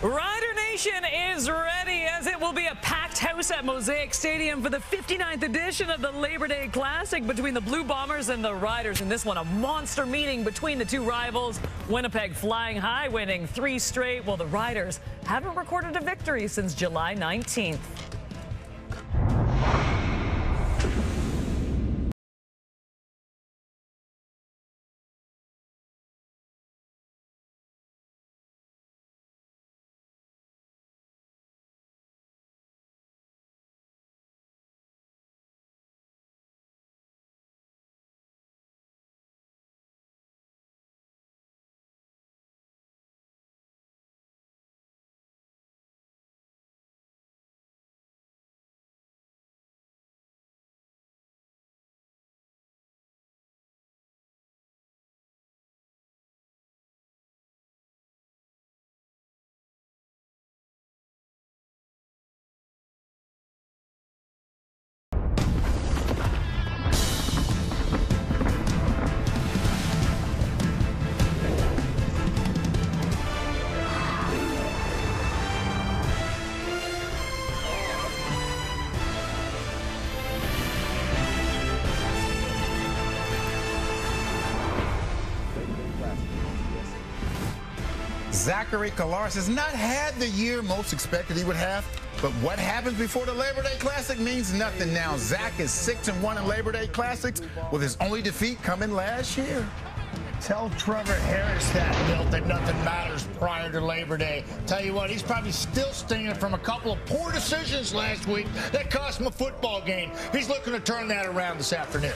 Rider Nation is ready, as it will be a packed house at Mosaic Stadium for the 59th edition of the Labor Day Classic between the Blue Bombers and the Riders. In this one, a monster meeting between the two rivals. Winnipeg flying high, winning 3 straight, while the Riders haven't recorded a victory since July 19th. Zachary Collaros has not had the year most expected he would have, but what happens before the Labor Day Classic means nothing now. Zach is 6-1 in Labor Day Classics, with his only defeat coming last year. Tell Trevor Harris that nothing matters prior to Labor Day. Tell you what, he's probably still stinging from a couple of poor decisions last week that cost him a football game. He's looking to turn that around this afternoon.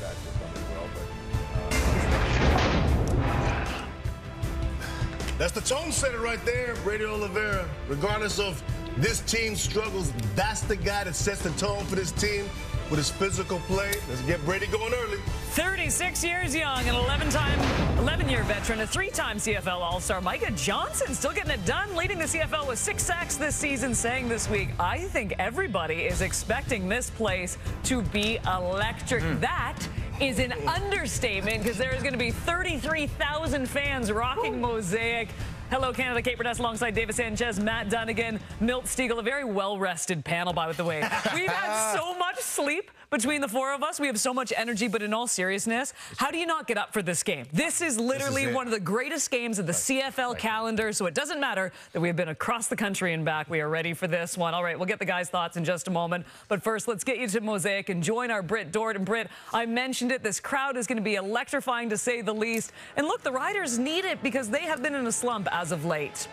That's the tone setter right there, Brady Oliveira. Regardless of this team's struggles, that's the guy that sets the tone for this team with his physical play. Let's get Brady going early. 36 years young, an 11-year veteran, a 3-time CFL All-Star. Micah Johnson still getting it done, leading the CFL with 6 sacks this season, saying this week, I think everybody is expecting this place to be electric. That is an understatement, because there is going to be 33,000 fans rocking Mosaic. Hello, Canada. Kate Burness alongside David Sanchez, Matt Dunnigan, Milt Stiegel. A very well-rested panel, by the way. We've had so much sleep between the 4 of us. We have so much energy, but in all seriousness, how do you not get up for this game? This is literally one of the greatest games of the CFL calendar, so it doesn't matter that we have been across the country and back. We are ready for this one. All right, we'll get the guys' thoughts in just a moment, but first, let's get you to Mosaic and join our Britt Dort. And Britt, I mentioned it, this crowd is going to be electrifying, to say the least. And look, the Riders need it because they have been in a slump as of late.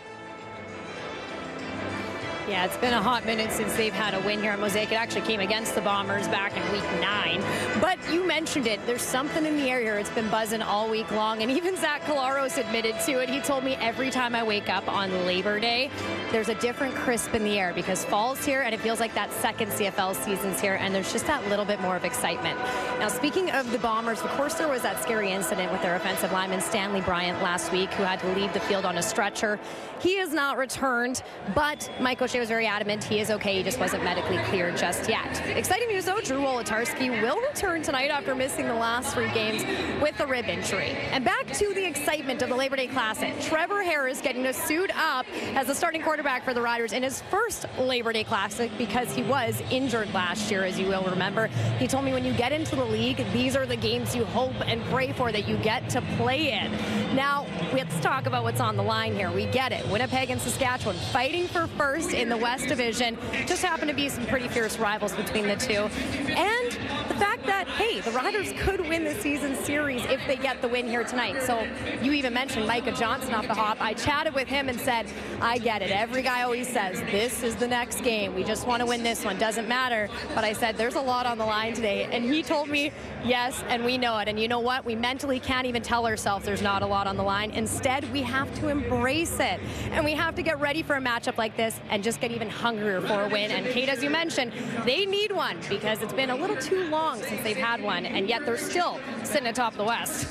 Yeah, it's been a hot minute since they've had a win here at Mosaic. It actually came against the Bombers back in week 9. But you mentioned it. There's something in the air here. It's been buzzing all week long. And even Zach Collaros admitted to it. He told me every time I wake up on Labor Day, there's a different crisp in the air because fall's here and it feels like that second CFL season's here. And there's just that little bit more of excitement. Now, speaking of the Bombers, of course, there was that scary incident with their offensive lineman, Stanley Bryant, last week, who had to leave the field on a stretcher. He has not returned, but Mike O'Shea was very adamant he is okay. He just wasn't medically cleared just yet. Exciting news, though. Drew Wolodarski will return tonight after missing the last 3 games with a rib injury. And back to the excitement of the Labor Day Classic. Trevor Harris getting to suit up as the starting quarterback for the Riders in his first Labor Day Classic because he was injured last year, as you will remember. He told me when you get into the league, these are the games you hope and pray for that you get to play in. Now, let's talk about what's on the line here. We get it. Winnipeg and Saskatchewan fighting for first in the West Division. Just happen to be some pretty fierce rivals between the two. And the fact that, hey, the Riders could win the season series if they get the win here tonight. So you even mentioned Micah Johnson off the hop. I chatted with him and said, I get it. Every guy always says, this is the next game. We just want to win this one. Doesn't matter. But I said, there's a lot on the line today. And he told me, yes, and we know it. And you know what? We mentally can't even tell ourselves there's not a lot on the line. Instead, we have to embrace it. And we have to get ready for a matchup like this and just get even hungrier for a win. And Kate, as you mentioned, they need one because it's been a little too long since they've had one, and yet they're still sitting atop the West.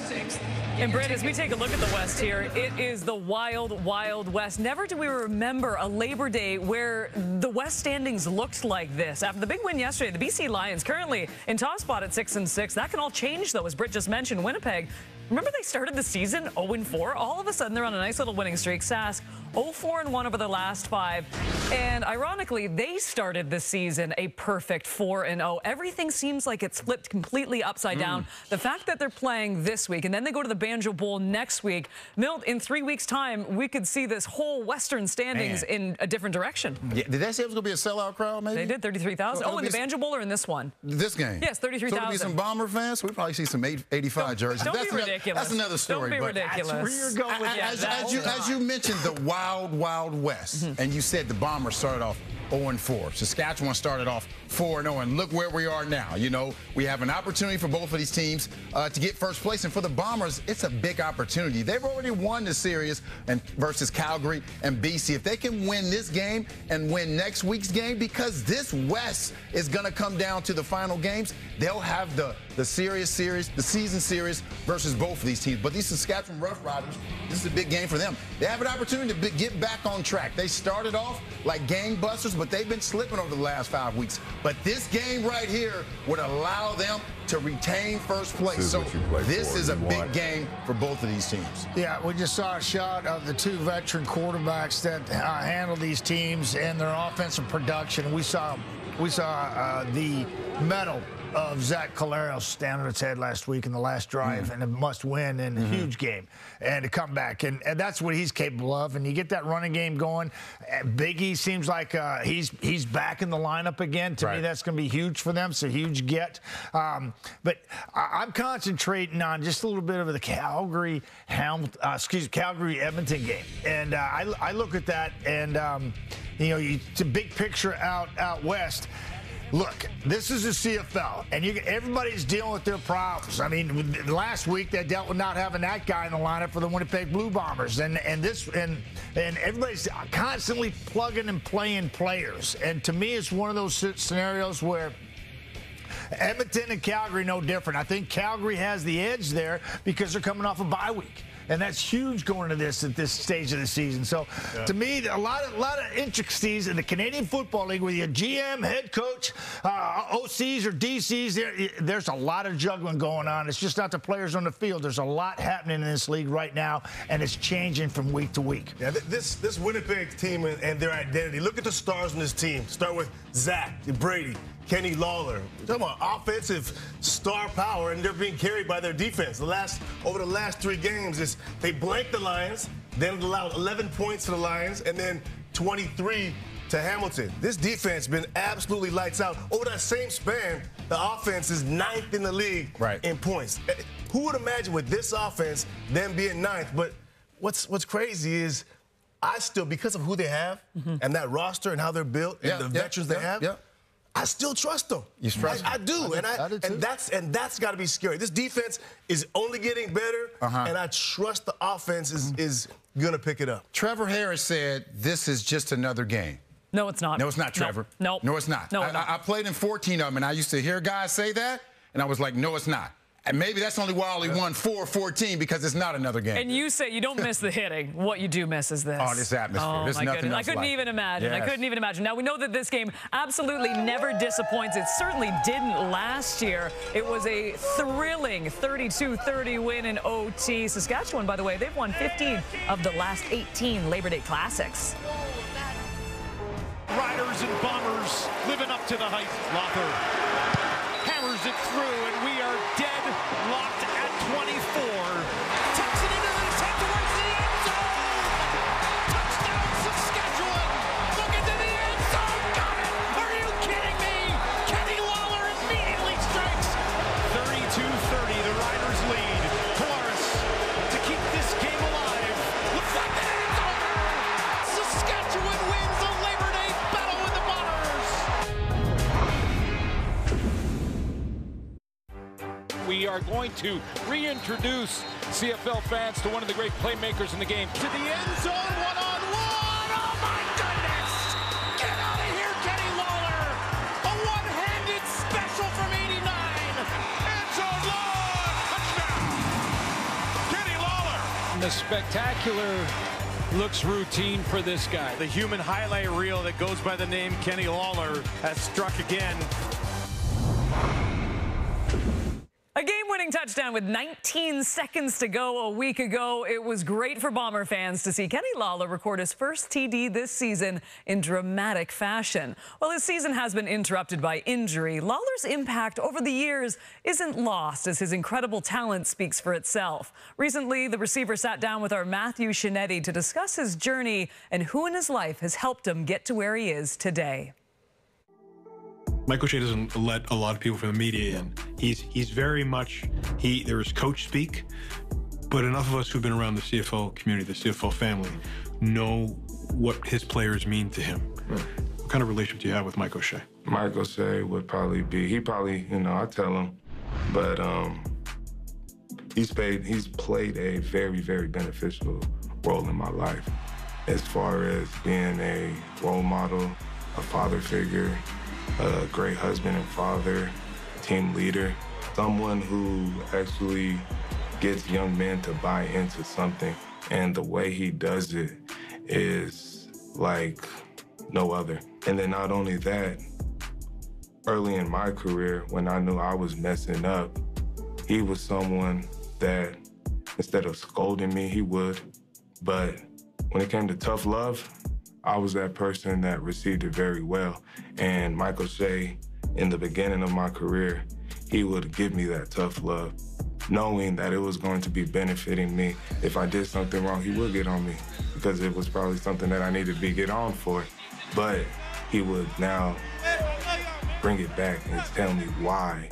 And Brett, as we take a look at the West here, it is the wild, wild West. Never do we remember a Labor Day where the West standings looked like this. After the big win yesterday, the BC Lions currently in top spot at 6-6. That can all change, though, as Britt just mentioned. Winnipeg, remember they started the season 0-4? All of a sudden, they're on a nice little winning streak. Sask 0-4-1 over the last 5. And ironically, they started the season a perfect 4-0. Everything seems like it's flipped completely upside down. The fact that they're playing this week and then they go to the Banjo Bowl next week, Milt, in 3 weeks' time, we could see this whole Western standings in a different direction. Yeah, did they say it was going to be a sellout crowd, maybe? They did, 33,000. Oh, in the Banjo Bowl or in this one? This game? Yes, 33,000. So there'll be some Bomber fans. We'll probably see some 85 jerseys. Don't be ridiculous. That's another story. Don't be ridiculous. That's where you're going with As you mentioned, the Wild Wild West, and you said the Bombers started off 0-4. Saskatchewan started off 4-0, and look where we are now. You know, we have an opportunity for both of these teams to get first place, and for the Bombers, it's a big opportunity. They've already won the series versus Calgary and BC. If they can win this game and win next week's game, because this West is going to come down to the final games, they'll have the season series versus both of these teams. But these Saskatchewan Roughriders, this is a big game for them. They have an opportunity to get back on track. They started off like gangbusters, but they've been slipping over the last 5 weeks. But this game right here would allow them to retain first place. So this is a big game for both of these teams. Yeah, we just saw a shot of the 2 veteran quarterbacks that handle these teams and their offensive production. We saw the medal of Zach Collaros stand on its head last week in the last drive, and a must-win in a huge game, and to come back, and that's what he's capable of. And you get that running game going. Biggie seems like he's back in the lineup again. To me, that's going to be huge for them. It's a huge get. But I'm concentrating on just a little bit of the Calgary Edmonton game, and I look at that, and you know, it's a big picture out west. Look, this is a CFL, and everybody's dealing with their problems. I mean, last week they dealt with not having that guy in the lineup for the Winnipeg Blue Bombers, and everybody's constantly plugging and playing players. And to me, it's one of those scenarios where Edmonton and Calgary no different. I think Calgary has the edge there because they're coming off a bye week. And that's huge going into this at this stage of the season. So, to me, a lot of intricacies in the Canadian Football League with your GM, head coach, OCs or DCs. There's a lot of juggling going on. It's just not the players on the field. There's a lot happening in this league right now, and it's changing from week to week. Yeah, this Winnipeg team and their identity. Look at the stars on this team. Start with Zach, Brady, Kenny Lawler. We're talking about offensive star power, and they're being carried by their defense. Over the last 3 games, they blanked the Lions, then allowed 11 points to the Lions, and then 23 to Hamilton. This defense has been absolutely lights out. Over that same span, the offense is 9th in the league in points. Who would imagine with this offense them being 9th? But what's crazy is I still, because of who they have and that roster and how they're built and the veterans they have, I still trust them. You trust I do, and that's got to be scary. This defense is only getting better, and I trust the offense is going to pick it up. Trevor Harris said this is just another game. No, it's not. No, it's not, Trevor. No, it's not. No, I played in 14 of them, and I used to hear guys say that, and I was like, no, it's not. And maybe that's only why I won 4-14, because it's not another game. And you say you don't miss the hitting. What you do miss is this. Oh, this atmosphere. Oh, There's my nothing goodness. else I couldn't even imagine. I couldn't even imagine. Now, we know that this game absolutely never disappoints. It certainly didn't last year. It was a thrilling 32-30 win in OT. Saskatchewan, by the way, they've won 15 of the last 18 Labor Day Classics. Riders and Bombers living up to the hype. Lother hammers it through, and we are dead locked at 24. Tucks it into the set towards the end zone. Touchdown, Saskatchewan. Look into the end zone. Got it. Are you kidding me? Kenny Lawler immediately strikes. 32-30, the Riders lead. Collaros to keep this game alive. Looks like the end's over. Saskatchewan wins the Labor Day battle with the Bombers. We are going to reintroduce CFL fans to one of the great playmakers in the game. To the end zone, one-on-one. Oh, my goodness. Get out of here, Kenny Lawler. A one-handed special from 89. End zone long. Touchdown. Kenny Lawler. The spectacular looks routine for this guy. The human highlight reel that goes by the name Kenny Lawler has struck again. A game-winning game-winning touchdown with 19 seconds to go a week ago. It was great for Bomber fans to see Kenny Lawler record his first TD this season in dramatic fashion. While his season has been interrupted by injury, Lawler's impact over the years isn't lost as his incredible talent speaks for itself. Recently, the receiver sat down with our Matthew Shinetti to discuss his journey and who in his life has helped him get to where he is today. Mike O'Shea doesn't let a lot of people from the media in. He's very much, there's coach speak, but enough of us who've been around the CFL community, the CFL family, know what his players mean to him. What kind of relationship do you have with Mike O'Shea? Mike O'Shea would probably be, I tell him, but he's played a very, very beneficial role in my life as far as being a role model, a father figure, a great husband and father, team leader, someone who actually gets young men to buy into something. And the way he does it is like no other. And then not only that, early in my career, when I knew I was messing up, he was someone that instead of scolding me, he would. But when it came to tough love, I was that person that received it very well. And Mike O'Shea, in the beginning of my career, he would give me that tough love, knowing that it was going to be benefiting me. If I did something wrong, he would get on me because it was probably something that I needed to be get on for. But he would now bring it back and tell me why,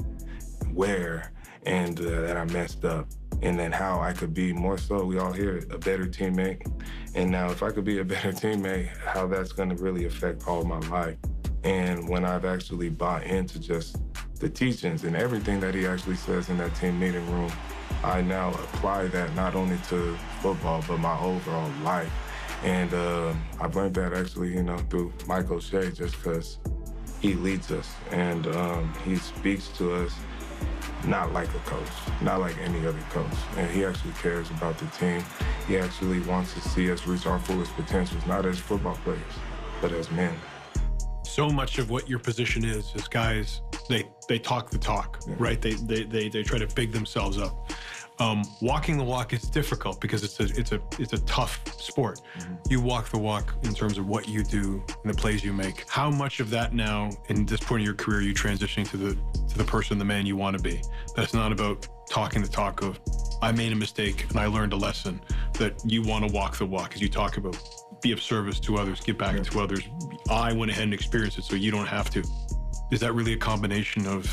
where, and that I messed up. And then how I could be more so, we all hear it, a better teammate. And now if I could be a better teammate, how that's gonna really affect all my life. And when I've actually bought into just the teachings and everything that he actually says in that team meeting room, I now apply that not only to football, but my overall life. And I've learned that actually, through Mike O'Shea, just because he leads us and he speaks to us not like a coach, not like any other coach. And he actually cares about the team. He actually wants to see us reach our fullest potentials, not as football players, but as men. So much of what your position is guys, they talk the talk, right? They try to big themselves up. Walking the walk is difficult because it's a tough sport. You walk the walk in terms of what you do and the plays you make. How much of that now, in this point in your career, are you transitioning to the person, the man you want to be? That's not about talking the talk of, I made a mistake and I learned a lesson, that you want to walk the walk as you talk about, be of service to others, give back to others. I went ahead and experienced it so you don't have to. Is that really a combination of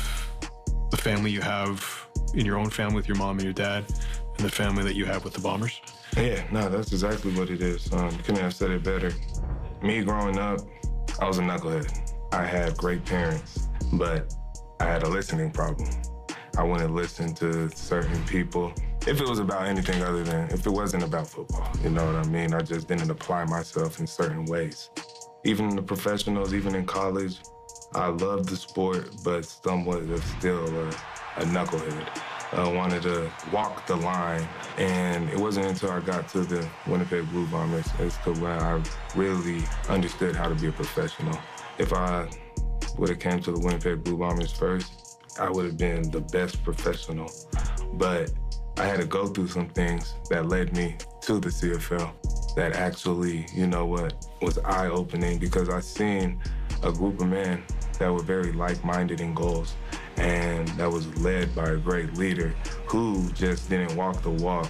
the family you have in your own family with your mom and your dad and the family that you have with the Bombers? Yeah, no, that's exactly what it is. Couldn't have said it better. Me growing up, I was a knucklehead. I had great parents, but I had a listening problem. I wouldn't listen to certain people if it was about anything other than, if it wasn't about football, you know what I mean? I just didn't apply myself in certain ways. Even in the professionals, even in college, I loved the sport, but somewhat of still a knucklehead. I wanted to walk the line, and it wasn't until I got to the Winnipeg Blue Bombers as to when I really understood how to be a professional. If I would have came to the Winnipeg Blue Bombers first, I would have been the best professional. But I had to go through some things that led me to the CFL that actually, was eye-opening because I seen a group of men that were very like-minded in goals and that was led by a great leader who just didn't walk the walk,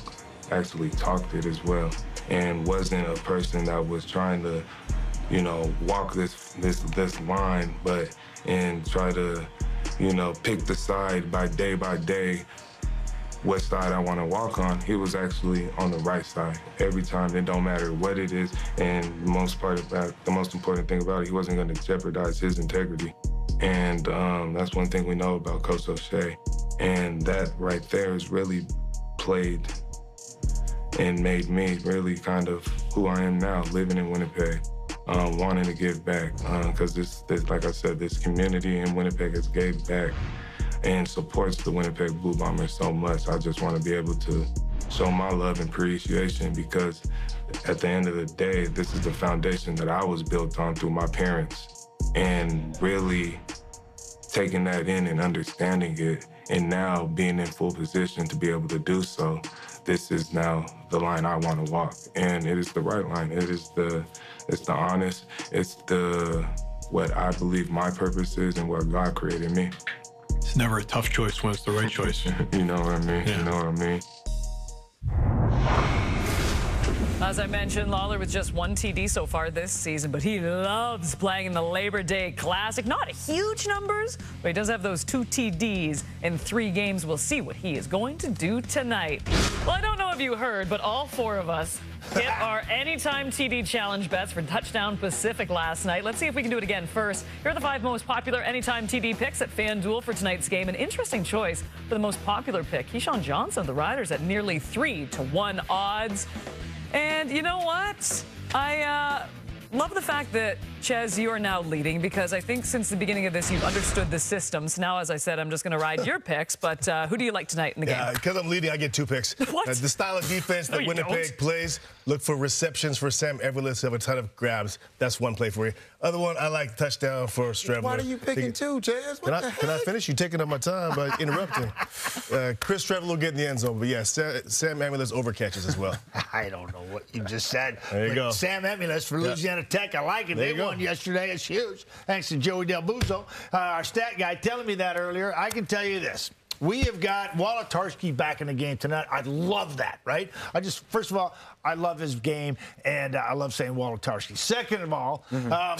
actually talked it as well, and wasn't a person that was trying to, walk this line, but try to, pick the side by day, what side I want to walk on. He was actually on the right side every time. It don't matter what it is. And the most important thing about it, he wasn't going to jeopardize his integrity. And that's one thing we know about Coach O'Shea. And that right there has really played and made me really kind of who I am now, living in Winnipeg, wanting to give back. Because this, like I said, this community in Winnipeg has gave back and supports the Winnipeg Blue Bombers so much. I just want to be able to show my love and appreciation because at the end of the day, this is the foundation that I was built on through my parents. And really taking that in and understanding it And now being in full position to be able to do so, this is now the line I want to walk. And it is the right line. It's the honest, it's what I believe my purpose is and what God created me. It's never a tough choice when it's the right choice. You know what I mean? Yeah. You know what I mean? As I mentioned, Lawler with just 1 TD so far this season, but he loves playing in the Labor Day Classic. Not huge numbers, but he does have those 2 TDs in 3 games. We'll see what he is going to do tonight. Well, I don't know if you heard, but all 4 of us hit our Anytime TD Challenge bets for Touchdown Pacific last night. Let's see if we can do it again first. Here are the 5 most popular Anytime TD picks at FanDuel for tonight's game. An interesting choice for the most popular pick, Keyshawn Johnson of the Riders at nearly 3-to-1 odds. And you know what? I love the fact that, Ches, you are now leading, because I think since the beginning of this, you've understood the systems. Now, as I said, I'm just going to ride your picks. But who do you like tonight in the game? Because I'm leading, I get 2 picks. What? The style of defense that Winnipeg plays, look for receptions for Sam Everless, have a ton of grabs. That's 1 play for you. Other one, I like touchdown for Strebler. Why are you picking 2, Jazz? Can I finish? You're taking up my time by interrupting. Chris Strebler will get in the end zone, but yeah, Sam Everless overcatches as well. I don't know what you just said. There you go. Sam Emulus for Louisiana Tech. I like it. They won yesterday. It's huge. Thanks to Joey Del Buzzo, our stat guy, telling me that earlier. I can tell you this. We have got Wolotarski back in the game tonight. I love that, right? First of all, I love his game, and I love saying Wolotarski. Second of all,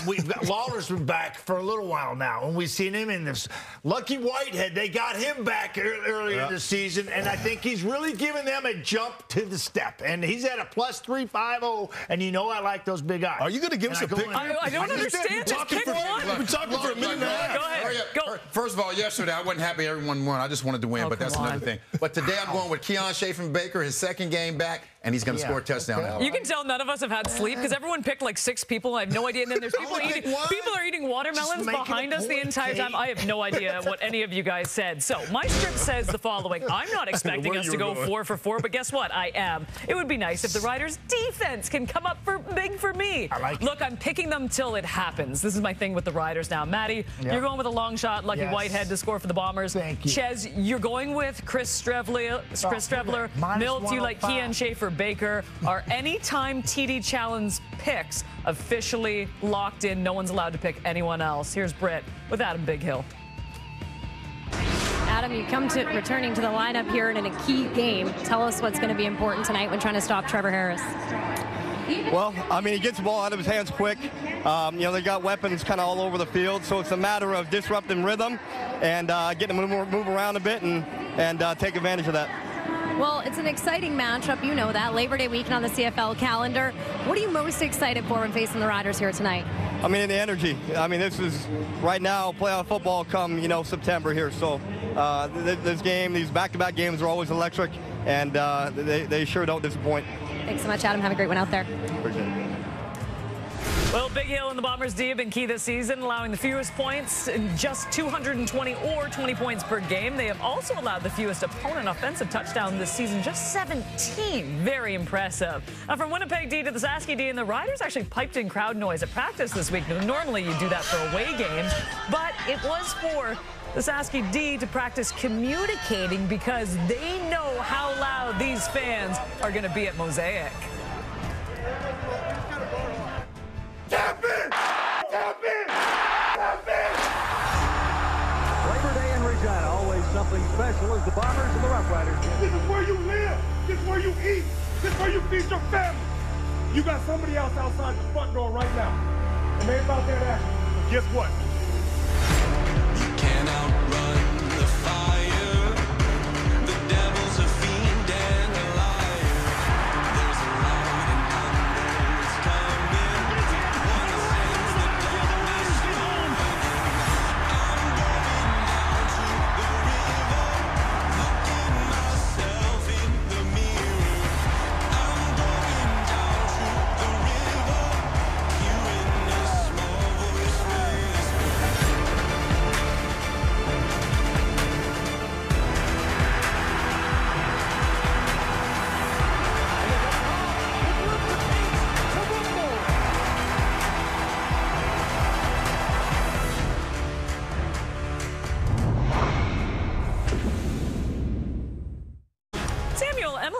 we've got Lawler's been back for a little while now, and we've seen him in this. Lucky Whitehead, they got him back earlier this season, and I think he's really given them a jump to the step. And he's at a plus 350, and you know I like those big eyes. Are you going to give us a pick? I don't understand this. Pick one. We've been talking for a minute and a half. Go ahead. Go. First of all, yesterday I wasn't happy everyone won. I just wanted to win, but that's another thing. But today I'm going with Keon Chafin-Baker, his 2nd game back, and he's going to score a touchdown. You can tell none of us have had sleep because everyone picked like 6 people. I have no idea. And then there's people are eating watermelons behind us the entire time. I have no idea what any of you guys said. So my script says the following. I'm not expecting us to go 4 for 4, but guess what? I am. It would be nice if the Riders' defense can come up big for me. I like it. Look, I'm picking them till it happens. This is my thing with the Riders now. Maddie, you're going with a long shot, Lucky Whitehead to score for the Bombers. Thank you. Ches, you're going with Chris Strebler. Milt, you like Keon Chafin-Baker. Our Anytime TD Challenge picks officially locked in. No one's allowed to pick anyone else. Here's Britt with Adam Big Hill. Adam, you come to returning to the lineup here in a key game. Tell us what's going to be important tonight when trying to stop Trevor Harris. Well, I mean, he gets the ball out of his hands quick. They got weapons kind of all over the field, so it's a matter of disrupting rhythm and getting him to move around a bit and take advantage of that. Well, it's an exciting matchup. You know that. Labor Day weekend on the CFL calendar. What are you most excited for when facing the Riders here tonight? I mean, the energy. I mean, this is right now playoff football come, September here. So this game, these back-to-back games are always electric, and they sure don't disappoint. Thanks so much, Adam. Have a great one out there. Appreciate it. Well, Big Hill and the Bombers D have been key this season, allowing the fewest points in just 220 or 20 points per game. They have also allowed the fewest opponent offensive touchdown this season, just 17. Very impressive. From Winnipeg D to the Saskatchewan D, and the Riders actually piped in crowd noise at practice this week. Normally you do that for away games, but it was for the Saskatchewan D to practice communicating because they know how loud these fans are going to be at Mosaic. Tap in! Tap in! Tap in! Labor Day in Regina, always something special as the Bombers and the Roughriders. This is where you live. This is where you eat. This is where you feed your family. You got somebody else outside the front door right now. And they about that action. But guess what? You can't outrun the fire. The devil's a fiend and a liar. There's a light and thunder is coming.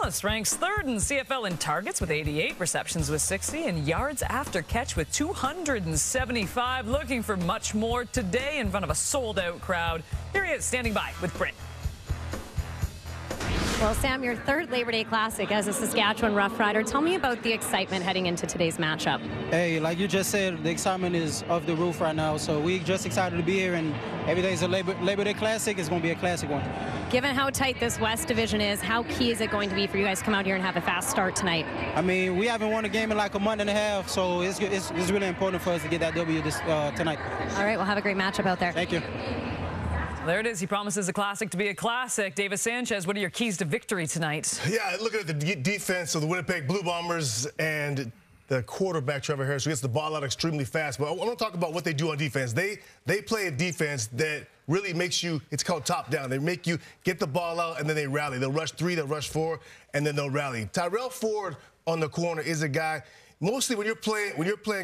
Dallas ranks third in CFL in targets with 88, receptions with 60, and yards after catch with 275. Looking for much more today in front of a sold-out crowd. Here he is standing by with Brent. Well, Sam, your third Labor Day Classic as a Saskatchewan Roughrider. Tell me about the excitement heading into today's matchup. Hey, like you just said, the excitement is off the roof right now. So we just excited to be here, and every day is a Labor Day Classic. It's going to be a classic one. Given how tight this West Division is, how key is it going to be for you guys to come out here and have a fast start tonight? I mean, we haven't won a game in like a month and a half, so it's really important for us to get that W tonight. All right, we'll have a great matchup out there. Thank you. There it is. He promises a classic to be a classic. Davis Sanchez, what are your keys to victory tonight? Yeah, looking at the defense of the Winnipeg Blue Bombers and the quarterback, Trevor Harris, who gets the ball out extremely fast. But I want to talk about what they do on defense. They play a defense that really makes you, it's called top down. They make you get the ball out, and then they rally. They'll rush 3, they'll rush 4, and then they'll rally. Tyrell Ford on the corner is a guy, mostly when you're playing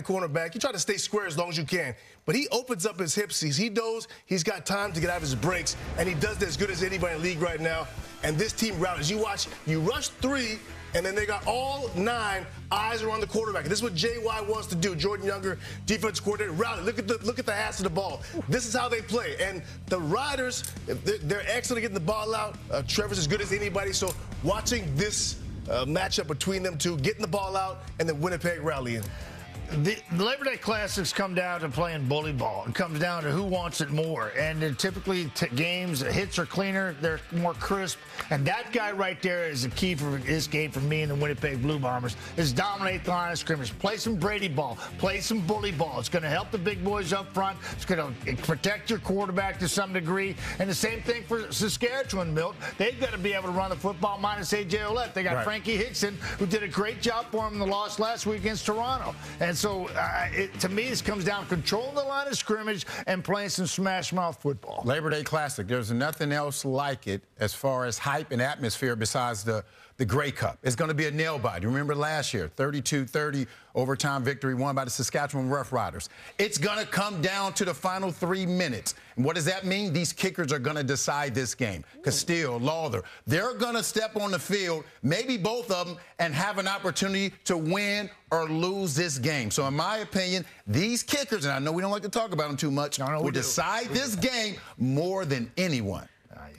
cornerback, you try to stay square as long as you can. But he opens up his hips. He knows he's got time to get out of his breaks, and he does that as good as anybody in the league right now. And this team rallies. You watch, you rush 3, and then they got all 9 eyes around the quarterback. And this is what JY wants to do. Jordan Younger, defense coordinator, rally. Look at the hands of the ball. This is how they play. And the Riders, they're excellent at getting the ball out. Trevor's as good as anybody. So watching this matchup between them two, getting the ball out, and then Winnipeg rallying. The Labor Day Classics come down to playing bully ball. It comes down to who wants it more. And typically games, hits are cleaner, they're more crisp. And that guy right there is the key for this game for me and the Winnipeg Blue Bombers, is dominate the line of scrimmage. Play some Brady ball. Play some bully ball. It's going to help the big boys up front. It's going to protect your quarterback to some degree. And the same thing for Saskatchewan, Milt. They've got to be able to run the football minus A.J. Ouellette. They got Frankie Hickson, who did a great job for them in the loss last week against Toronto. And so, to me, this comes down to controlling the line of scrimmage and playing some smash-mouth football. Labor Day Classic. There's nothing else like it as far as hype and atmosphere besides the Grey Cup. It's going to be a nail-biter. Remember last year, 32-30 overtime victory won by the Saskatchewan Roughriders. It's going to come down to the final 3 minutes. And what does that mean? These kickers are going to decide this game. Castile, Lawler, they're going to step on the field, maybe both of them, and have an opportunity to win or lose this game. So in my opinion, these kickers, and I know we don't like to talk about them too much, will decide this game more than anyone.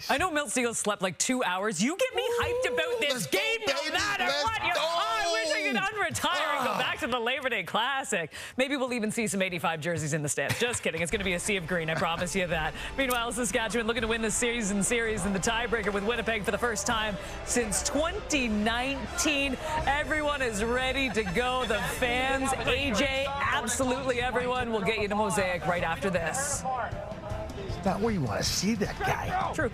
I know Milt Steele slept like 2 hours. You get me hyped about this game no matter what. I wish I could unretire and go back to the Labor Day Classic. Maybe we'll even see some 85 jerseys in the stands. Just kidding. It's going to be a sea of green. I promise you that. Meanwhile, Saskatchewan looking to win this series in the tiebreaker with Winnipeg for the first time since 2019. Everyone is ready to go. The fans, AJ, absolutely everyone. Will get you to Mosaic right after this. Not where you want to see that guy. True.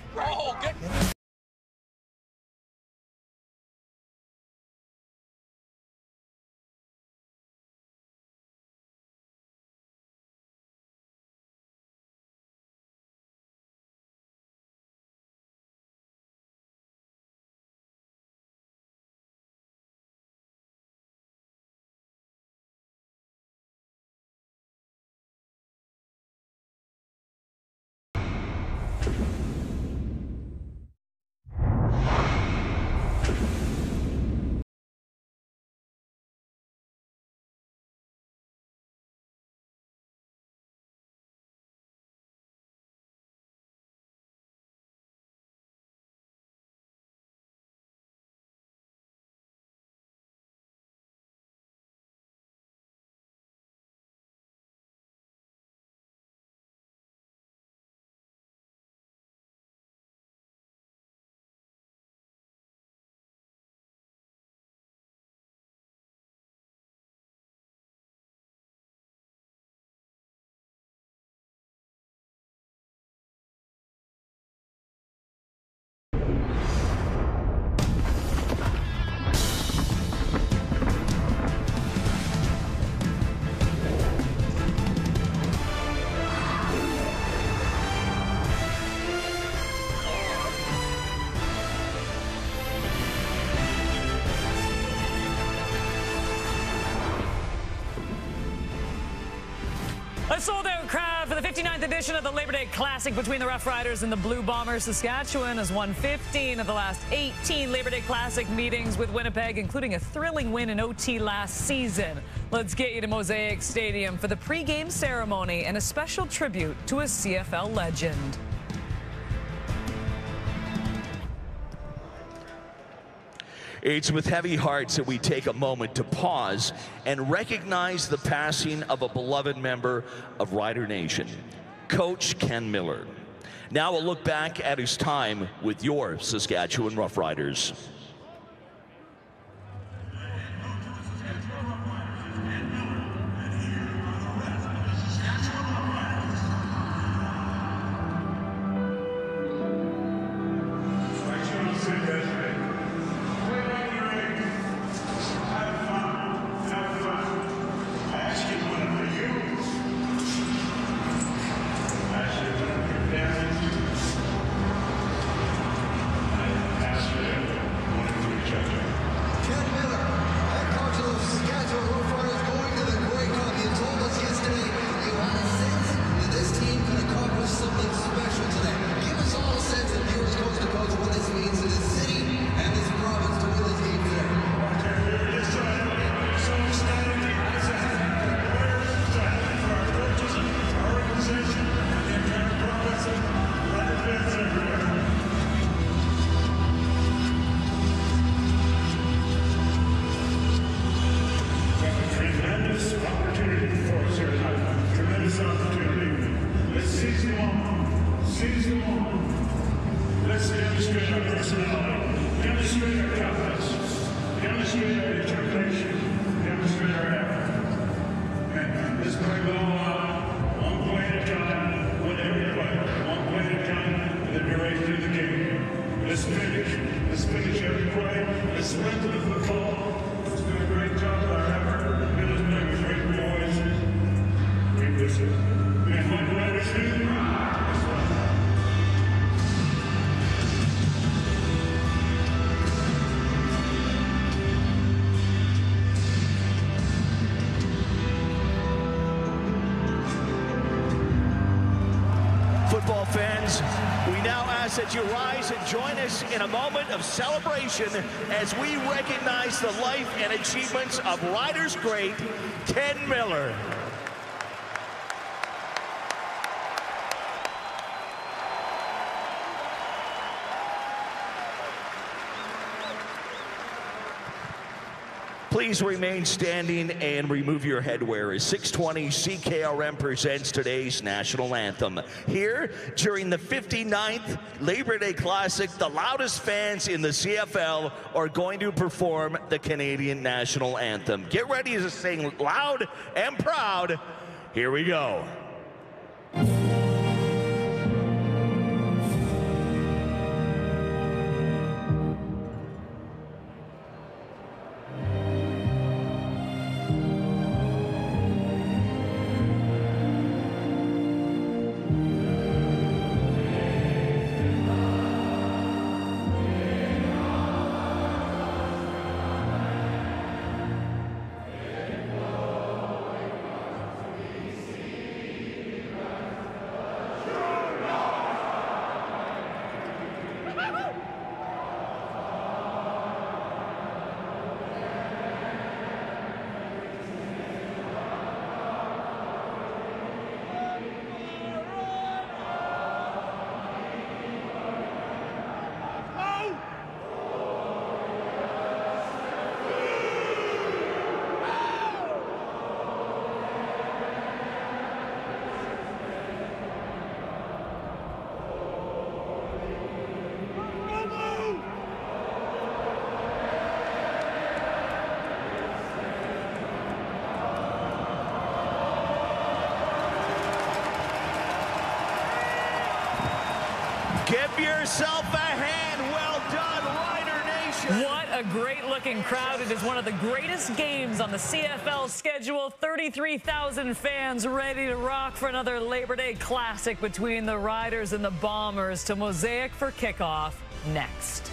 A sold-out crowd for the 59th edition of the Labor Day Classic between the Roughriders and the Blue Bombers. Saskatchewan has won 15 of the last 18 Labor Day Classic meetings with Winnipeg, including a thrilling win in OT last season. Let's get you to Mosaic Stadium for the pregame ceremony and a special tribute to a CFL legend. It's with heavy hearts that we take a moment to pause and recognize the passing of a beloved member of Rider Nation, Coach Ken Miller. Now a look back at his time with your Saskatchewan Roughriders. Football fans, we now ask that you rise and join us in a moment of celebration as we recognize the life and achievements of Riders great Ken Miller. Please remain standing and remove your headwear as 620 CKRM presents today's national anthem. Here, during the 59th Labor Day Classic, the loudest fans in the CFL are going to perform the Canadian national anthem. Get ready to sing loud and proud. Here we go. Give yourself a hand. Well done, Rider Nation. What a great-looking crowd. It is one of the greatest games on the CFL schedule. 33,000 fans ready to rock for another Labor Day Classic between the Riders and the Bombers. To Mosaic for kickoff next.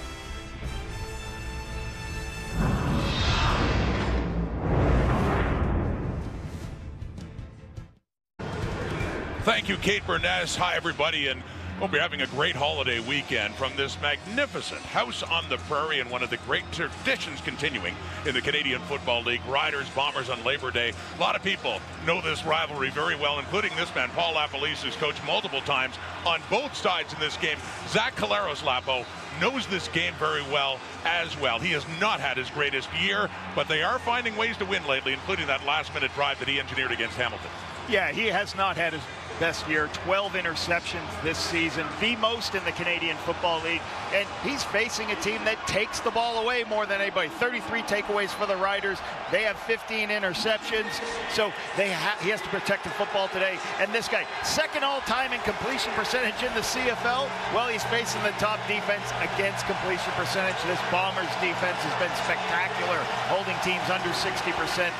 Thank you, Kate Burness. Hi, everybody, and hope you're having a great holiday weekend from this magnificent house on the prairie and one of the great traditions continuing in the Canadian Football League. Riders, Bombers on Labor Day. A lot of people know this rivalry very well, including this man, Paul LaPolice, who's coached multiple times on both sides in this game. Zach Collaros, Lapo, knows this game very well as well. He has not had his greatest year, but they are finding ways to win lately, including that last-minute drive that he engineered against Hamilton. Yeah, he has not had his best year. 12 interceptions this season, the most in the Canadian Football League, and he's facing a team that takes the ball away more than anybody. 33 takeaways for the Riders. They have 15 interceptions, so he has to protect the football today. And this guy, second all-time in completion percentage in the CFL. Well, he's facing the top defense against completion percentage. This Bombers defense has been spectacular, holding teams under 60%.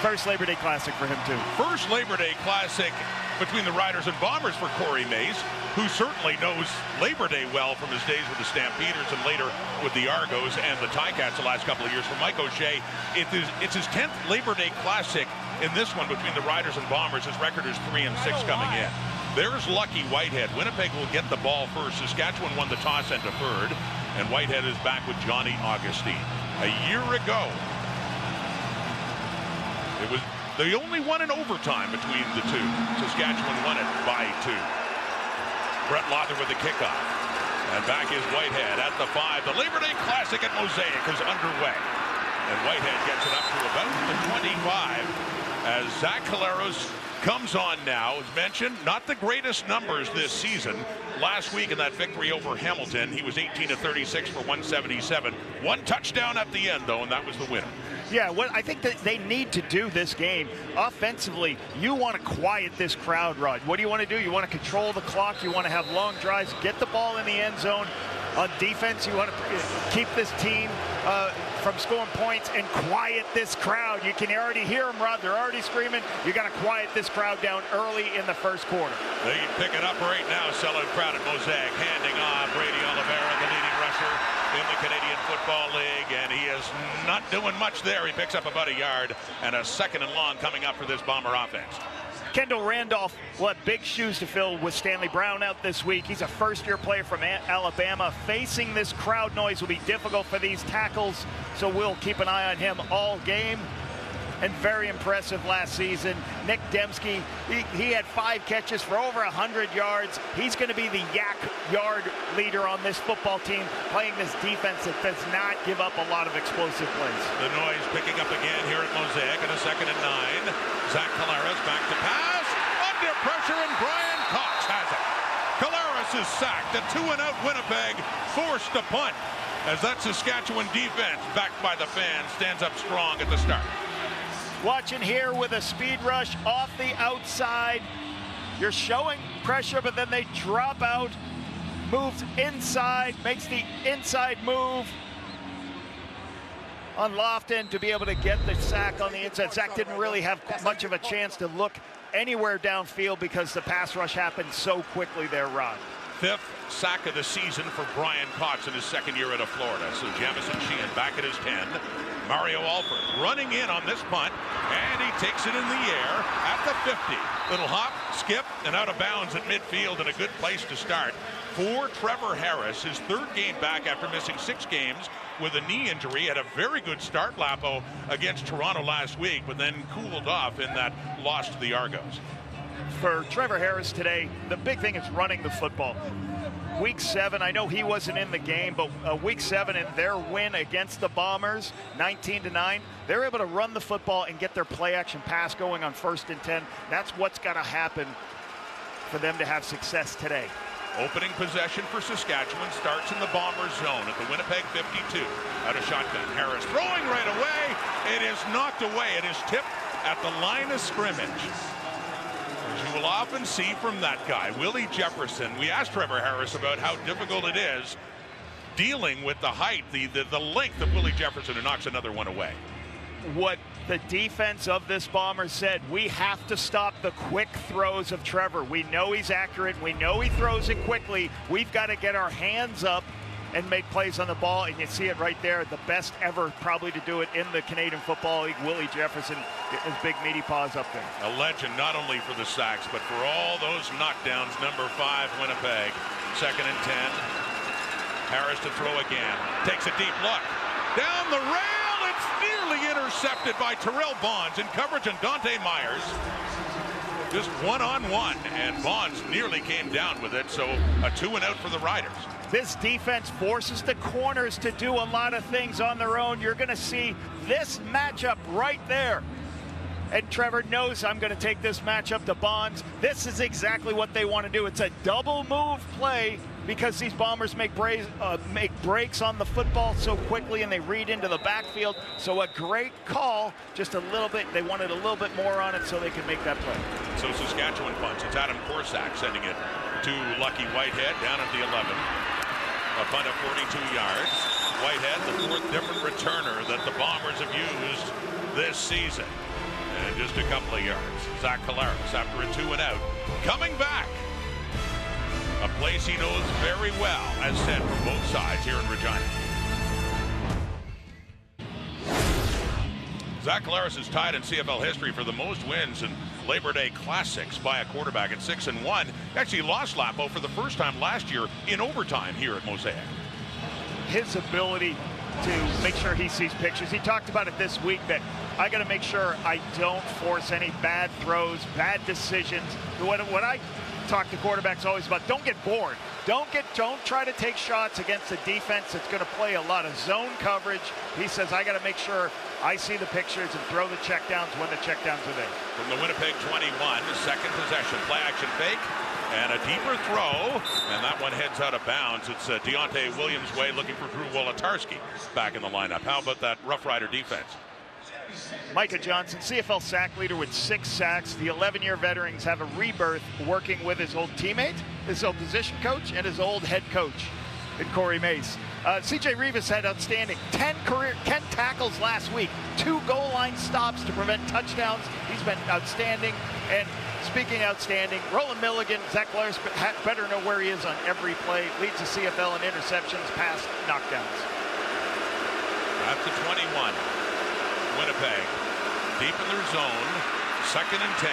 First Labor Day Classic for him, too. First Labor Day Classic between the Riders and Bombers for Corey Mays, who certainly knows Labor Day well from his days with the Stampeders and later with the Argos and the Ticats the last couple of years. For Mike O'Shea, it's his 10th Labor Day Classic in this one between the Riders and Bombers. His record is 3-6 coming in. There's Lucky Whitehead. Winnipeg will get the ball first. Saskatchewan won the toss and deferred, and Whitehead is back with Johnny Augustine. A year ago, it was the only one in overtime between the two. Saskatchewan won it by 2. Brett Lother with the kickoff. And back is Whitehead at the 5. The Labor Day Classic at Mosaic is underway. And Whitehead gets it up to about the 25 as Zach Collaros comes on now. As mentioned, not the greatest numbers this season. Last week in that victory over Hamilton, he was 18 of 36 for 177. One touchdown at the end, though, and that was the winner. Yeah, what I think that they need to do this game offensively, you want to quiet this crowd, Rod. What do you want to do? You want to control the clock. You want to have long drives, get the ball in the end zone. On defense, you want to keep this team from scoring points and quiet this crowd. You can already hear them, Rod. They're already screaming. You got to quiet this crowd down early in the first quarter. They pick it up right now. Sellout crowd at Mosaic, handing off Brady Oliveira, the leading rusher in the Canadian Football League, and he is not doing much there. He picks up about a yard, and a 2nd and long coming up for this Bomber offense. Kendall Randolph will have big shoes to fill with Stanley Brown out this week. He's a first-year player from Alabama. Facing this crowd noise will be difficult for these tackles, so we'll keep an eye on him all game. And very impressive last season. Nick Dembski, he had 5 catches for over 100 yards. He's going to be the yak yard leader on this football team, playing this defense that does not give up a lot of explosive plays. The noise picking up again here at Mosaic in a 2nd and 9. Zach Collaros back to pass. Under pressure, and Brian Cox has it. Collaros is sacked. A 2-and-out Winnipeg forced to punt as that Saskatchewan defense, backed by the fans, stands up strong at the start. Watching here with a speed rush off the outside. You're showing pressure, but then they drop out. Moves inside, makes the inside move on Lofton to be able to get the sack on the inside. Zach didn't really have much of a chance to look anywhere downfield because the pass rush happened so quickly there, Rod. 5th sack of the season for Brian Cox in his 2nd year out of Florida. So Jamison Sheehan back at his 10. Mario Alford running in on this punt, and he takes it in the air at the 50. Little hop, skip, and out of bounds at midfield, and a good place to start for Trevor Harris. His 3rd game back after missing 6 games with a knee injury. Had a very good start, Lapo, against Toronto last week, but then cooled off in that loss to the Argos. For Trevor Harris today, the big thing is running the football. Week 7, I know he wasn't in the game, but week 7 in their win against the Bombers, 19-9, they're able to run the football and get their play-action pass going on 1st and 10. That's what's got to happen for them to have success today. Opening possession for Saskatchewan starts in the Bombers zone at the Winnipeg 52. Out of shotgun, Harris throwing right away. It is knocked away. It is tipped at the line of scrimmage. As you will often see from that guy, Willie Jefferson. We asked Trevor Harris about how difficult it is dealing with the height, the length of Willie Jefferson, who knocks another one away. What the defense of this Bomber said, we have to stop the quick throws of Trevor. We know he's accurate. We know he throws it quickly. We've got to get our hands up and make plays on the ball, and you see it right there. The best ever probably to do it in the Canadian Football League, Willie Jefferson, his big meaty paws up there. A legend not only for the sacks, but for all those knockdowns. Number 5, Winnipeg. 2nd and 10. Harris to throw again. Takes a deep look. Down the rail. It's nearly intercepted by Terrell Bonds in coverage on Dante Myers. Just one-on-one, and Bonds nearly came down with it, so a 2-and-out for the Riders. This defense forces the corners to do a lot of things on their own. You're going to see this matchup right there. And Trevor knows I'm going to take this matchup to Bonds. This is exactly what they want to do. It's a double move play because these Bombers make breaks on the football so quickly, and they read into the backfield. So a great call, just a little bit. They wanted a little bit more on it so they could make that play. So Saskatchewan punts. It's Adam Korsak sending it to Lucky Whitehead down at the 11. A punt of 42 yards. Whitehead, the 4th different returner that the Bombers have used this season. And just a couple of yards. Zach Collaros after a 2-and-out. Coming back. A place he knows very well, as said from both sides here in Regina. Zach Collaros is tied in CFL history for the most wins in Labor Day Classics by a quarterback at 6-1. Actually lost Lapo for the first time last year in overtime here at Mosaic. His ability to make sure he sees pictures. He talked about it this week that I got to make sure I don't force any bad throws, bad decisions. What I talk to quarterbacks always about, don't get bored. Don't try to take shots against a defense that's going to play a lot of zone coverage. He says, I got to make sure I see the pictures and throw the checkdowns when the checkdowns are there. From the Winnipeg 21, second possession, play action fake, and a deeper throw, and that one heads out of bounds. It's Deontay Williams' way looking for Drew Wolotarski back in the lineup. How about that Rough Rider defense? Micah Johnson, CFL sack leader with 6 sacks. The 11-year veterans have a rebirth working with his old teammate, his old position coach, and his old head coach in Corey Mace. CJ Rivas had outstanding 10 tackles last week, 2 goal line stops to prevent touchdowns. He's been outstanding. And speaking outstanding, Roland Milligan, Zach Collaros better know where he is on every play. Leads the CFL in interceptions, pass, knockdowns. At the 21. Winnipeg deep in their zone, 2nd and 10.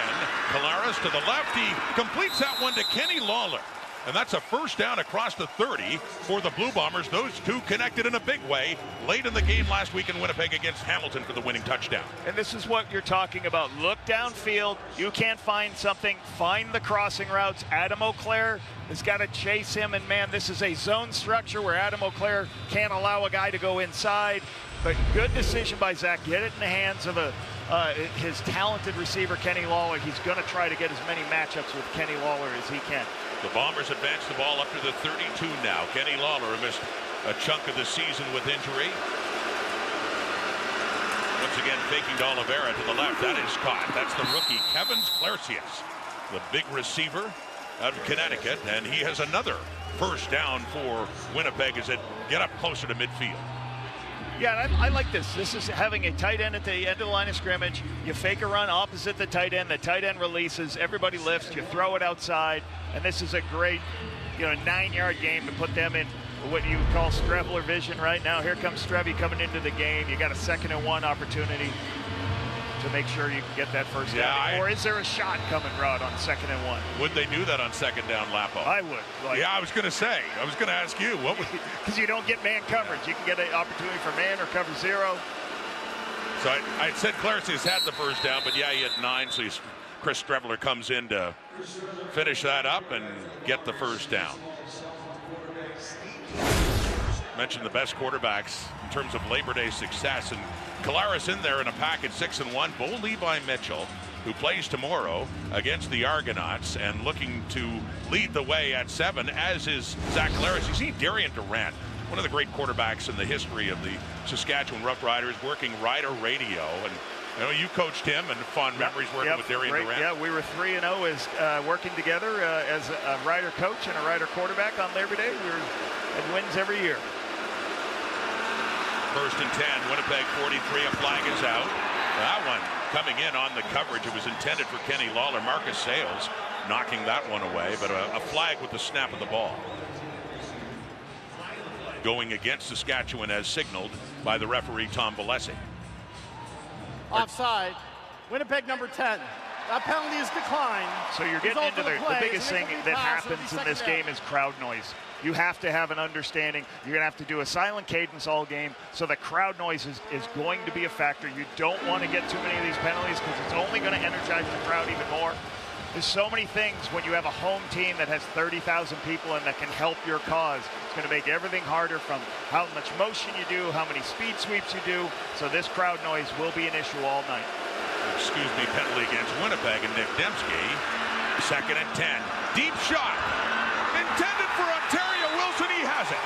Collaros to the left. He completes that one to Kenny Lawler. And that's a first down across the 30 for the Blue Bombers. Those two connected in a big way late in the game last week in Winnipeg against Hamilton for the winning touchdown. And this is what you're talking about. Look downfield. You can't find something. Find the crossing routes. Adam Auclair has got to chase him. And, man, this is a zone structure where Adam Auclair can't allow a guy to go inside. But good decision by Zach. Get it in the hands of his talented receiver, Kenny Lawler. He's going to try to get as many matchups with Kenny Lawler as he can. The Bombers advance the ball up to the 32 now. Kenny Lawler missed a chunk of the season with injury. Once again, faking to Oliveira to the left. That is caught. That's the rookie, Kevin Sklercius, the big receiver out of Connecticut. And he has another first down for Winnipeg as it get up closer to midfield. Yeah, I like this. This is having a tight end at the end of the line of scrimmage. You fake a run opposite the tight end releases, everybody lifts, you throw it outside, and this is a great, 9-yard game to put them in what you call Strebler vision right now. Here comes Strebby coming into the game. You got a 2nd and 1 opportunity to make sure you can get that first down. Or is there a shot coming, Rod, on 2nd and 1? Would they do that on 2nd down, Lapo? I would. Yeah, I was going to ask you. What would? Because you don't get man coverage. You can get an opportunity for man or cover 0. So I said Clarence had the first down, but yeah, he had 9. So Chris Strebler comes in to finish that up and get the first down. Mentioned the best quarterbacks in terms of Labor Day success, and Collaros in there in a pack at 6-1. Bo Levi Mitchell, who plays tomorrow against the Argonauts and looking to lead the way at 7, as is Zach Collaros. You see Darian Durant, one of the great quarterbacks in the history of the Saskatchewan Roughriders, working Rider Radio. And I know you coached him, and fond memories working with Darian Durant. Yeah, we were 3-0 as working together as a Rider coach and a Rider quarterback on Labor Day. We had wins every year. 1st and 10, Winnipeg 43, a flag is out. That one coming in on the coverage. It was intended for Kenny Lawler. Marcus Sales knocking that one away, but a flag with the snap of the ball. going against Saskatchewan as signaled by the referee Tom Valesi. Offside. Winnipeg number 10. That penalty is declined. So you're getting into the biggest thing that happens in this game is crowd noise. You have to have an understanding. You're going to have to do a silent cadence all game, so the crowd noise is going to be a factor. You don't want to get too many of these penalties because it's only going to energize the crowd even more. There's so many things when you have a home team that has 30,000 people and that can help your cause. It's going to make everything harder, from how much motion you do, how many speed sweeps you do. So this crowd noise will be an issue all night. Excuse me, penalty against Winnipeg and Nick Dembski. 2nd and 10. Deep shot. Intended for Ontario Wilson. He has it.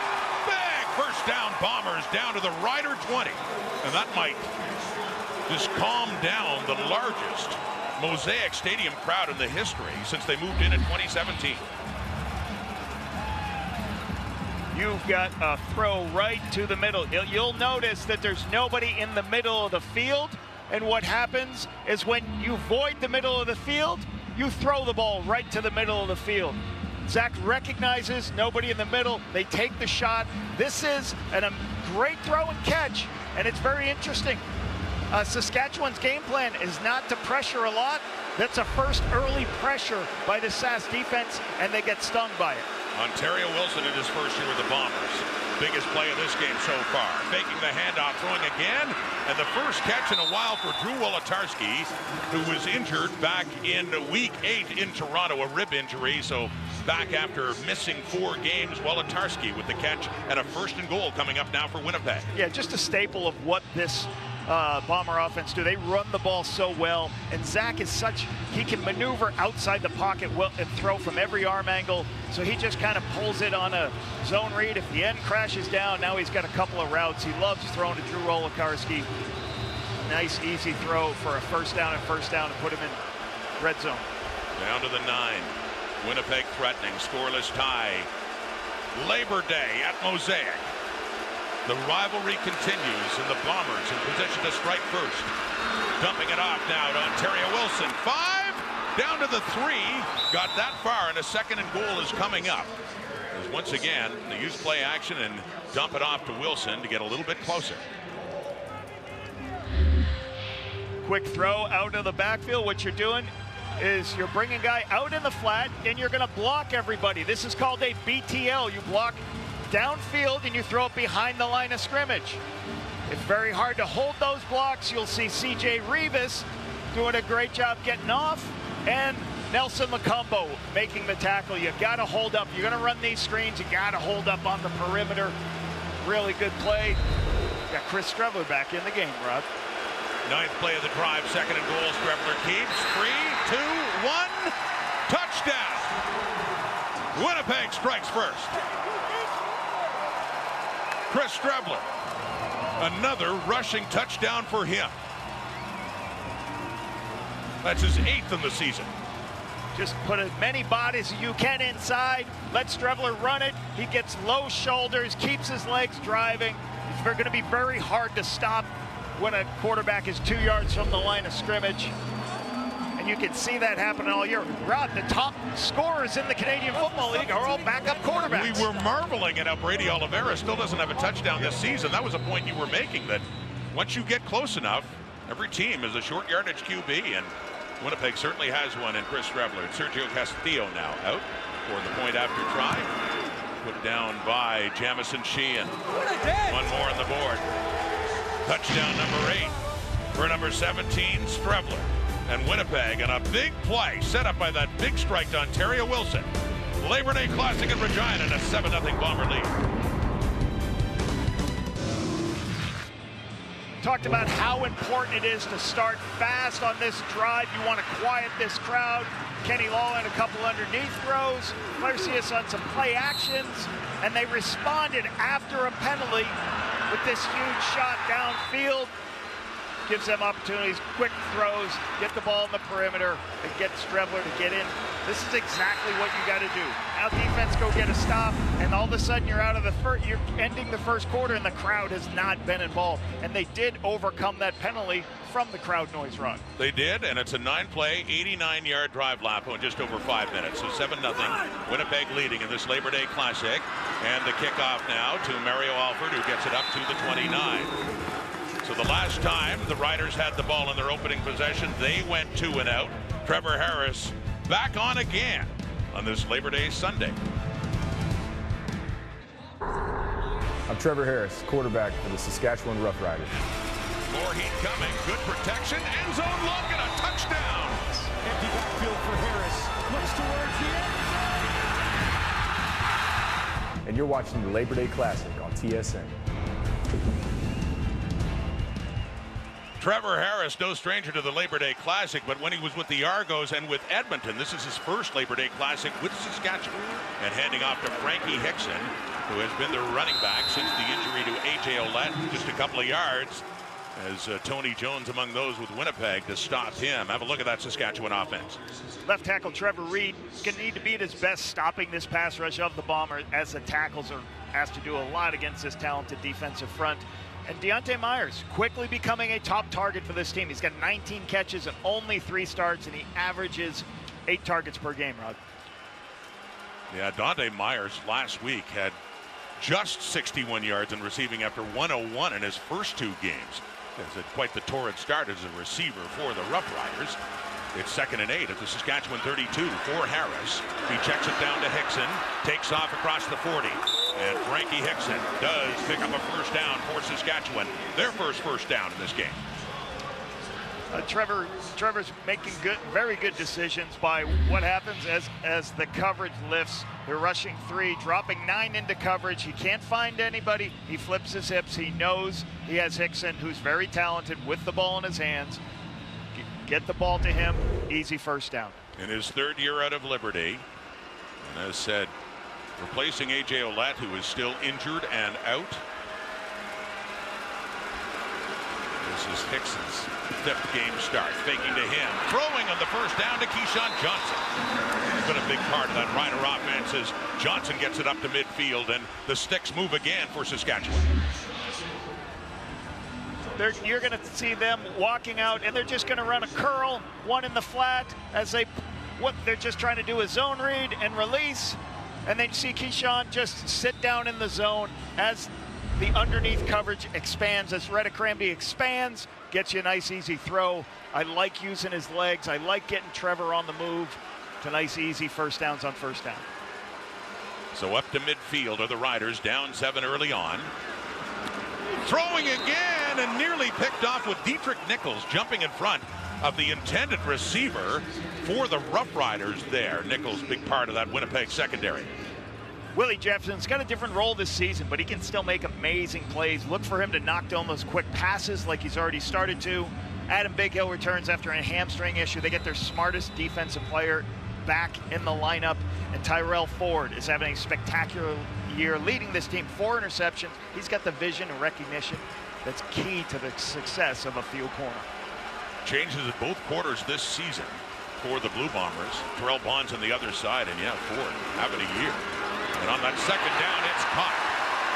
Big first down, Bombers down to the Rider 20. And that might just calm down the largest Mosaic Stadium crowd in the history since they moved in 2017. You've got a throw right to the middle. You'll notice that there's nobody in the middle of the field. And what happens is when you void the middle of the field, you throw the ball right to the middle of the field. Zach recognizes nobody in the middle. They take the shot. This is a great throw and catch, and it's very interesting. Saskatchewan's game plan is not to pressure a lot. That's a first early pressure by the Sask defense, and they get stung by it. Ontario Wilson in his first year with the Bombers. Biggest play of this game so far. Faking the handoff, throwing again, and the first catch in a while for Drew Wolotarski, who was injured back in week 8 in Toronto, a rib injury, so back after missing 4 games. Wolotarski with the catch and a 1st and goal coming up now for Winnipeg. Yeah, just a staple of what this Bomber offense do. They run the ball so well, and Zach is he can maneuver outside the pocket well and throw from every arm angle, so he just kind of pulls it on a zone read. If the end crashes down, now he's got a couple of routes. He loves throwing to Drew Wolotarski. Nice easy throw for a first down and put him in red zone. Down to the 9. Winnipeg threatening, scoreless tie. Labor Day at Mosaic. The rivalry continues, and the Bombers in position to strike first. Dumping it off now to Ontario Wilson. 5, down to the 3. Got that far, and a 2nd and goal is coming up. As once again, they use play action and dump it off to Wilson to get a little bit closer. Quick throw out of the backfield. What you're doing is you're bringing a guy out in the flat, and you're going to block everybody. This is called a BTL. You block downfield and you throw it behind the line of scrimmage. It's very hard to hold those blocks. You'll see CJ Rivas doing a great job getting off, and Nelson Macumbo making the tackle. You got to hold up. You're going to run these screens. You got to hold up on the perimeter. Really good play. Got Chris Streveler back in the game, Rob. 9th play of the drive, 2nd and goal. Streveler keeps. 3, 2, 1. Touchdown. Winnipeg strikes first. Chris Streveler, another rushing touchdown for him. That's his 8th in the season. Just put as many bodies as you can inside. Let Streveler run it. He gets low shoulders, keeps his legs driving. It's going to be very hard to stop when a quarterback is 2 yards from the line of scrimmage. And you can see that happen all year. Rod, the top scorers in the Canadian Football League are all backup quarterbacks. We were marveling at how Brady Oliveira still doesn't have a touchdown this season. That was a point you were making, that once you get close enough, every team is a short yardage QB, and Winnipeg certainly has one in Chris Streveler. Sergio Castillo now out for the point after try. Put down by Jamison Sheehan. One more on the board. Touchdown number 8 for number 17, Streveler. And Winnipeg on a big play set up by that big strike to Ontario Wilson. Labor Day Classic in Regina and a 7-0 Bomber lead. Talked about how important it is to start fast on this drive. You want to quiet this crowd. Kenny Lawler a couple underneath throws. Mercius on some play actions. And they responded after a penalty with this huge shot downfield. Gives them opportunities, quick throws, get the ball in the perimeter, and get Streveler to get in. This is exactly what you got to do. Now defense go get a stop, and all of a sudden you're out of the you're ending the first quarter, and the crowd has not been involved. And they did overcome that penalty from the crowd noise, Rod. They did, and it's a 9-play, 89-yard drive, Lapo, in just over 5 minutes. So 7-0, Winnipeg leading in this Labor Day Classic. And the kickoff now to Mario Alford, who gets it up to the 29. So the last time the Riders had the ball in their opening possession, they went 2 and out. Trevor Harris back on again on this Labor Day Sunday. I'm Trevor Harris, quarterback for the Saskatchewan Roughriders. More heat coming, good protection, end zone look, and a touchdown. Empty backfield for Harris. Looks towards the end zone. And you're watching the Labor Day Classic on TSN. Trevor Harris, no stranger to the Labor Day Classic, but when he was with the Argos and with Edmonton, this is his first Labor Day Classic with Saskatchewan. And handing off to Frankie Hickson, who has been the running back since the injury to A.J. Ouellette, just a couple of yards, as Tony Jones among those with Winnipeg to stop him. Have a look at that Saskatchewan offense. Left tackle Trevor Reed is going to need to be at his best stopping this pass rush of the Bomber, as the tackles are asked to do a lot against this talented defensive front. And Deontay Myers quickly becoming a top target for this team. He's got 19 catches and only 3 starts, and he averages 8 targets per game, Rod. Yeah, Deontay Myers last week had just 61 yards in receiving after 101 in his first 2 games. It's had quite the torrid start as a receiver for the Roughriders. It's 2nd and 8 at the Saskatchewan 32 for Harris. He checks it down to Hickson, takes off across the 40. And Frankie Hickson does pick up a first down for Saskatchewan. Their first down in this game. Trevor's making very good decisions by what happens as the coverage lifts. They're rushing 3, dropping 9 into coverage. He can't find anybody. He flips his hips. He knows he has Hickson, who's very talented with the ball in his hands. Get the ball to him. Easy first down. In his 3rd year out of Liberty, and as said, replacing A.J. Ouellette, who is still injured and out. This is Hickson's 5th game start. Faking to him. Throwing on the first down to Keyshawn Johnson. He's been a big part of that Rider offense as Johnson gets it up to midfield, and the sticks move again for Saskatchewan. You're going to see them walking out, and they're just going to run a curl, one in the flat, as they're just trying to do a zone read and release. And then you see Keyshawn just sit down in the zone as the underneath coverage expands, as Reddick Cranby expands, gets you a nice easy throw. I like using his legs. I like getting Trevor on the move. It's a nice easy first downs on first down. So up to midfield are the Riders, down 7 early on. Throwing again and nearly picked off with Dietrich Nichols jumping in front of the intended receiver for the Roughriders there. Nichols, big part of that Winnipeg secondary. Willie Jefferson's got a different role this season, but he can still make amazing plays. Look for him to knock down those quick passes like he's already started to. Adam Bighill returns after a hamstring issue. They get their smartest defensive player back in the lineup, and Tyrell Ford is having a spectacular year leading this team. 4 interceptions. He's got the vision and recognition that's key to the success of a field corner. Changes at both quarters this season for the Blue Bombers. Terrell Bonds on the other side, and yeah, Ford having a year. And on that second down, it's caught.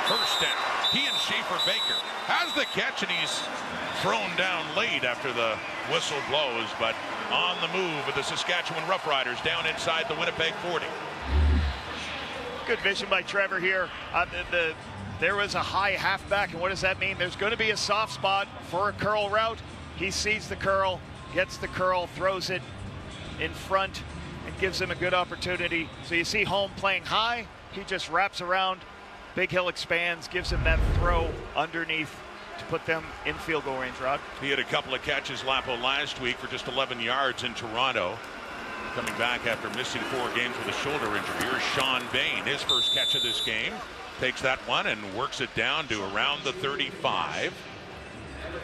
First down. He and Schaefer Baker has the catch, and he's thrown down late after the whistle blows, but on the move with the Saskatchewan Roughriders down inside the Winnipeg 40. Good vision by Trevor here. There was a high halfback, and what does that mean? There's going to be a soft spot for a curl route. He sees the curl, gets the curl, throws it in front, and gives him a good opportunity. So you see Holm playing high. He just wraps around. Bighill expands, gives him that throw underneath to put them in field goal range, Rod. He had a couple of catches, Lapo, last week for just 11 yards in Toronto. Coming back after missing 4 games with a shoulder injury. Here's Sean Bain, his first catch of this game. Takes that one and works it down to around the 35.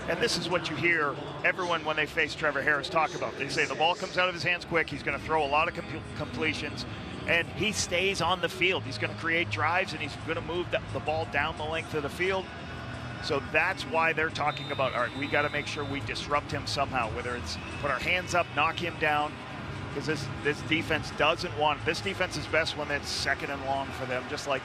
And this is what you hear everyone when they face Trevor Harris talk about. They say the ball comes out of his hands quick. He's going to throw a lot of completions, and he stays on the field. He's going to create drives, and he's going to move the ball down the length of the field. So that's why they're talking about, all right, we got to make sure we disrupt him somehow, whether it's put our hands up, knock him down, because this defense doesn't want, this defense is best when it's 2nd and long for them, just like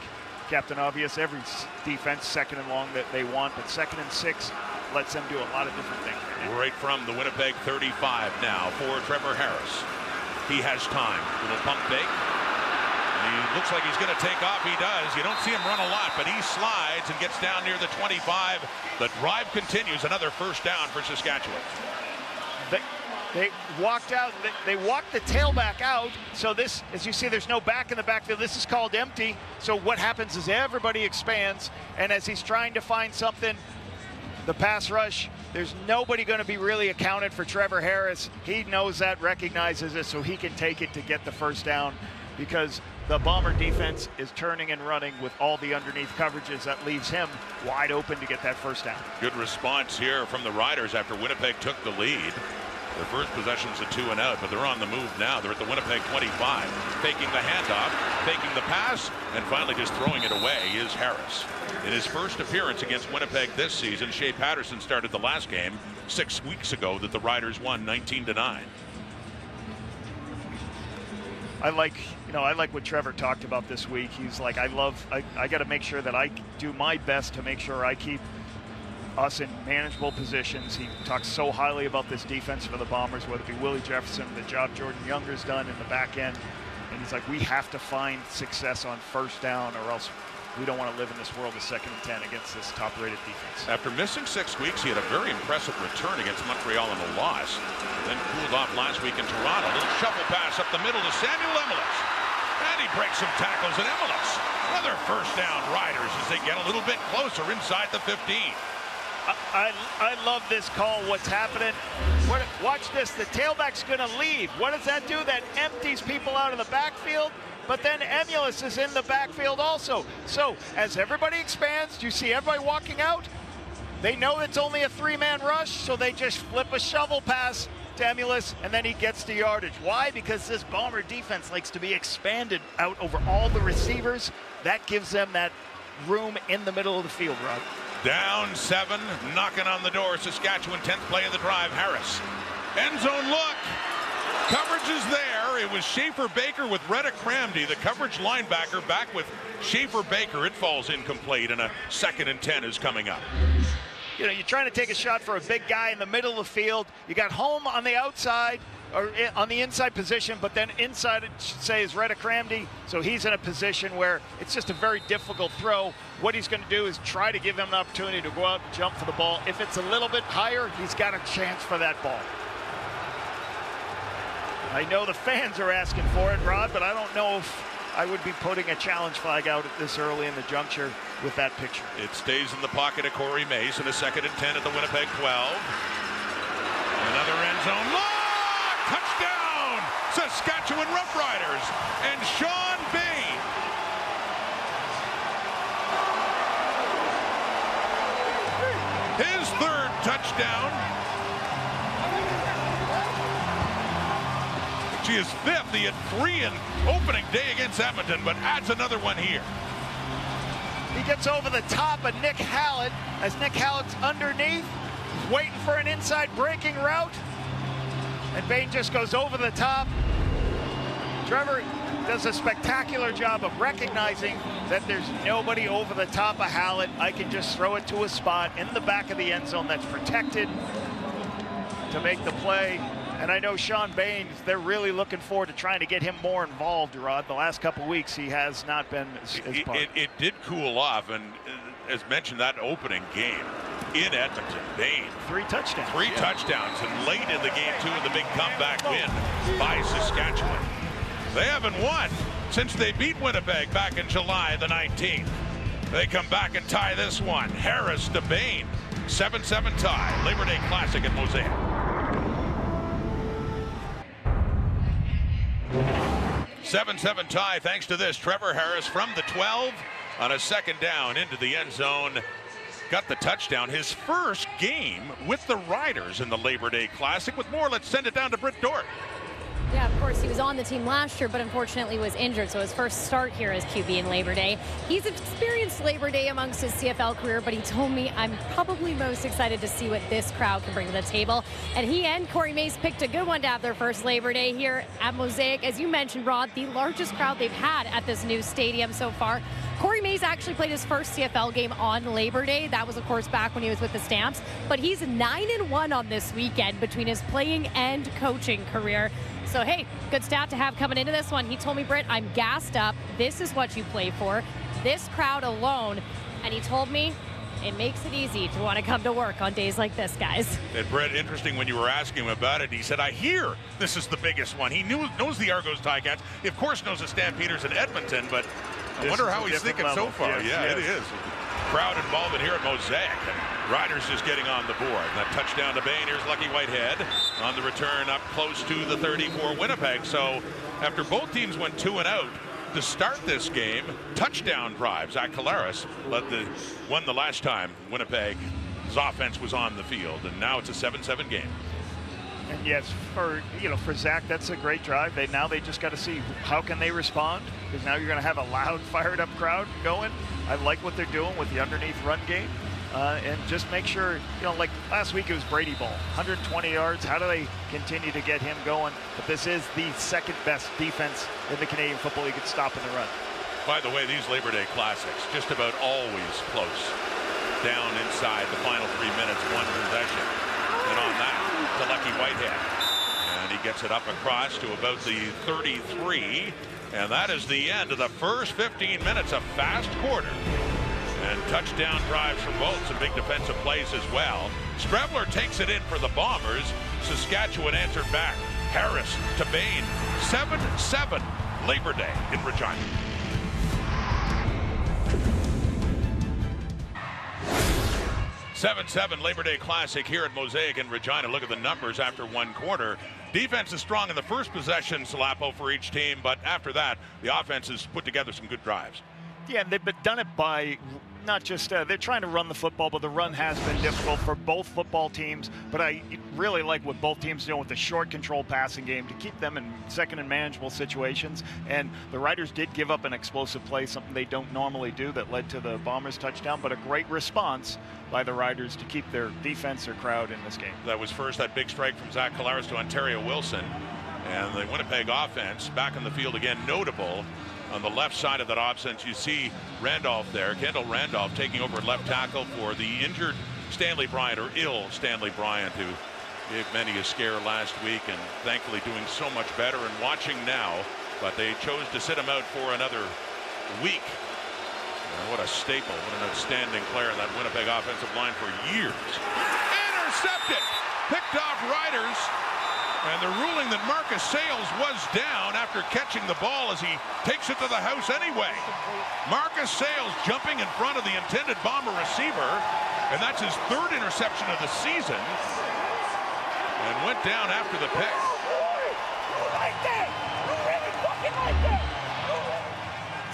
Captain Obvious, every defense 2nd and long that they want, but 2nd and 6 lets them do a lot of different things. Right from the Winnipeg 35 now for Trevor Harris. He has time. Little pump fake. And he looks like he's going to take off. He does. You don't see him run a lot, but he slides and gets down near the 25. The drive continues. Another first down for Saskatchewan. They walked out. They walked the tailback out. So this, as you see, there's no back in the backfield. This is called empty. So what happens is everybody expands. And as he's trying to find something, the pass rush, there's nobody going to be really accounted for Trevor Harris. He knows that, recognizes it, so he can take it to get the first down, because the Bomber defense is turning and running with all the underneath coverages. That leaves him wide open to get that first down. Good response here from the Riders after Winnipeg took the lead. Their first possession's a 2-and-out, but they're on the move now. They're at the Winnipeg 25, faking the handoff, faking the pass, and finally just throwing it away is Harris. In his first appearance against Winnipeg this season, Shea Patterson started the last game 6 weeks ago that the Riders won 19-9. I like what Trevor talked about this week. He's like, I got to make sure that I do my best to make sure I keep us in manageable positions. He talks so highly about this defense for the Bombers, whether it be Willie Jefferson, the job Jordan Younger's done in the back end. And he's like, we have to find success on first down, or else we don't want to live in this world of 2nd and 10 against this top-rated defense. After missing 6 weeks, he had a very impressive return against Montreal in a loss. Then cooled off last week in Toronto. A little shuffle pass up the middle to Samuel Emelis. And he breaks some tackles at Emelis. Another first down Riders as they get a little bit closer inside the 15. I love this call. What's happening? Watch this. The tailback's going to leave. What does that do? That empties people out of the backfield. But then Emelis is in the backfield also. So as everybody expands, you see everybody walking out. They know it's only a 3-man rush, so they just flip a shovel pass to Emelis, and then he gets the yardage. Why? Because this Bomber defense likes to be expanded out over all the receivers. That gives them that room in the middle of the field, Rob. Down 7, knocking on the door. Saskatchewan, 10th play of the drive. Harris. End zone look. Coverage is there. It was Schaefer Baker with Retta Cramdy, the coverage linebacker, back with Schaefer Baker. It falls incomplete, and a 2nd and 10 is coming up. You know, you're trying to take a shot for a big guy in the middle of the field. You got Home on the outside, or on the inside position, but then inside, it should say, is Retta Cramdy. So he's in a position where it's just a very difficult throw. What he's going to do is try to give him an opportunity to go out and jump for the ball. If it's a little bit higher, he's got a chance for that ball. I know the fans are asking for it, Rod, but I don't know if I would be putting a challenge flag out at this early in the juncture with that picture. It stays in the pocket of Corey Mace, and a 2nd and 10 at the Winnipeg 12. Another end zone look! Touchdown! Saskatchewan Roughriders and Sean Bain. His 3rd touchdown. She is 5th. He had 3 in opening day against Edmonton, but adds another one here. He gets over the top of Nick Hallett as Nick Hallett's underneath. He's waiting for an inside breaking route. And Bain just goes over the top. Trevor does a spectacular job of recognizing that there's nobody over the top of Hallett. I can just throw it to a spot in the back of the end zone that's protected to make the play. And I know Sean Bain, they're really looking forward to trying to get him more involved, Rod. The last couple weeks, he has not been as part. It did cool off, and as mentioned, that opening game in Edmonton, Bain. 3 touchdowns. 3 touchdowns, and late in the game, too, in the big comeback win by Saskatchewan. They haven't won since they beat Winnipeg back in July the 19th. They come back and tie this one. Harris to Bain. 7-7 tie. Labor Day Classic at Mosaic. 7-7 tie thanks to this. Trevor Harris from the 12 on a 2nd down into the end zone. Got the touchdown. His first game with the Riders in the Labor Day Classic. With more, let's send it down to Britt Dort. Yeah, of course, he was on the team last year, but unfortunately was injured, so his first start here as QB in Labor Day. He's experienced Labor Day amongst his CFL career, but he told me, I'm probably most excited to see what this crowd can bring to the table. And he and Corey Mace picked a good one to have their first Labor Day here at Mosaic. As you mentioned, Rod, the largest crowd they've had at this new stadium so far. Corey Mace actually played his first CFL game on Labor Day. That was, of course, back when he was with the Stamps. But he's 9-1 on this weekend between his playing and coaching career. So, hey, good stat to have coming into this one. He told me, Britt, I'm gassed up. This is what you play for. This crowd alone. And he told me it makes it easy to want to come to work on days like this, guys. And Brett, interesting when you were asking him about it, he said, I hear this is the biggest one. He knows the Argos Ticats. He, of course, knows the Stampeders in Edmonton, but I wonder how he's thinking so far. Yes, yeah, yes. It is. Crowd involvement here at Mosaic. And Riders just getting on the board. And that touchdown to Bain. Here's Lucky Whitehead on the return up close to the 30 for Winnipeg. So after both teams went 2 and out to start this game, touchdown drive. Zach Collaros won the last time Winnipeg's offense was on the field. And now it's a 7-7 game. And yes, for Zach, that's a great drive. Now they just got to see how can they respond, because now you're going to have a loud, fired up crowd going. I like what they're doing with the underneath run game, and just make sure, like last week it was Brady Ball, 120 yards. How do they continue to get him going? But this is the second best defense in the Canadian Football League at stopping the run. By the way, these Labor Day Classics, just about always close. Down inside the final 3 minutes, one possession. And on that, to Lucky Whitehead. And he gets it up across to about the 33. And that is the end of the first 15 minutes, a fast quarter. And touchdown drives from both, some big defensive plays as well. Strebler takes it in for the Bombers. Saskatchewan answered back. Harris to Bain. 7-7 Labor Day in Regina. Seven Labor Day Classic here at Mosaic in Regina. Look at the numbers after one quarter. Defense is strong in the first possession, Salapo, for each team, but after that, the offense has put together some good drives. Yeah, they've done it by not just, they're trying to run the football, but the run has been difficult for both football teams. But I really like what both teams do with the short control passing game to keep them in second and manageable situations. And the Riders did give up an explosive play, something they don't normally do, that led to the Bombers' touchdown, but a great response by the Riders to keep their defense, their crowd in this game. That was first, that big strike from Zach Collaros to Ontario Wilson. And the Winnipeg offense back on the field again, notable. On the left side of that offense, you see Randolph there, Kendall Randolph taking over at left tackle for the injured Stanley Bryant, or ill Stanley Bryant, who gave many a scare last week and thankfully doing so much better and watching now. But they chose to sit him out for another week. And what a staple, what an outstanding player in that Winnipeg offensive line for years. Intercepted, picked off Riders. And they're ruling that Marcus Sales was down after catching the ball as he takes it to the house anyway. Marcus Sales jumping in front of the intended Bomber receiver, and that's his third interception of the season, and went down after the pick.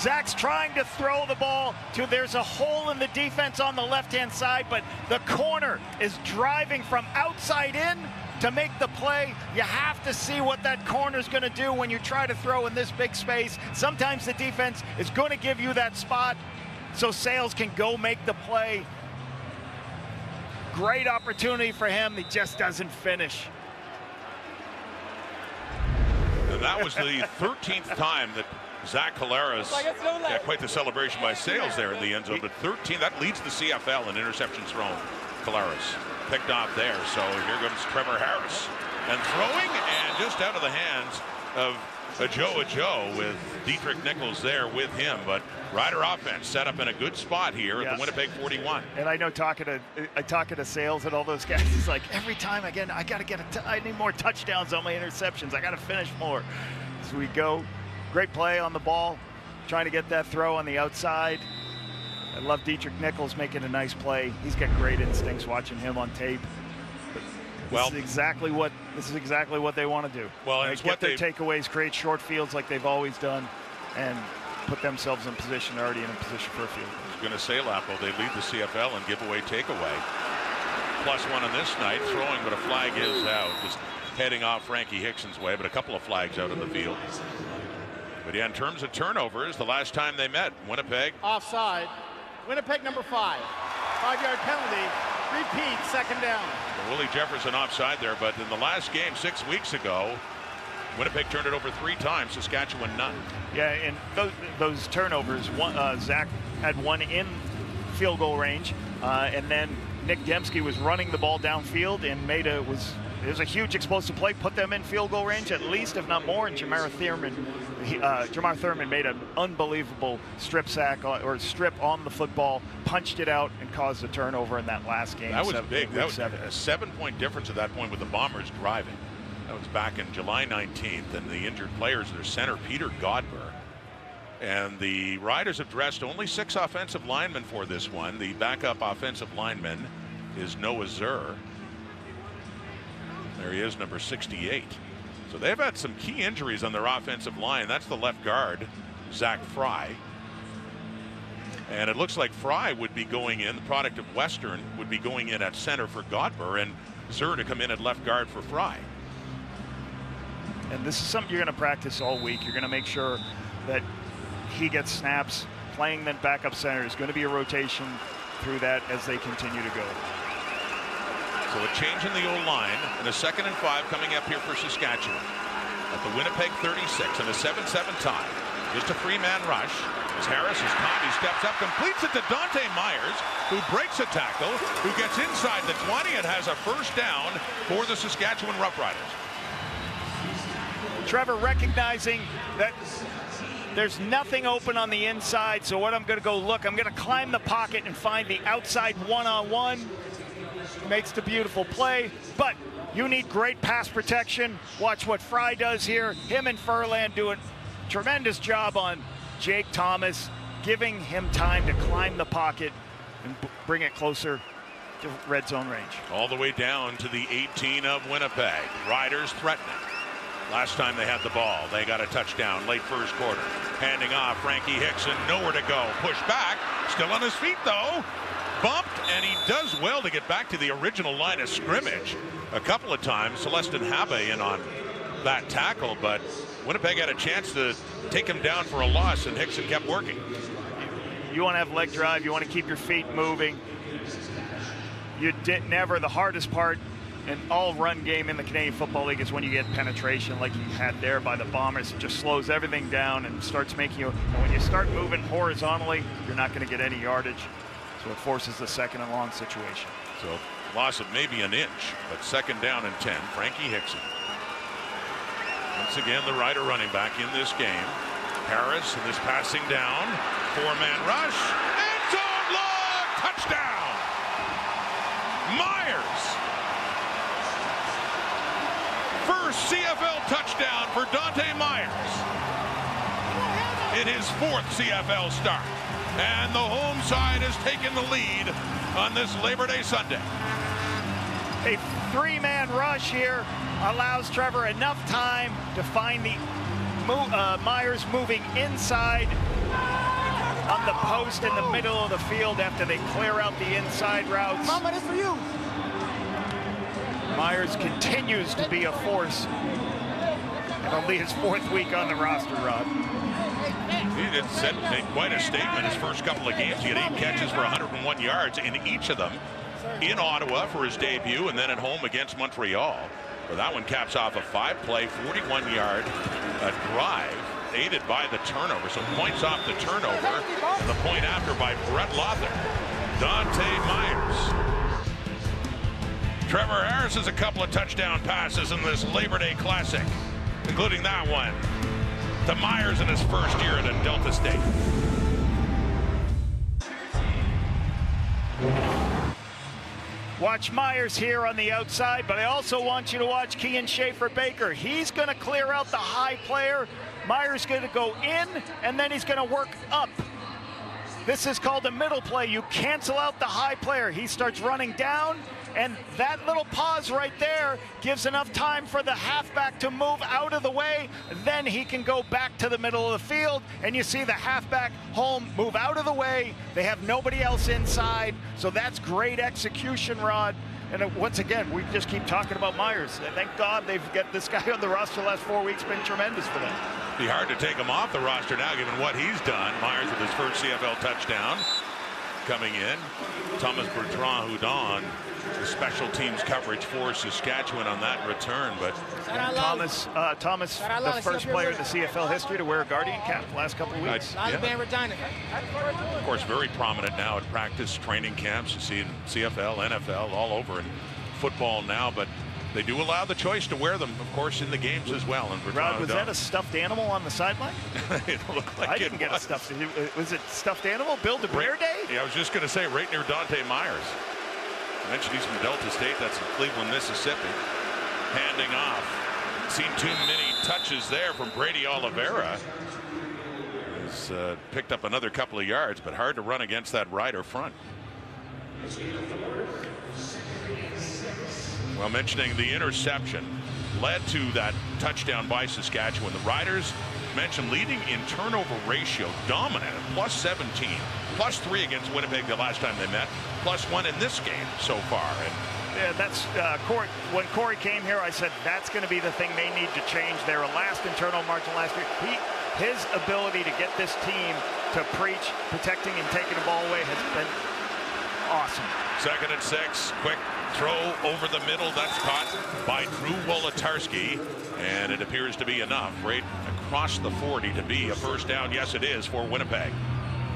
Zach's trying to throw the ball to, there's a hole in the defense on the left-hand side, but the corner is driving from outside in to make the play. You have to see what that corner's going to do when you try to throw in this big space. Sometimes the defense is going to give you that spot so Sales can go make the play. Great opportunity for him. He just doesn't finish. And that was the 13th time that Zach Collaros got quite the celebration by Sales there in the end zone, but 13, that leads the CFL in interceptions thrown. Collaros picked off there, so here comes Trevor Harris. And throwing, and just out of the hands of Joe with Dietrich Nichols there with him. But Rider offense set up in a good spot here at the Winnipeg 41. And I know talking to Sales and all those guys, he's like, every time again, I got to get I need more touchdowns on my interceptions. I got to finish more. So we go. Great play on the ball, trying to get that throw on the outside. I love Dietrich Nichols making a nice play. He's got great instincts watching him on tape. This is exactly what they want to do. Well, and get their takeaways, create short fields like they've always done, and put themselves in position, already in a position for a field. I was going to say, Lapo, they lead the CFL in giveaway takeaway. +1 on this night, throwing, but a flag is out. Just heading off Frankie Hickson's way, but a couple of flags out in the field. But yeah, in terms of turnovers, the last time they met, Winnipeg. Offside. Winnipeg number 5. 5-yard penalty. Repeat, second down. Well, Willie Jefferson offside there, but in the last game 6 weeks ago, Winnipeg turned it over 3 times, Saskatchewan none. Yeah, and those turnovers, Zach had one in field goal range, and then Nick Dembski was running the ball downfield and it was a huge explosive play, put them in field goal range at least, if not more, and Jamar Thurman made an unbelievable strip sack or strip on the football, punched it out, and caused a turnover in that last game. That was big. That was a 7-point difference at that point with the Bombers driving. That was back in July 19th, and the injured players, their center, Peter Godber. And the Riders have dressed only 6 offensive linemen for this one. The backup offensive lineman is Noah Zur. There he is, number 68. So they've had some key injuries on their offensive line. That's the left guard, Zach Fry. And it looks like Fry would be going in, the product of Western, would be going in at center for Godber, and Zur to come in at left guard for Fry. And this is something you're going to practice all week. You're going to make sure that he gets snaps. Playing that backup center is going to be a rotation through that as they continue to go. So a change in the O-line and a 2nd and 5 coming up here for Saskatchewan at the Winnipeg 36 and a 7-7 tie. Just a 3-man rush as Harris, as Tommy steps up, completes it to Dante Myers, who breaks a tackle, who gets inside the 20 and has a first down for the Saskatchewan Roughriders. Trevor recognizing that there's nothing open on the inside, so what I'm going to go look, I'm going to climb the pocket and find the outside one-on-one. Makes the beautiful play, but you need great pass protection. Watch what Fry does here. Him and Furlan do a tremendous job on Jake Thomas, giving him time to climb the pocket and bring it closer to red zone range. All the way down to the 18 of Winnipeg. Riders threatening. Last time they had the ball, they got a touchdown late first quarter. Handing off Frankie Hickson, nowhere to go. Push back, still on his feet though. Bumped, and he does well to get back to the original line of scrimmage a couple of times. Celestin Habe in on that tackle, but Winnipeg had a chance to take him down for a loss, and Hickson kept working. You want to have leg drive, you want to keep your feet moving. The hardest part in all run game in the Canadian Football League is when you get penetration like you had there by the Bombers. It just slows everything down and starts making you, and when you start moving horizontally, you're not going to get any yardage. So it forces the 2nd and long situation. So loss of maybe an inch, but 2nd down and 10. Frankie Hickson. Once again, the Rider running back in this game. Harris, and this passing down. 4-man rush. End zone long. Touchdown. Myers. First CFL touchdown for Dante Myers in his 4th CFL start. And the home side has taken the lead on this Labor Day Sunday. A 3-man rush here allows Trevor enough time to find the Myers moving inside on the post in the middle of the field after they clear out the inside routes. Mama, this for you. Myers continues to be a force, and only his 4th week on the roster, Rod. He made quite a statement his first couple of games. He had 8 catches for 101 yards in each of them. In Ottawa for his debut, and then at home against Montreal. Well, that one caps off a 5-play, 41-yard drive, aided by the turnover. So points off the turnover, and the point after by Brett Lother. Dante Myers. Trevor Harris has a couple of touchdown passes in this Labor Day Classic, including that one to Myers in his first year at Delta State. Watch Myers here on the outside, but I also want you to watch Kean Schaefer-Baker. He's going to clear out the high player. Myers going to go in, and then he's going to work up. This is called a middle play. You cancel out the high player. He starts running down, and that little pause right there gives enough time for the halfback to move out of the way. Then he can go back to the middle of the field, and you see the halfback home move out of the way. They have nobody else inside, so that's great execution, Rod, And once again, we just keep talking about Myers. And thank God they've got this guy on the roster the last 4 weeks. Been tremendous for them. Be hard to take him off the roster now, given what he's done. Myers with his first CFL touchdown coming in. Thomas Bertrand-Houdon, the special teams coverage for Saskatchewan on that return. But Thomas, the first player in the CFL history to wear a Guardian cap the last couple of weeks. Of course, very prominent now at practice, training camps. You see in CFL, NFL, all over in football now. But they do allow the choice to wear them, of course, in the games as well. And Rod, was that a stuffed animal on the sideline? It looked like I didn't get a stuffed. Was it stuffed animal? Bill DeBear Day? Yeah, I was just going to say right near Dante Myers. I mentioned he's from Delta State. That's in Cleveland, Mississippi. Handing off. Seen too many touches there from Brady Oliveira. He's picked up another couple of yards, but hard to run against that Rider front. Well, mentioning the interception led to that touchdown by Saskatchewan. The Riders mentioned leading in turnover ratio, dominant at +17, +3 against Winnipeg the last time they met, +1 in this game so far. And yeah, that's Corey. When Corey came here, I said that's going to be the thing they need to change. They were last in turnover margin last year. His ability to get this team to preach, protecting and taking the ball away has been awesome. 2nd and 6, quick throw over the middle. That's caught by Drew Wolotarski, and it appears to be enough right across the 40 to be a first down. Yes, it is for Winnipeg.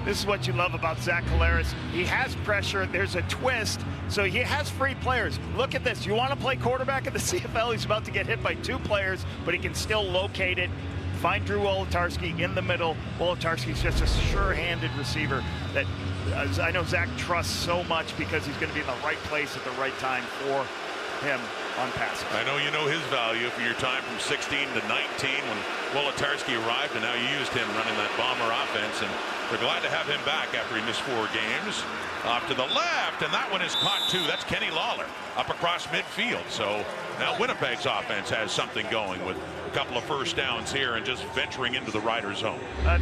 This is what you love about Zach Collaros. He has pressure. There's a twist, so he has free players. Look at this. You want to play quarterback in the CFL? He's about to get hit by 2 players, but he can still locate it. Find Drew Wolotarski in the middle. Wolotarski's just a sure-handed receiver that I know Zach trusts so much because he's going to be in the right place at the right time for him on passes. I know you know his value for your time from 16 to 19 when Wolotarski arrived, and now you used him running that Bomber offense, and they're glad to have him back after he missed 4 games. Off to the left, and that one is caught too. That's Kenny Lawler up across midfield. So now Winnipeg's offense has something going with a couple of first downs here and just venturing into the Rider zone.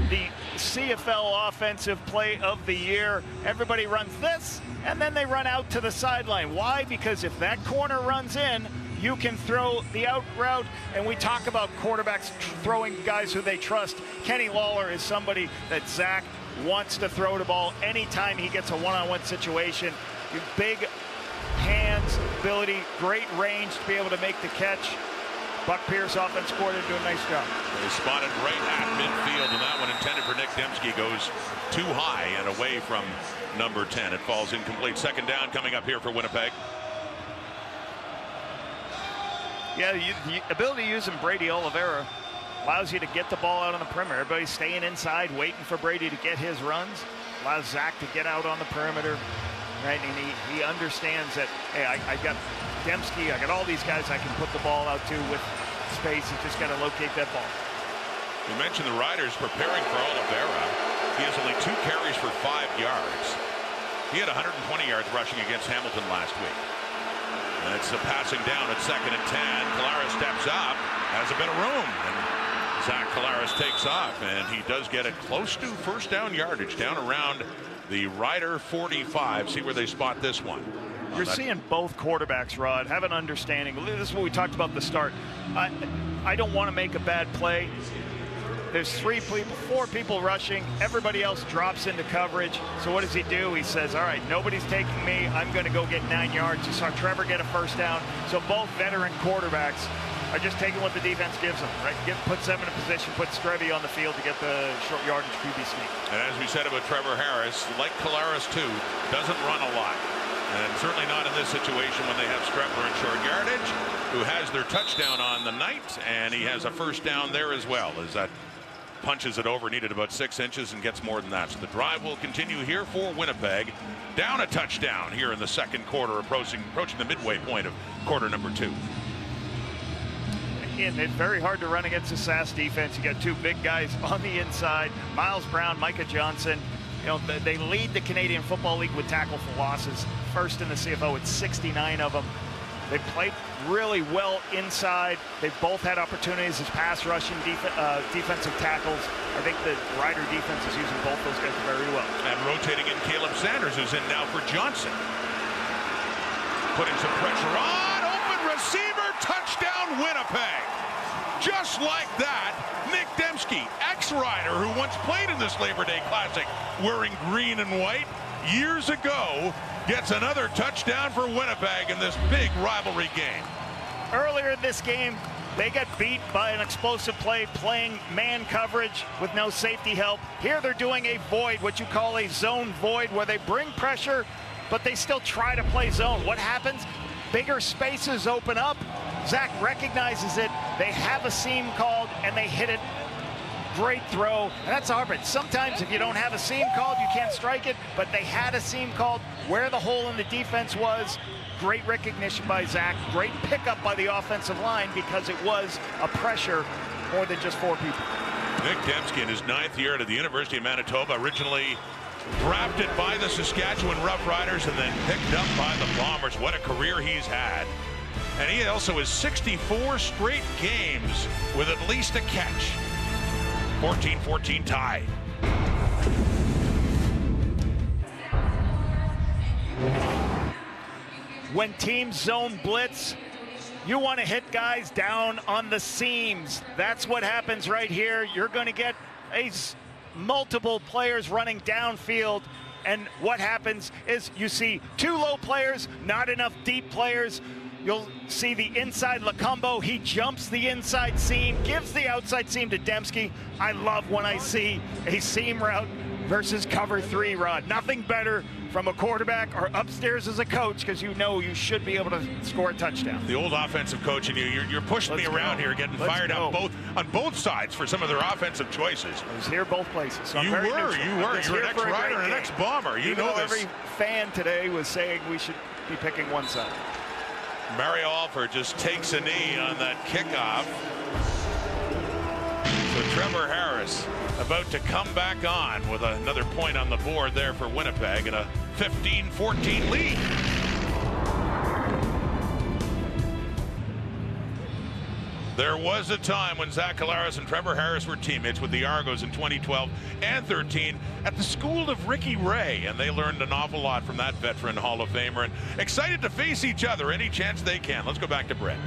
The CFL offensive play of the year. Everybody runs this, and then they run out to the sideline. Why? Because if that corner runs in, you can throw the out route, and we talk about quarterbacks throwing guys who they trust. Kenny Lawler is somebody that Zach wants to throw the ball anytime he gets a one-on-one situation. Big hands, ability, great range to be able to make the catch. Buck Pierce, offense coordinator, do a nice job. They spotted right at midfield, and that one intended for Nick Dembski goes too high and away from number 10. It falls incomplete. 2nd down coming up here for Winnipeg. Yeah, the ability to use him, Brady Oliveira, allows you to get the ball out on the perimeter. Everybody's staying inside, waiting for Brady to get his runs. Allows Zach to get out on the perimeter, right? And he understands that, hey, I got Dembski, I got all these guys I can put the ball out to with space. He's just got to locate that ball. We mentioned the Riders preparing for Oliveira. He has only 2 carries for 5 yards. He had 120 yards rushing against Hamilton last week. And it's a passing down at 2nd and 10. Collaros steps up, has a bit of room, and Zach Collaros takes off, and he does get it close to first down yardage, down around the Rider 45. See where they spot this one. You're seeing both quarterbacks, Rod, have an understanding. This is what we talked about at the start. I don't want to make a bad play. There's 4 people rushing. Everybody else drops into coverage. So what does he do? He says, all right, nobody's taking me. I'm going to go get 9 yards. You saw Trevor get a first down. So both veteran quarterbacks are just taking what the defense gives them, right? Puts them in a position, puts Strevy on the field to get the short yardage QB sneak. And as we said about Trevor Harris, like Collaros too, doesn't run a lot. And certainly not in this situation when they have Strebler in short yardage, who has their touchdown on the night, and he has a first down there as well, as that punches it over, needed about 6 inches and gets more than that. So the drive will continue here for Winnipeg. Down a touchdown here in the 2nd quarter, approaching the midway point of quarter number 2. Again, it's very hard to run against the SAS defense. You got 2 big guys on the inside, Miles Brown, Micah Johnson. You know, they lead the Canadian Football League with tackle for losses, first in the CFL with 69 of them. They played really well inside. They've both had opportunities as pass rushing defensive tackles. I think the Rider defense is using both those guys very well. And rotating in Caleb Sanders, who's in now for Johnson. Putting some pressure on. Open receiver. Touchdown, Winnipeg. Just like that, Nick Dembski, ex-Rider who once played in this Labor Day Classic wearing green and white years ago, gets another touchdown for Winnipeg in this big rivalry game. Earlier in this game, they got beat by an explosive play playing man coverage with no safety help. Here they're doing a void, what you call a zone void, where they bring pressure, but they still try to play zone. What happens? Bigger spaces open up. Zach recognizes it. They have a seam called, and they hit it. Great throw. And that's hard, but sometimes if you don't have a seam called, you can't strike it. But they had a seam called where the hole in the defense was. Great recognition by Zach. Great pickup by the offensive line because it was a pressure more than just 4 people. Nick Dembski in his 9th year at the University of Manitoba, originally drafted by the Saskatchewan Roughriders and then picked up by the Bombers. What a career he's had. And he also has 64 straight games with at least a catch. 14-14 tie. When teams zone blitz, you want to hit guys down on the seams. That's what happens right here. You're going to get multiple players running downfield, and what happens is you see 2 low players, not enough deep players. You'll see the inside Lacombo. He jumps the inside seam, gives the outside seam to Dembski. I love when I see a seam route versus cover 3, Rod. Nothing better from a quarterback or upstairs as a coach, because you know you should be able to score a touchdown. The old offensive coach in you, you're pushing me around here, getting fired up on both sides for some of their offensive choices. I was here both places. So you were an ex-Rider and an ex-Bomber. You know this. Every fan today was saying we should be picking one side. Mario Alford just takes a knee on that kickoff. So Trevor Harris about to come back on with another point on the board there for Winnipeg and a 15-14 lead. There was a time when Zach Collaros and Trevor Harris were teammates with the Argos in 2012 and 13 at the school of Ricky Ray, and they learned an awful lot from that veteran Hall of Famer, and excited to face each other any chance they can. Let's go back to Brett.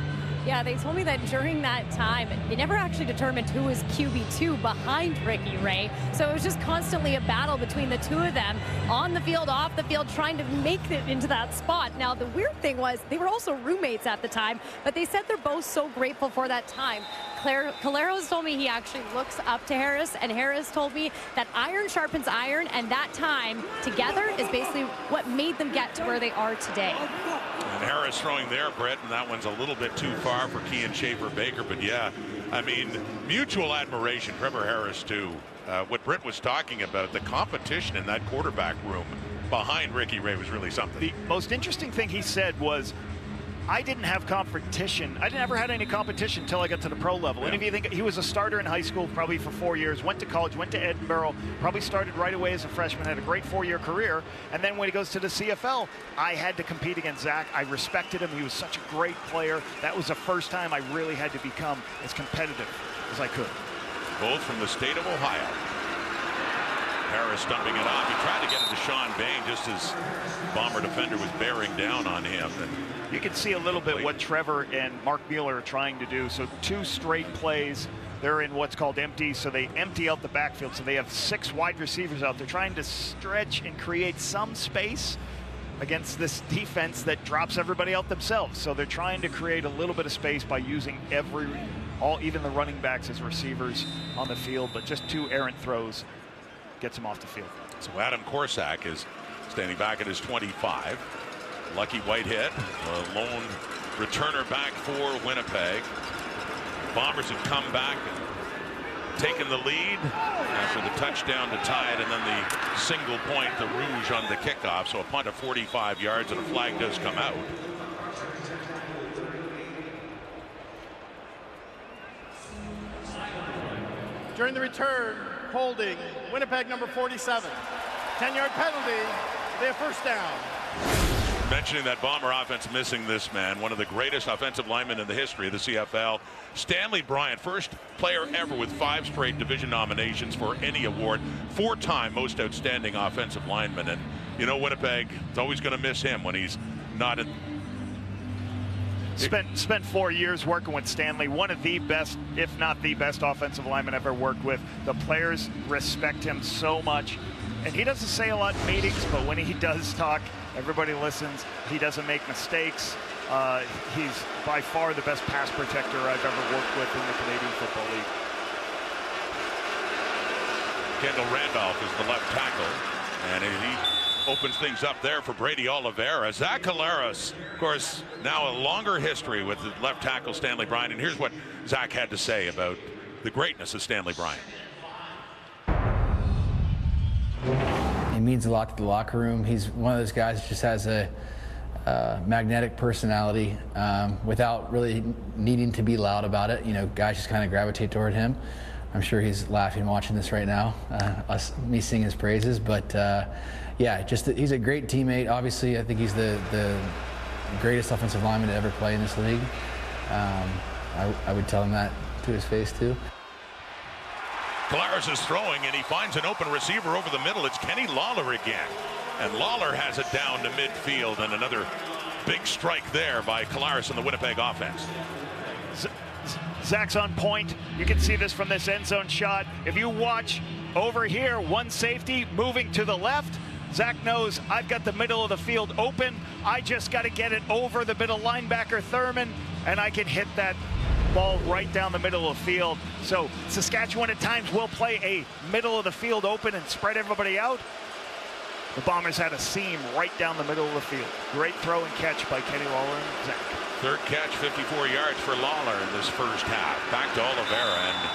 Yeah, they told me that during that time, they never actually determined who was QB2 behind Ricky Ray. So it was just constantly a battle between the two of them on the field, off the field, trying to make it into that spot. Now, the weird thing was they were also roommates at the time, but they said they're both so grateful for that time. Collaros told me he actually looks up to Harris, and Harris told me that iron sharpens iron, and that time together is basically what made them get to where they are today. And Harris throwing there, Brett, and that one's a little bit too far for Kean Schaefer-Baker, but yeah, I mean, mutual admiration. Trevor Harris, too. What Brett was talking about, the competition in that quarterback room behind Ricky Ray was really something. The most interesting thing he said was, I didn't have competition. I never had any competition until I got to the pro level. Yeah. And if you think, he was a starter in high school probably for 4 years, went to college, went to Edinburgh, probably started right away as a freshman, had a great 4-year career. And then when he goes to the CFL, I had to compete against Zach. I respected him. He was such a great player. That was the first time I really had to become as competitive as I could. Both from the state of Ohio. Harris stumping it off. He tried to get it to Sean Bain just as Bomber defender was bearing down on him. And you can see a little bit what Trevor and Mark Mueller are trying to do. So 2 straight plays. They're in what's called empty, so they empty out the backfield. So they have 6 wide receivers out there trying to stretch and create some space against this defense that drops everybody out themselves. So they're trying to create a little bit of space by using even the running backs as receivers on the field, but just 2 errant throws gets him off the field. So Adam Korsak is standing back at his 25. Lucky Whitehead, a lone returner back for Winnipeg. Bombers have come back and taken the lead after the touchdown to tie it, and then the single point, the Rouge on the kickoff. So a punt of 45 yards and a flag does come out. During the return, holding Winnipeg number 47. 10-yard penalty, their first down. Mentioning that Bomber offense missing this man, one of the greatest offensive linemen in the history of the CFL, Stanley Bryant, first player ever with 5 straight division nominations for any award, 4-time most outstanding offensive lineman. And you know, Winnipeg is always going to miss him when he's not Spent 4 years working with Stanley, one of the best, if not the best, offensive lineman ever worked with. The players respect him so much, and he doesn't say a lot in meetings, but when he does talk, everybody listens. He doesn't make mistakes. He's by far the best pass protector I've ever worked with in the Canadian Football League. Kendall Randolph is the left tackle, and he opens things up there for Brady Oliveira. Zach Collaros, of course, now a longer history with the left tackle Stanley Bryant, and here's what Zach had to say about the greatness of Stanley Bryant. He means a lot to the locker room. He's one of those guys that just has a magnetic personality without really needing to be loud about it. You know, guys just kind of gravitate toward him. I'm sure he's laughing watching this right now, me singing his praises. But yeah, he's a great teammate. Obviously, I think he's the greatest offensive lineman to ever play in this league. I would tell him that to his face too. Collaros is throwing, and he finds an open receiver over the middle. It's Kenny Lawler again. And Lawler has it down to midfield, and another big strike there by Collaros in the Winnipeg offense. Zach's on point. You can see this from this end zone shot. If you watch over here, one safety moving to the left. Zach knows I've got the middle of the field open. I just got to get it over the middle linebacker Thurman, and I can hit that ball right down the middle of the field. So Saskatchewan at times will play a middle of the field open and spread everybody out. The Bombers had a seam right down the middle of the field. Great throw and catch by Kenny Lawler and Zach. Third catch, 54 yards for Lawler in this first half. Back to Oliveira, and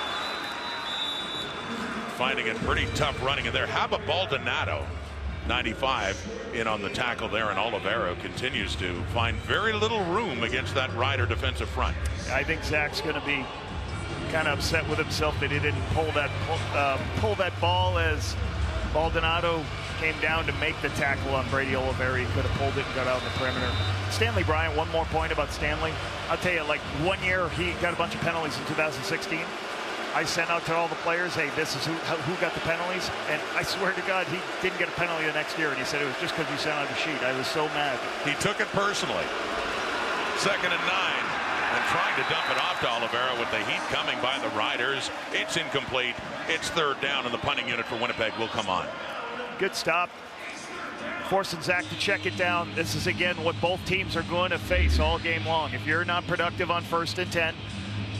finding it pretty tough running in there. How about Baldonado? 95 in on the tackle there, and Oliveira continues to find very little room against that Rider defensive front. I think Zach's going to be kind of upset with himself that he didn't pull that ball as Baldonado came down to make the tackle on Brady Oliveira. He could have pulled it and got out on the perimeter. Stanley Bryant, one more point about Stanley. I'll tell you, like 1 year he got a bunch of penalties in 2016. I sent out to all the players, hey, this is who got the penalties. And I swear to God, he didn't get a penalty the next year. And he said it was just because you sent out a sheet. I was so mad. He took it personally. 2nd and 9. And trying to dump it off to Oliveira with the heat coming by the Riders. It's incomplete. It's 3rd down, and the punting unit for Winnipeg will come on. Good stop. Forcing Zach to check it down. This is, again, what both teams are going to face all game long. If you're not productive on 1st and 10,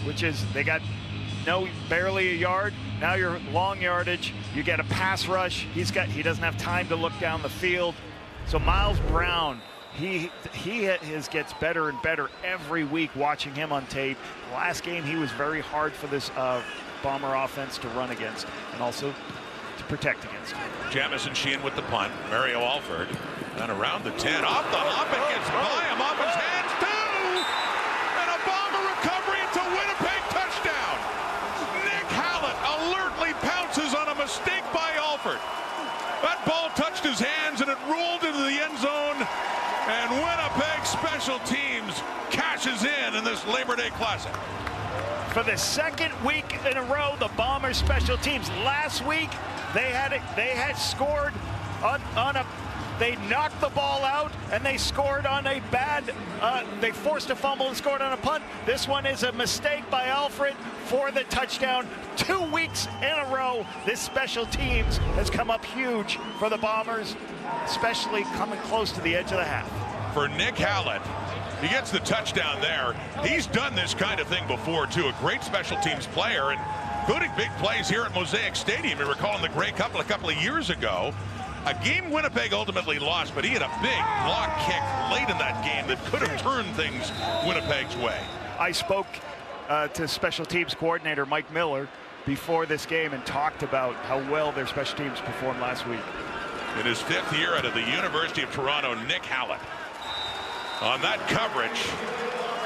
which is they got barely a yard. Now you're long yardage. You get a pass rush. He doesn't have time to look down the field. So Miles Brown, he gets better and better every week watching him on tape. Last game he was very hard for this Bomber offense to run against and also to protect against. Jamison Sheehan with the punt. Mario Alford and around the 10. Off the hop, it gets by him off his hands too. And a Bomber recovery. It's a Winnipeg touchdown. Nick Hallett alertly pounces on a mistake by Alford. That ball touched his hands and it rolled into the end zone. And Winnipeg special teams cashes in this Labor Day Classic. For the 2nd week in a row, the Bombers special teams. Last week, they had scored they knocked the ball out and they scored on a they forced a fumble and scored on a punt. This one is a mistake by Alfred for the touchdown. 2 weeks in a row, this special teams has come up huge for the Bombers, especially coming close to the edge of the half. For Nick Hallett, he gets the touchdown there. He's done this kind of thing before, too. A great special teams player, and including big plays here at Mosaic Stadium. You recall in the Grey Cup a couple of years ago, a game Winnipeg ultimately lost, but he had a big block kick late in that game that could have turned things Winnipeg's way. I spoke to special teams coordinator Mike Miller before this game and talked about how well their special teams performed last week. In his 5th year out of the University of Toronto, Nick Hallett on that coverage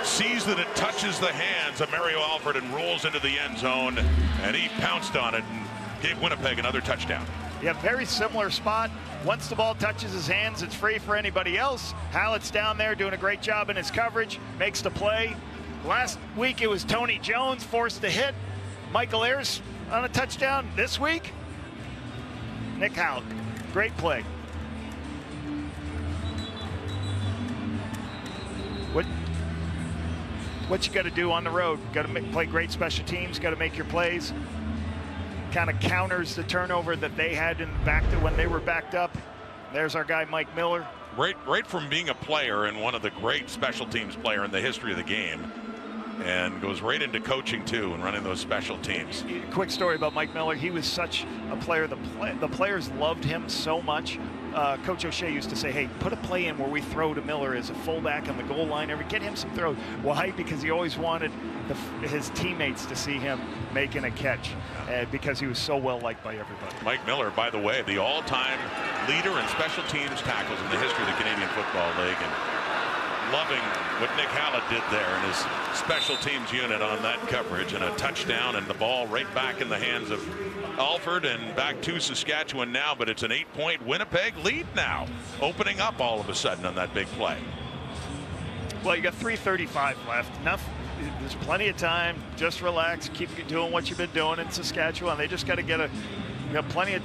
sees that it touches the hands of Mario Alford and rolls into the end zone, and he pounced on it and gave Winnipeg another touchdown. Yeah, very similar spot. Once the ball touches his hands, it's free for anybody else. Hallett's down there doing a great job in his coverage, makes the play. Last week it was Tony Jones forced to hit. Michael Ayers on a touchdown. This week, Nick Hallett. Great play. what you got to do on the road. Got to play great special teams. Got to make your plays. Kind of counters the turnover that they had when they were backed up. There's our guy Mike Miller. Right from being a player and one of the great special teams player in the history of the game, and goes right into coaching too and running those special teams. Quick story about Mike Miller. He was such a player. The players loved him so much. Coach O'Shea used to say, hey, put a play in where we throw to Miller as a fullback on the goal line, or get him some throws. Why? Because he always wanted his teammates to see him making a catch, because he was so well liked by everybody. Mike Miller, by the way, the all-time leader in special teams tackles in the history of the Canadian Football League, and loving what Nick Hallett did there in his special teams unit on that coverage, and a touchdown and the ball right back in the hands of Alford and back to Saskatchewan now, but it's an 8-point Winnipeg lead now, opening up all of a sudden on that big play. Well, you got 3:35 left. There's plenty of time. Just relax. Keep doing what you've been doing in Saskatchewan. They just got to get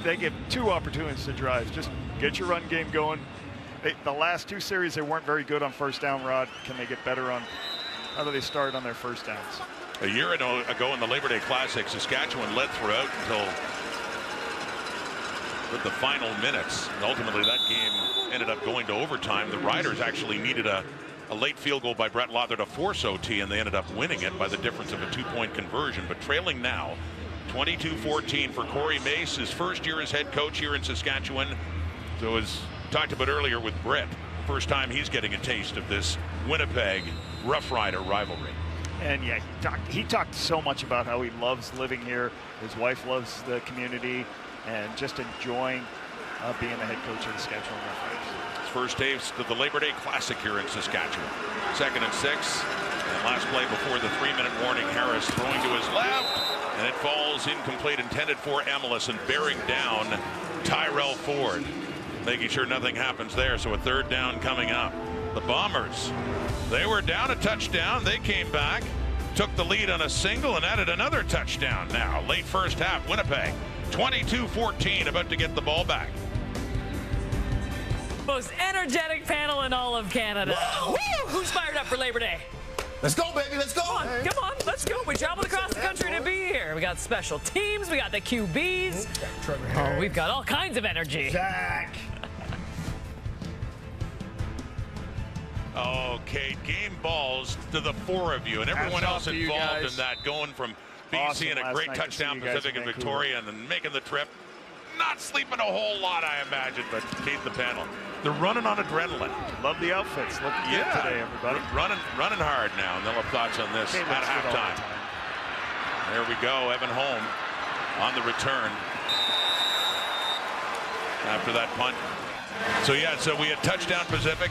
they get 2 opportunities to drive. Just get your run game going. The last 2 series, they weren't very good on first down, Rod. Can they get better on, how do they start on their first downs? A year ago in the Labor Day Classic, Saskatchewan led throughout until with the final minutes. And ultimately, that game ended up going to overtime. The Riders actually needed a late field goal by Brett Lother to force OT, and they ended up winning it by the difference of a 2-point conversion. But trailing now, 22-14 for Corey Mace, his first year as head coach here in Saskatchewan. So as talked about earlier with Brett, first time he's getting a taste of this Winnipeg Roughrider rivalry. And yeah, he talked so much about how he loves living here. His wife loves the community, and just enjoying being the head coach of the Saskatchewan Roughriders. His first taste of the Labor Day Classic here in Saskatchewan. 2nd and 6. And last play before the 3-minute warning, Harris throwing to his left, and it falls incomplete, intended for Emelis, and bearing down Tyrell Ford, making sure nothing happens there. So a 3rd down coming up. The Bombers, they were down a touchdown. They came back, took the lead on a single, and added another touchdown now. Late first half, Winnipeg 22-14, about to get the ball back. Most energetic panel in all of Canada. Woo! Who's fired up for Labor Day? Let's go, baby. Let's go. Come on. Let's go. We traveled across the country to be here. We got special teams. We got the QBs. Oh, we've got all kinds of energy. Zach. Okay, game balls to the 4 of you and everyone else involved in that, going from BC and a great touchdown Pacific and Victoria, and then making the trip. Not sleeping a whole lot, I imagine, but Kate the panel. They're running on adrenaline. Love the outfits. Looking good today, everybody. Running hard now, and they'll have thoughts on this at halftime. There we go, Evan Holm on the return after that punt. So yeah, so we had touchdown Pacific.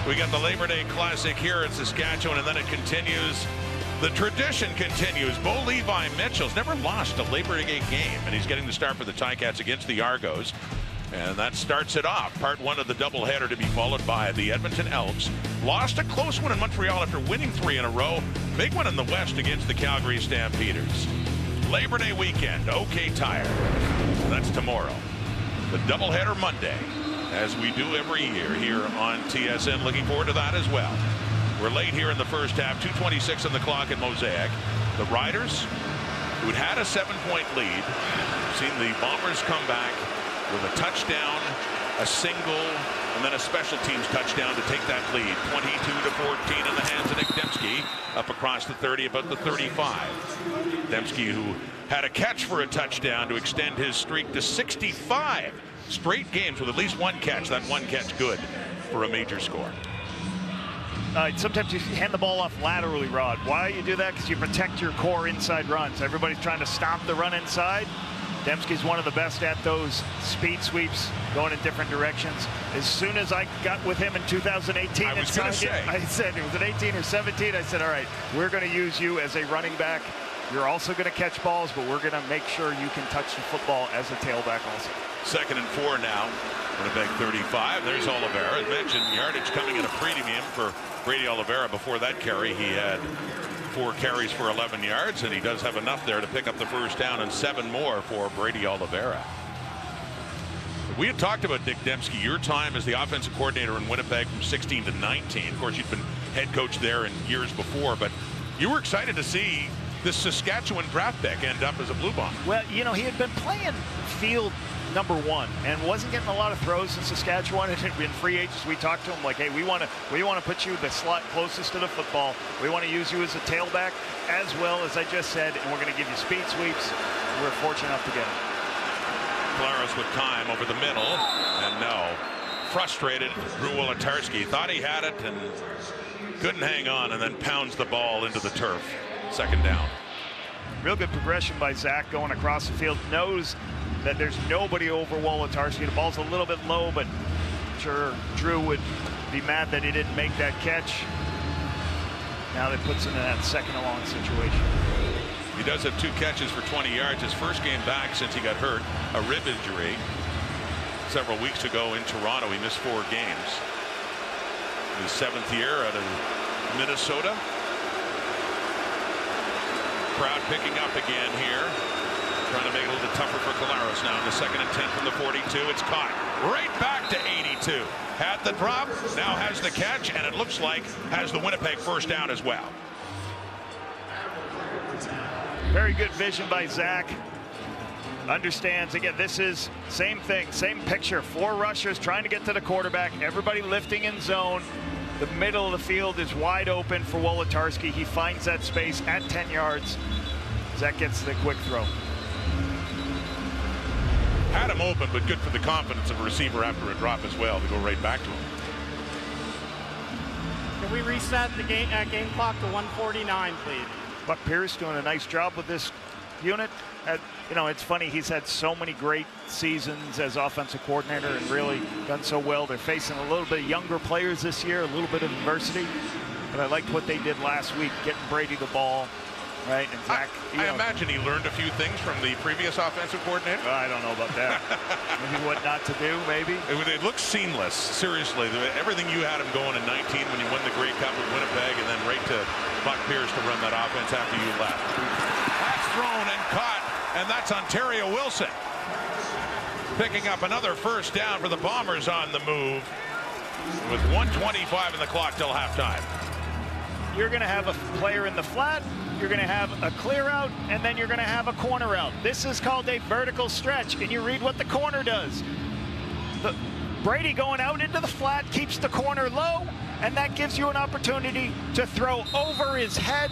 We got the Labor Day Classic here in Saskatchewan, and then it continues. The tradition continues. Bo Levi Mitchell's never lost a Labor Day game, and he's getting the start for the Ticats against the Argos. And that starts it off. Part 1 of the doubleheader to be followed by the Edmonton Elks. Lost a close one in Montreal after winning 3 in a row. Big one in the West against the Calgary Stampeders. Labor Day weekend, OK Tire. That's tomorrow. The doubleheader Monday, as we do every year here on TSN. Looking forward to that as well. We're late here in the first half, 2:26 on the clock at Mosaic. The Riders, who'd had a 7-point lead, seen the Bombers come back with a touchdown, a single, and then a special teams touchdown to take that lead. 22-14 in the hands of Nick Dembski, up across the 30, about the 35. Dembski, who had a catch for a touchdown to extend his streak to 65 straight games with at least 1 catch. That 1 catch good for a major score. Sometimes you hand the ball off laterally, Rod. Why you do that? Because you protect your core inside runs. Everybody's trying to stop the run inside. Dembski's one of the best at those speed sweeps, going in different directions. As soon as I got with him in 2018, I said it was an 18 or 17. I said, all right, we're going to use you as a running back. You're also going to catch balls, but we're going to make sure you can touch the football as a tailback also. 2nd and 4 now. Winnipeg 35. There's Oliveira. As mentioned, yardage coming at a premium for Brady Oliveira. Before that carry, he had 4 carries for 11 yards, and he does have enough there to pick up the first down, and 7 more for Brady Oliveira. We had talked about Nick Dembski, your time as the offensive coordinator in Winnipeg from 16 to 19. Of course, you'd been head coach there in years before, but You were excited to see this Saskatchewan draft pick end up as a Blue Bomber. Well, you know, he had been playing field #1 and wasn't getting a lot of throws in Saskatchewan. And in free agents, we talked to him like, hey, we want to put you the slot closest to the football. We want to use you as a tailback as well, as I just said, and we're going to give you speed sweeps. We're fortunate enough to get him. Claros with time over the middle, and no. Frustrated, Drew Wolitarsky thought he had it and couldn't hang on, and then pounds the ball into the turf. Second down. Real good progression by Zach going across the field. Knows that there's nobody over Wolitarsky. The ball's a little bit low, but I'm sure Drew would be mad that he didn't make that catch. Now that puts him in that second and long situation. He does have 2 catches for 20 yards. His first game back since he got hurt, a rib injury. Several weeks ago in Toronto, he missed 4 games. His 7th year out of Minnesota. Crowd picking up again here. Trying to make it a little bit tougher for Claros now in the 2nd and 10 from the 42. It's caught right back to 82. Had the drop, now has the catch, and it looks like has the Winnipeg first down as well. Very good vision by Zach. Understands, again, this is same thing, same picture. 4 rushers trying to get to the quarterback. Everybody lifting in zone. The middle of the field is wide open for Wolitarsky. He finds that space at 10 yards. Zach gets the quick throw. Had him open, but good for the confidence of a receiver after a drop as well to go right back to him. Can we reset the game clock to 1:49, please? Buck Pierce doing a nice job with this unit. You know, it's funny, he's had so many great seasons as offensive coordinator and really done so well. They're facing a little bit of younger players this year, a little bit of adversity. But I liked what they did last week, getting Brady the ball, right? And Zach, I imagine he learned a few things from the previous offensive coordinator. I don't know about that. Maybe what not to do, maybe. It looks seamless, seriously. Everything you had him going in 19 when you won the Grey Cup with Winnipeg, and then right to Buck Pierce to run that offense after you left. That's thrown and caught, and that's Ontario Wilson. Picking up another first down for the Bombers on the move with 1:25 in the clock till halftime. You're going to have a player in the flat, you're going to have a clear out, and then you're going to have a corner out. This is called a vertical stretch, and you read what the corner does. Brady going out into the flat keeps the corner low, and that gives you an opportunity to throw over his head.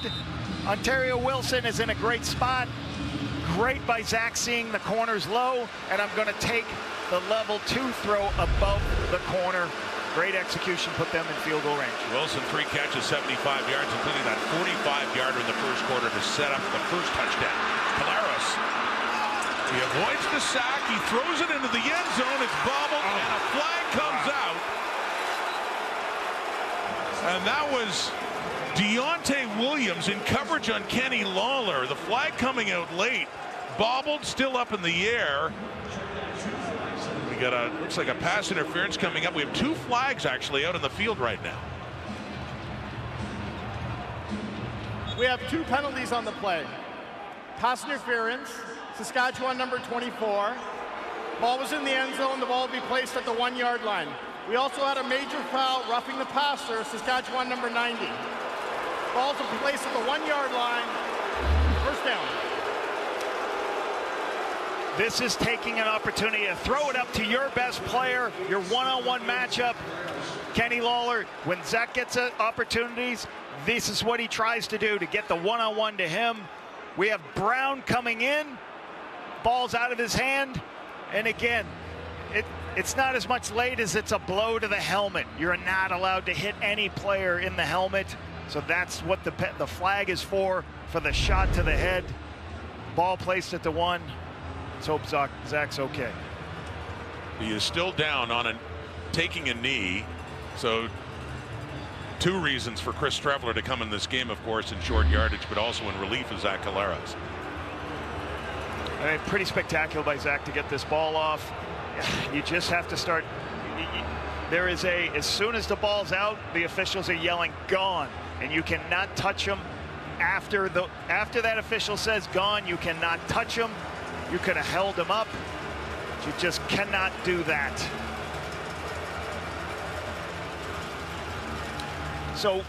Ontario Wilson is in a great spot. Great by Zach seeing the corners low, and I'm going to take the level 2 throw above the corner. Great execution, put them in field goal range. Wilson 3 catches, 75 yards, including that 45-yarder in the first quarter to set up the first touchdown. Claros, he avoids the sack, he throws it into the end zone, it's bobbled, and a flag comes out. And that was Deontay Williams in coverage on Kenny Lawler. The flag coming out late, bobbled, still up in the air. We got looks like a pass interference coming up. We have 2 flags actually out in the field right now. We have 2 penalties on the play. Pass interference, Saskatchewan number 24. Ball was in the end zone. The ball will be placed at the 1-yard line. We also had a major foul, roughing the passer, Saskatchewan number 90. Balls will be placed at the 1-yard line. First down. This is taking an opportunity to throw it up to your best player, your one-on-one matchup. Kenny Lawler, when Zach gets opportunities, this is what he tries to do, to get the one-on-one to him. We have Brown coming in, ball's out of his hand, and again, it's not as much late as it's a blow to the helmet. You're not allowed to hit any player in the helmet, so that's what the flag is for the shot to the head. Ball placed at the 1. Let's hope Zach's okay. He is still down on taking a knee, so 2 reasons for Chris Streveler to come in this game, of course, in short yardage, but also in relief of Zach Claros. I mean, pretty spectacular by Zach to get this ball off. You just have to start. There is as soon as the ball's out, the officials are yelling gone, and you cannot touch him. After that official says gone, you cannot touch him. You could have held him up. You just cannot do that. So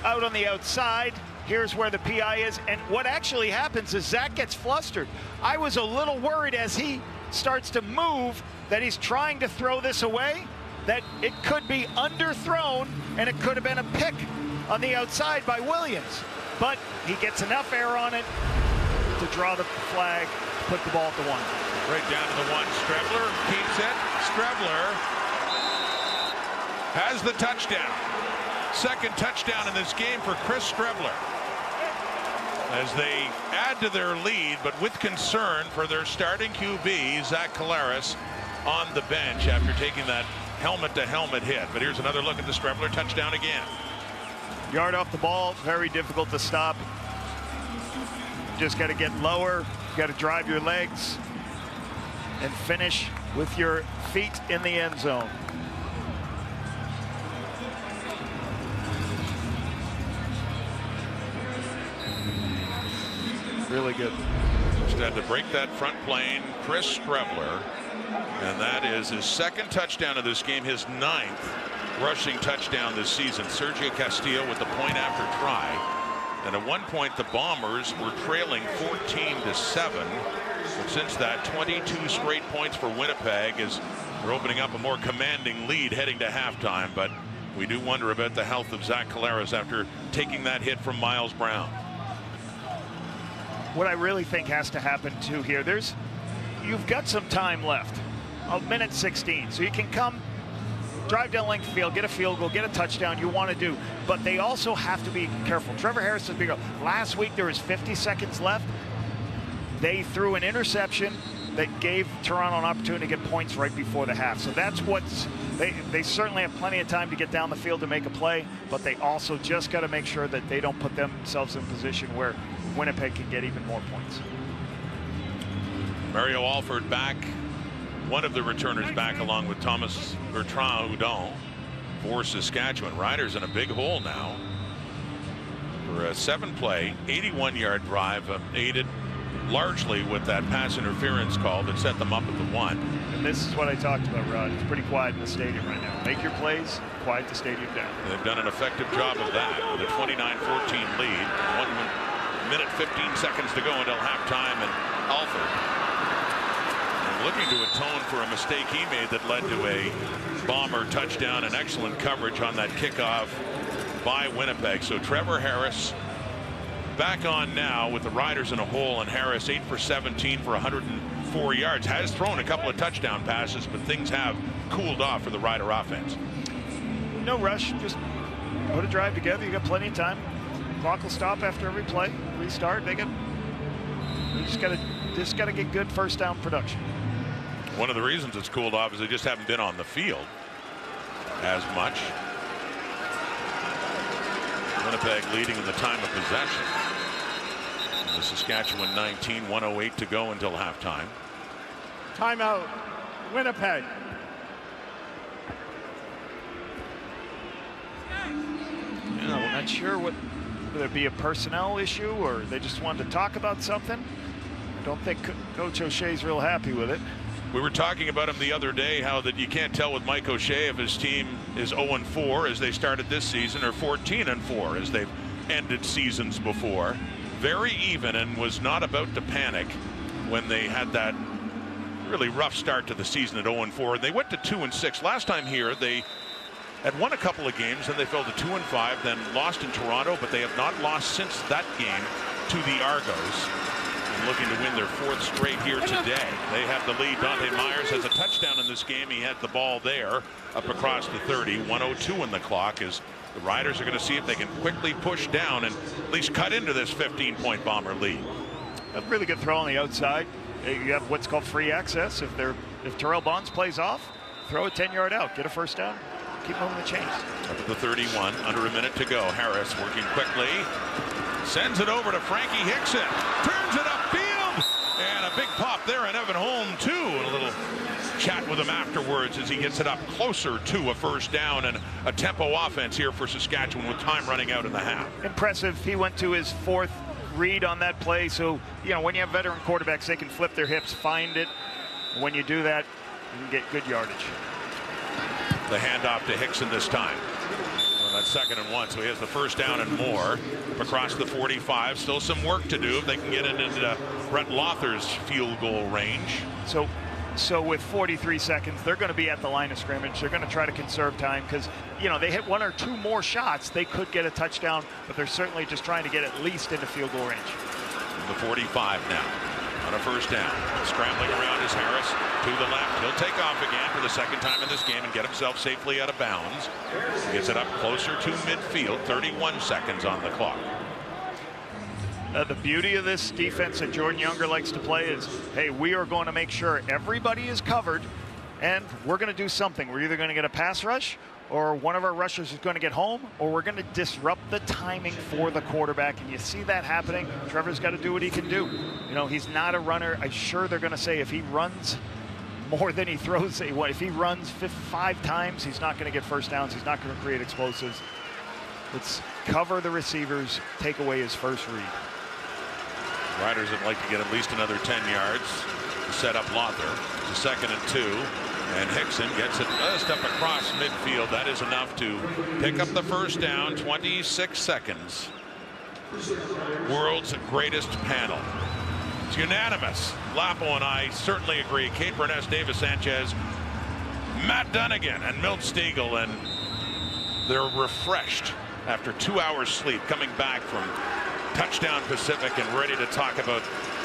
out on the outside, Here's where the PI is. And what actually happens is Zach gets flustered. I was a little worried as he starts to move that he's trying to throw this away, that it could be underthrown and it could have been a pick on the outside by Williams. But he gets enough air on it to draw the flag, put the ball at the 1. Right down to the 1. Strebler keeps it. Strebler has the touchdown. Second touchdown in this game for Chris Strebler. As they add to their lead, but with concern for their starting QB, Zach Collaros, on the bench after taking that helmet-to-helmet hit. But here's another look at the Strebler touchdown again. Yard off the ball, very difficult to stop. Just got to get lower, got to drive your legs, and finish with your feet in the end zone. Really good. Just had to break that front plane, Chris Strebler, and that is his second touchdown of this game, his 9th rushing touchdown this season. Sergio Castillo with the point after try. And at one point, the Bombers were trailing 14-7. But since that, 22 straight points for Winnipeg as they're opening up a more commanding lead heading to halftime. But we do wonder about the health of Zach Collaros after taking that hit from Miles Brown. What I really think has to happen too here, you've got some time left, a minute 16, so you can come, drive down length field, get a field goal, get a touchdown, you want to do, but they also have to be careful. Trevor Harris has been good. Last week there was 50 seconds left. They threw an interception that gave Toronto an opportunity to get points right before the half. So that's what's, they certainly have plenty of time to get down the field to make a play, but they also just got to make sure that they don't put themselves in a position where Winnipeg can get even more points. Mario Alford back, one of the returners back, along with Thomas Bertrand-Hudon for Saskatchewan. Riders in a big hole now for a 7-play, 81-yard drive, aided largely with that pass interference call that set them up at the 1. And this is what I talked about, Rod. It's pretty quiet in the stadium right now. Make your plays, quiet the stadium down. They've done an effective job of that with a 29-14 lead. 1 minute 15 seconds to go until halftime, and Alford looking to atone for a mistake he made that led to a Bomber touchdown and excellent coverage on that kickoff by Winnipeg. So Trevor Harris back on now with the Riders in a hole, and Harris 8 for 17 for 104 yards. Has thrown a couple of touchdown passes, but things have cooled off for the Rider offense. No rush, just put a drive together. You got plenty of time. Clock will stop after every play. Restart. They just got to get good first down production. One of the reasons it's cooled off is they just haven't been on the field as much. Winnipeg leading in the time of possession. The Saskatchewan 19, 1:08 to go until halftime. Timeout, Winnipeg. I'm not sure whether it be a personnel issue or they just wanted to talk about something. I don't think Coach O'Shea's real happy with it. We were talking about him the other day, how that you can't tell with Mike O'Shea if his team is 0-4 as they started this season or 14-4 as they've ended seasons before. Very even, and was not about to panic when they had that really rough start to the season at 0-4. They went to 2-6. Last time here, they had won a couple of games, and they fell to 2-5, then lost in Toronto, but they have not lost since that game to the Argos. Looking to win their 4th straight here today. They have the lead. Dante Myers has a touchdown in this game. He had the ball there up across the 30. 1:02 in the clock as the Riders are going to see if they can quickly push down and at least cut into this 15-point Bomber lead. A really good throw on the outside. You have what's called free access. If Terrell Bonds plays off, throw a 10-yard out, get a first down, keep moving the chains. Up at the 31, under a minute to go. Harris working quickly. Sends it over to Frankie Hickson. Turns it upfield. And a big pop there, and Evan Holm, too. And a little chat with him afterwards as he gets it up closer to a first down, and a tempo offense here for Saskatchewan with time running out in the half. Impressive. He went to his 4th read on that play. So, you know, when you have veteran quarterbacks, they can flip their hips, find it. When you do that, you can get good yardage. The handoff to Hickson this time. on 2nd and 1, so he has the first down and more across the 45. Still some work to do if they can get it into Brett Lother's field goal range. So with 43 seconds, they're going to be at the line of scrimmage. They're going to try to conserve time because, you know, they hit 1 or 2 more shots, they could get a touchdown, but they're certainly just trying to get at least into field goal range. The 45 now on a first down. Scrambling around is Harris to the left. He'll take off again for the 2nd time in this game and get himself safely out of bounds. Gets it up closer to midfield. 31 seconds on the clock. The beauty of this defense that Jordan Younger likes to play is, hey, we are going to make sure everybody is covered, and we're going to do something. We're either going to get a pass rush, or one of our rushers is going to get home, or we're going to disrupt the timing for the quarterback. And you see that happening. Trevor's got to do what he can do. You know, he's not a runner. I'm sure they're going to say if he runs more than he throws, if he runs 5 times, he's not going to get first downs. He's not going to create explosives. Let's cover the receivers, take away his first read. Riders would like to get at least another 10 yards to set up Lother. It's a 2nd and 2, and Hickson gets it just up across midfield. That is enough to pick up the first down. 26 seconds. World's greatest panel. It's unanimous. Lapo and I certainly agree. Kate Burness, Davis Sanchez, Matt Dunnigan, and Milt Stiegel, and they're refreshed after 2 hours sleep, coming back from Touchdown Pacific and ready to talk about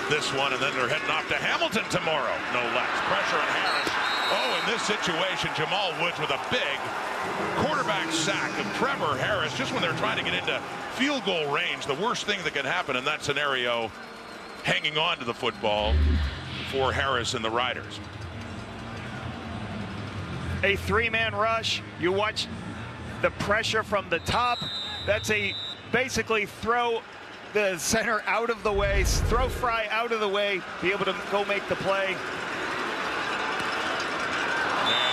this one, and then they're heading off to Hamilton tomorrow, no less. Pressure on Harris. Oh, in this situation, Jamal Woods with a big quarterback sack of Trevor Harris just when they're trying to get into field goal range. The worst thing that can happen in that scenario, hanging on to the football for Harris and the Riders. A 3-man rush. You watch the pressure from the top. That's a basically throw the center out of the way, throw Fry out of the way, be able to go make the play. And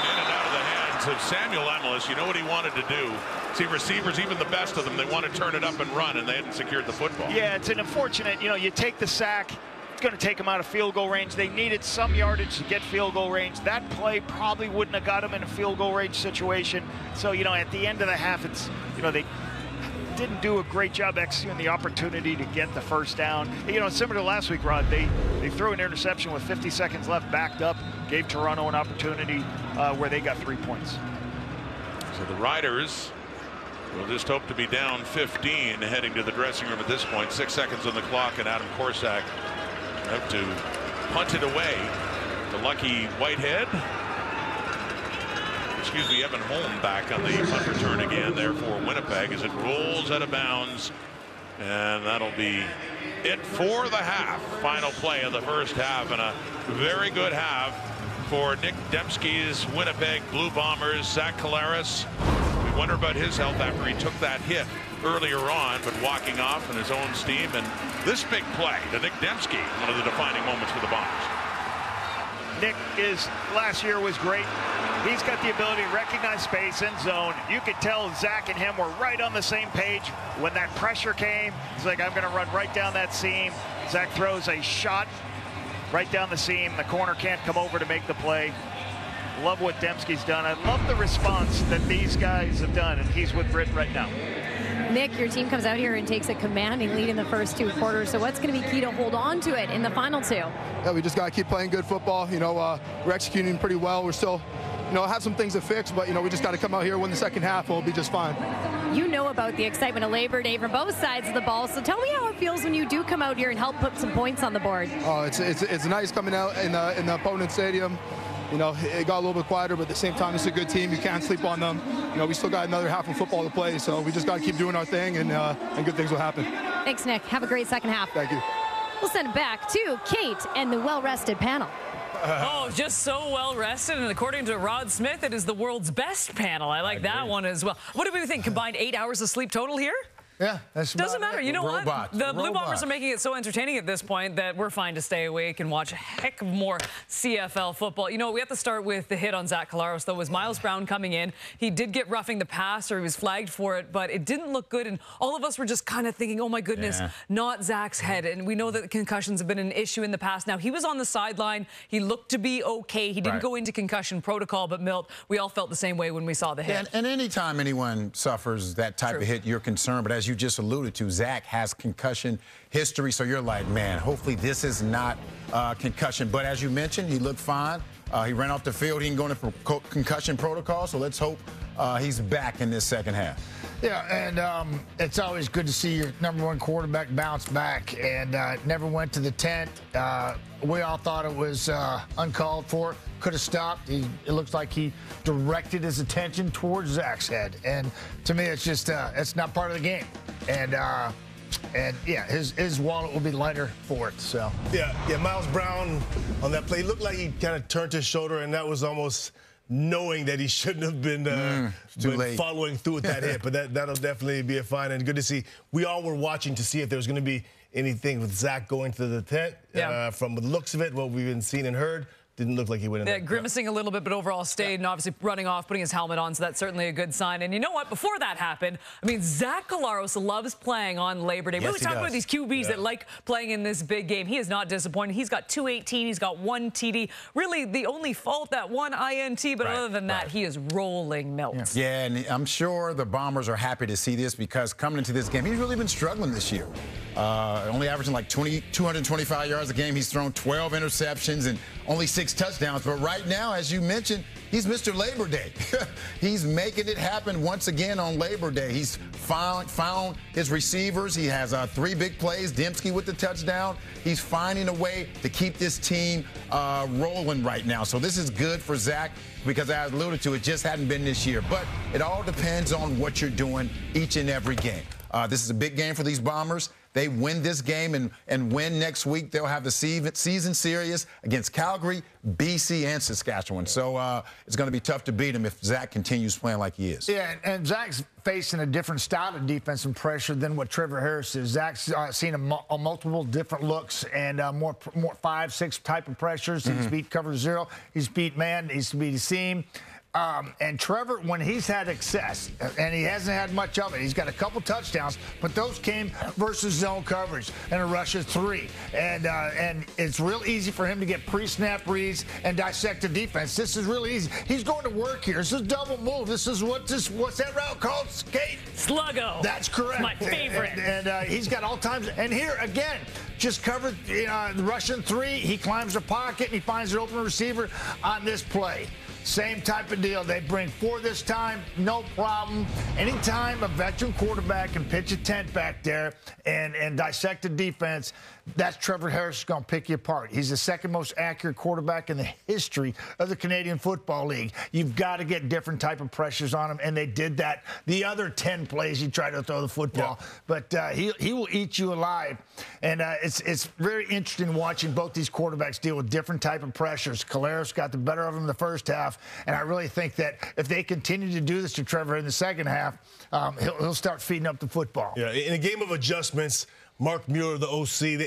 in and out of the hands of Samuel Emilus. You know what he wanted to do. See, receivers, even the best of them, they want to turn it up and run, and they hadn't secured the football. Yeah, it's an unfortunate, you know, you take the sack, it's going to take them out of field goal range. They needed some yardage to get field goal range. That play probably wouldn't have got them in a field goal range situation. So, you know, at the end of the half, it's, you know, they didn't do a great job executing the opportunity to get the first down. You know, similar to last week, Rod, they threw an interception with 50 seconds left, backed up, gave Toronto an opportunity where they got 3 points. So the Riders will just hope to be down 15 heading to the dressing room at this point. 6 seconds on the clock, and Adam Korsak out to punt it away. The lucky Whitehead. Excuse me, Evan Holm back on the punt return again there for Winnipeg as it rolls out of bounds. And that'll be it for the half. Final play of the first half, and a very good half for Nick Dembski's Winnipeg Blue Bombers. Zach Collaros, we wonder about his health after he took that hit earlier on, but walking off in his own steam. And this big play to Nick Dembski, one of the defining moments for the Bombers. Nick last year was great. He's got the ability to recognize space and zone. You could tell Zach and him were right on the same page. When that pressure came, he's like, I'm going to run right down that seam. Zach throws a shot right down the seam. The corner can't come over to make the play. Love what Dembski's done. I love the response that these guys have done, and he's with Britt right now. Nick, your team comes out here and takes a commanding lead in the first 2 quarters. So what's going to be key to hold on to it in the final 2? Yeah, we just got to keep playing good football. You know, we're executing pretty well. We're still, you know, have some things to fix, but, you know, we just got to come out here, win the second half, and we'll be just fine. You know about the excitement of Labor Day from both sides of the ball. So tell me how it feels when you do come out here and help put some points on the board. Oh, it's nice coming out in the opponent stadium. You know, it got a little bit quieter, but at the same time, it's a good team. You can't sleep on them. You know, we still got another half of football to play, so we just got to keep doing our thing, and good things will happen. Thanks, Nick. Have a great second half. Thank you. We'll send it back to Kate and the well-rested panel. Oh, just so well rested, and according to Rod Smith, it is the world's best panel. I like that one as well. What do we think? Combined 8 hours of sleep total here? Yeah, that's doesn't matter. You know Robots. what? The Blue Bombers are making it so entertaining at this point that we're fine to stay awake and watch a heck of more CFL football. You know, we have to start with the hit on Zach Collaros, though. Was Miles Brown coming in? He did get roughing the passer. He was flagged for it, but it didn't look good. And all of us were just kind of thinking, oh, my goodness, not Zach's head. And we know that concussions have been an issue in the past. Now, he was on the sideline. He looked to be okay. He didn't go into concussion protocol, but Milt, we all felt the same way when we saw the hit. Yeah, and anytime anyone suffers that type of hit, you're concerned. But as you just alluded to, Zach has concussion history, so you're like, man, hopefully this is not concussion. But as you mentioned, he looked fine. He ran off the field. He didn't go into concussion protocol, so let's hope he's back in this second half. Yeah, and it's always good to see your #1 quarterback bounce back, and never went to the tent. We all thought it was uncalled for. Could have stopped. It looks like he directed his attention towards Zach's head, and to me, it's just it's not part of the game. And yeah, his wallet will be lighter for it. So yeah, Miles Brown on that play looked like he kind of turned his shoulder, and that was almost knowing that he shouldn't have been following through with that hit. But that'll definitely be a fine, and good to see. We all were watching to see if there was going to be anything with Zach going to the tent. From the looks of it, what we've been seen and heard, didn't look like he went in there. Grimacing a little bit, but overall stayed, and obviously running off, putting his helmet on, so that's certainly a good sign. And you know what? Before that happened, I mean, Zach Collaros loves playing on Labor Day. We always talk about these QBs that like playing in this big game. He is not disappointed. He's got 218. He's got 1 TD. Really, the only fault, that 1 INT, but other than that, he is rolling Milt. Yeah, and I'm sure the Bombers are happy to see this, because coming into this game, he's really been struggling this year. Only averaging like 225 yards a game. He's thrown 12 interceptions and only 6 touchdowns. But right now, as you mentioned, he's Mr. Labor Day. He's making it happen once again on Labor Day. He's found his receivers. He has 3 big plays. Dembski with the touchdown. He's finding a way to keep this team rolling right now. So this is good for Zach, because as I alluded to, it just hadn't been this year. But it all depends on what you're doing each and every game. This is a big game for these Bombers. They win this game and win next week, they'll have the season series against Calgary, BC, and Saskatchewan. So it's going to be tough to beat him if Zach continues playing like he is. Yeah, and Zach's facing a different style of defensive pressure than what Trevor Harris is. Zach's seen a multiple different looks and more 5-6 type of pressures. He's beat cover 0. He's beat man. He's beat seam. And Trevor, when he's had success, and he hasn't had much of it, he's got a couple touchdowns, but those came versus zone coverage and a rush of 3. And it's real easy for him to get pre-snap reads and dissect the defense. This is really easy. He's going to work here. This is double move. This is what's that route called? Skate? Sluggo. That's correct. It's my favorite. And he's got all times. And here, again, just covered the Russian 3. He climbs the pocket and he finds an open receiver on this play. Same type of deal. They bring 4 this time, no problem. Anytime a veteran quarterback can pitch a tent back there and dissect the defense, that's Trevor Harris is going to pick you apart. He's the second most accurate quarterback in the history of the Canadian Football League. You've got to get different type of pressures on him, and they did that. The other 10 plays he tried to throw the football, but he will eat you alive. And it's very interesting watching both these quarterbacks deal with different type of pressures. Collaros got the better of him in the first half, and I really think that if they continue to do this to Trevor in the second half, he'll start feeding up the football. Yeah, in a game of adjustments, Mark Mueller, the OC,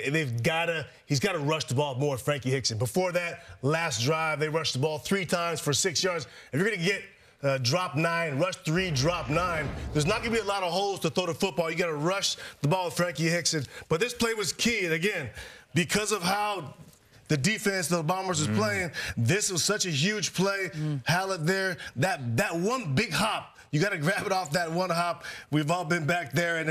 he's got to rush the ball more, Frankie Hickson. Before that, last drive, they rushed the ball 3 times for 6 yards. If you're going to get drop 9, rush 3, drop 9, there's not going to be a lot of holes to throw the football. You got to rush the ball with Frankie Hickson. But this play was key, and again, because of how the defense the Bombers was playing, this was such a huge play. Hallett there, that one big hop. You got to grab it off that one hop. We've all been back there, and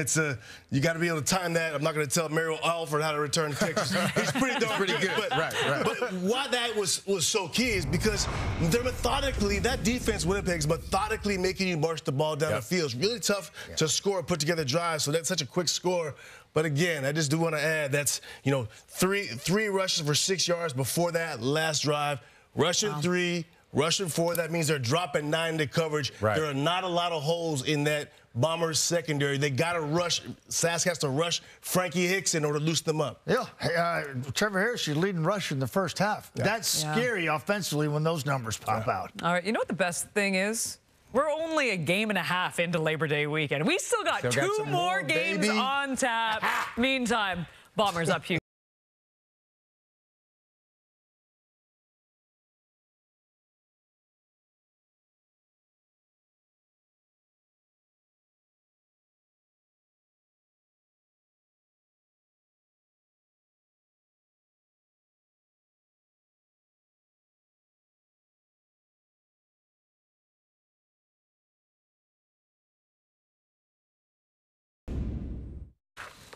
you got to be able to time that. I'm not going to tell Mario Alford how to return kicks. He's pretty good. But, but why that was so key is because they're methodically, that defense, Winnipeg's methodically making you march the ball down the field. It's really tough to score, put together drives, so that's such a quick score. But again, I just do want to add that's, three rushes for 6 yards before that last drive, rushing 3, rushing 4, that means they're dropping 9 to coverage. There are not a lot of holes in that Bombers secondary. They got to rush. Sask has to rush Frankie Hickson in order to loosen them up. Yeah, Trevor Harris, your leading rusher in the first half. That's scary offensively when those numbers pop out. All right, you know what the best thing is? We're only a game and a half into Labor Day weekend. We still got two more games on tap. Meantime, Bombers up huge.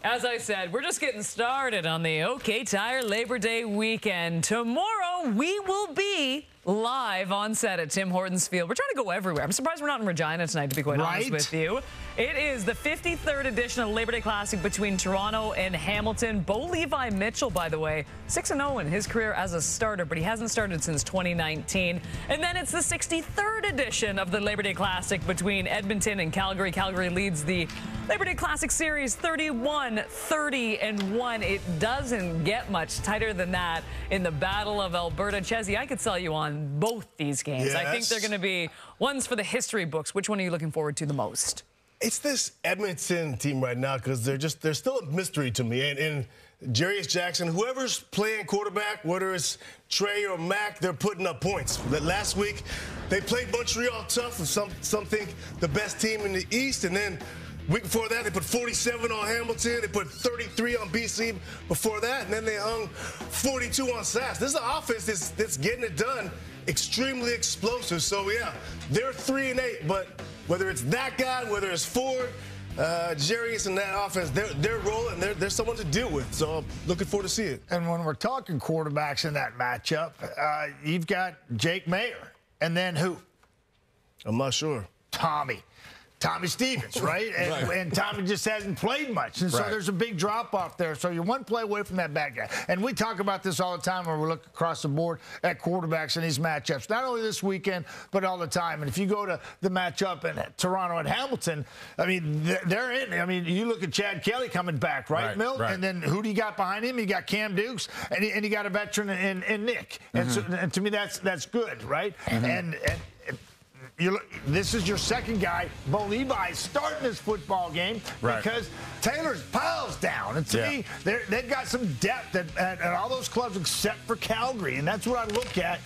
As I said, we're just getting started on the OK Tire Labor Day weekend. Tomorrow, we will be live on set at Tim Hortons Field. We're trying to go everywhere. I'm surprised we're not in Regina tonight, to be quite honest with you. It is the 53rd edition of the Labor Day Classic between Toronto and Hamilton. Bo Levi Mitchell, by the way, 6-0 in his career as a starter, but he hasn't started since 2019. And then it's the 63rd edition of the Labor Day Classic between Edmonton and Calgary. Calgary leads the Labor Day Classic Series 31-30-1. It doesn't get much tighter than that in the Battle of Alberta. Chezzy, I could sell you on both these games. Yes. I think they're going to be ones for the history books. Which one are you looking forward to the most? It's this Edmonton team right now because they're still a mystery to me. And Jarius Jackson, whoever's playing quarterback, whether it's Trey or Mac, they're putting up points. Last week, they played Montreal tough, some think the best team in the East, and then week before that, they put 47 on Hamilton. They put 33 on BC before that, and then they hung 42 on Sask. This is an offense that's getting it done, extremely explosive. So, yeah, they're 3-8, but whether it's that guy, whether it's Ford, Jarius and that offense, they're rolling. There's someone to deal with. So I'm looking forward to see it. And when we're talking quarterbacks in that matchup, you've got Jake Mayer. And then who? I'm not sure. Tommy Stevens, right? And Tommy just hasn't played much. And so there's a big drop-off there. So you're one play away from that bad guy. And we talk about this all the time when we look across the board at quarterbacks in these matchups, not only this weekend, but all the time. And if you go to the matchup in Toronto and Hamilton, I mean, they're in. I mean, you look at Chad Kelly coming back, right, Milt? And then who do you got behind him? You got Cam Dukes, and you got a veteran in Nick. And, and to me, that's good, right? And this is your second guy. Bo Levi starting this football game because Taylor's piles down. And to me, they've got some depth at all those clubs except for Calgary. And that's what I look at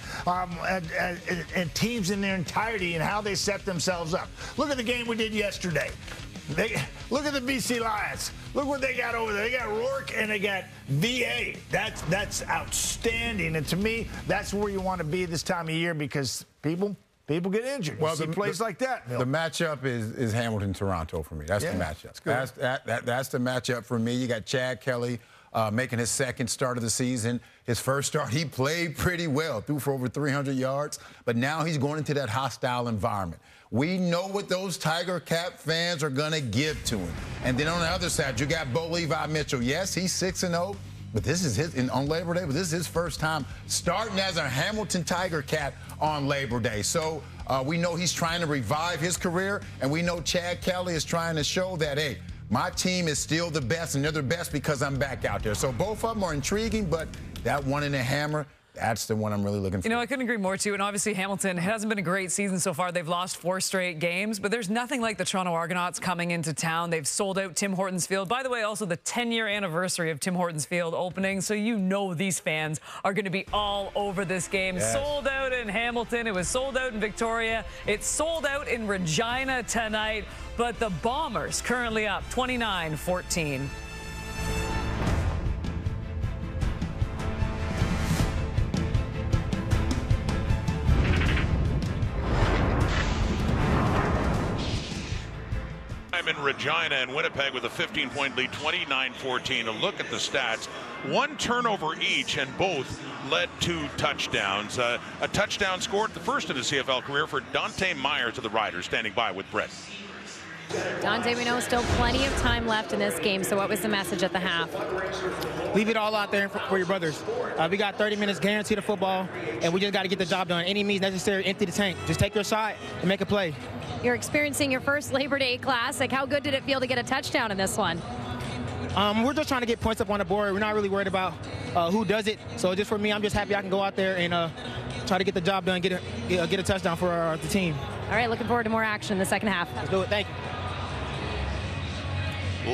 teams in their entirety and how they set themselves up. Look at the game we did yesterday. Look at the BC Lions. Look what they got over there. They got Rourke and they got VA. That's outstanding. And to me, that's where you want to be this time of year because people get injured. Well, see plays like that. The matchup is Hamilton-Toronto for me. That's the matchup. That's the matchup for me. You got Chad Kelly making his second start of the season. His first start, he played pretty well, threw for over 300 yards. But now he's going into that hostile environment. We know what those Tiger Cap fans are going to give to him. And then on the other side, you got Bo Levi Mitchell. Yes, he's 6-0. But this is on Labor Day, but this is his first time starting as a Hamilton Tiger Cat on Labor Day. So we know he's trying to revive his career, and we know Chad Kelly is trying to show that, hey, my team is still the best, and they're the best because I'm back out there. So both of them are intriguing, but that one in the hammer, that's the one I'm really looking for. You know, I couldn't agree more, too. And obviously, Hamilton hasn't been a great season so far. They've lost 4 straight games. But there's nothing like the Toronto Argonauts coming into town. They've sold out Tim Hortons Field. By the way, also the 10-year anniversary of Tim Hortons Field opening. So you know these fans are going to be all over this game. Yes. Sold out in Hamilton. It was sold out in Victoria. It's sold out in Regina tonight. But the Bombers currently up 29-14. In Regina and Winnipeg with a 15-point lead, 29-14. A look at the stats. 1 turnover each, and both led to touchdowns. A touchdown scored, the first in his CFL career for Dante Myers of the Riders, standing by with Brett. Dante, we know still plenty of time left in this game, so what was the message at the half? Leave it all out there for your brothers. We got 30 minutes guaranteed of football, and we just got to get the job done. Any means necessary, empty the tank. Just take your shot and make a play. You're experiencing your first Labor Day Classic. How good did it feel to get a touchdown in this one? We're just trying to get points up on the board. We're not really worried about who does it. So just for me, I'm just happy I can go out there and try to get the job done, get a touchdown for the team. All right, looking forward to more action in the second half. Let's do it. Thank you.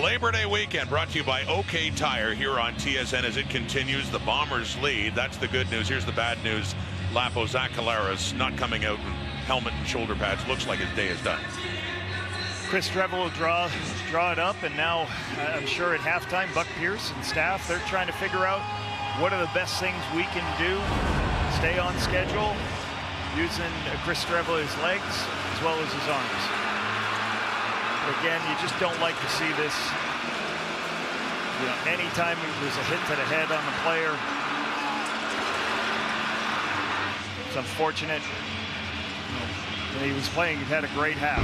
Labor Day weekend brought to you by OK Tire here on TSN as it continues. The Bombers lead. That's the good news. Here's the bad news. Lapo Zach Collaros not coming out in helmet and shoulder pads. Looks like his day is done. Chris Trevor will draw it up, and now I'm sure at halftime, Buck Pierce and staff, they're trying to figure out what are the best things we can do, stay on schedule, using Chris Trevor's legs as well as his arms. Again, you just don't like to see this. You know, anytime there's a hit to the head on the player, it's unfortunate. When he was playing, he had a great half.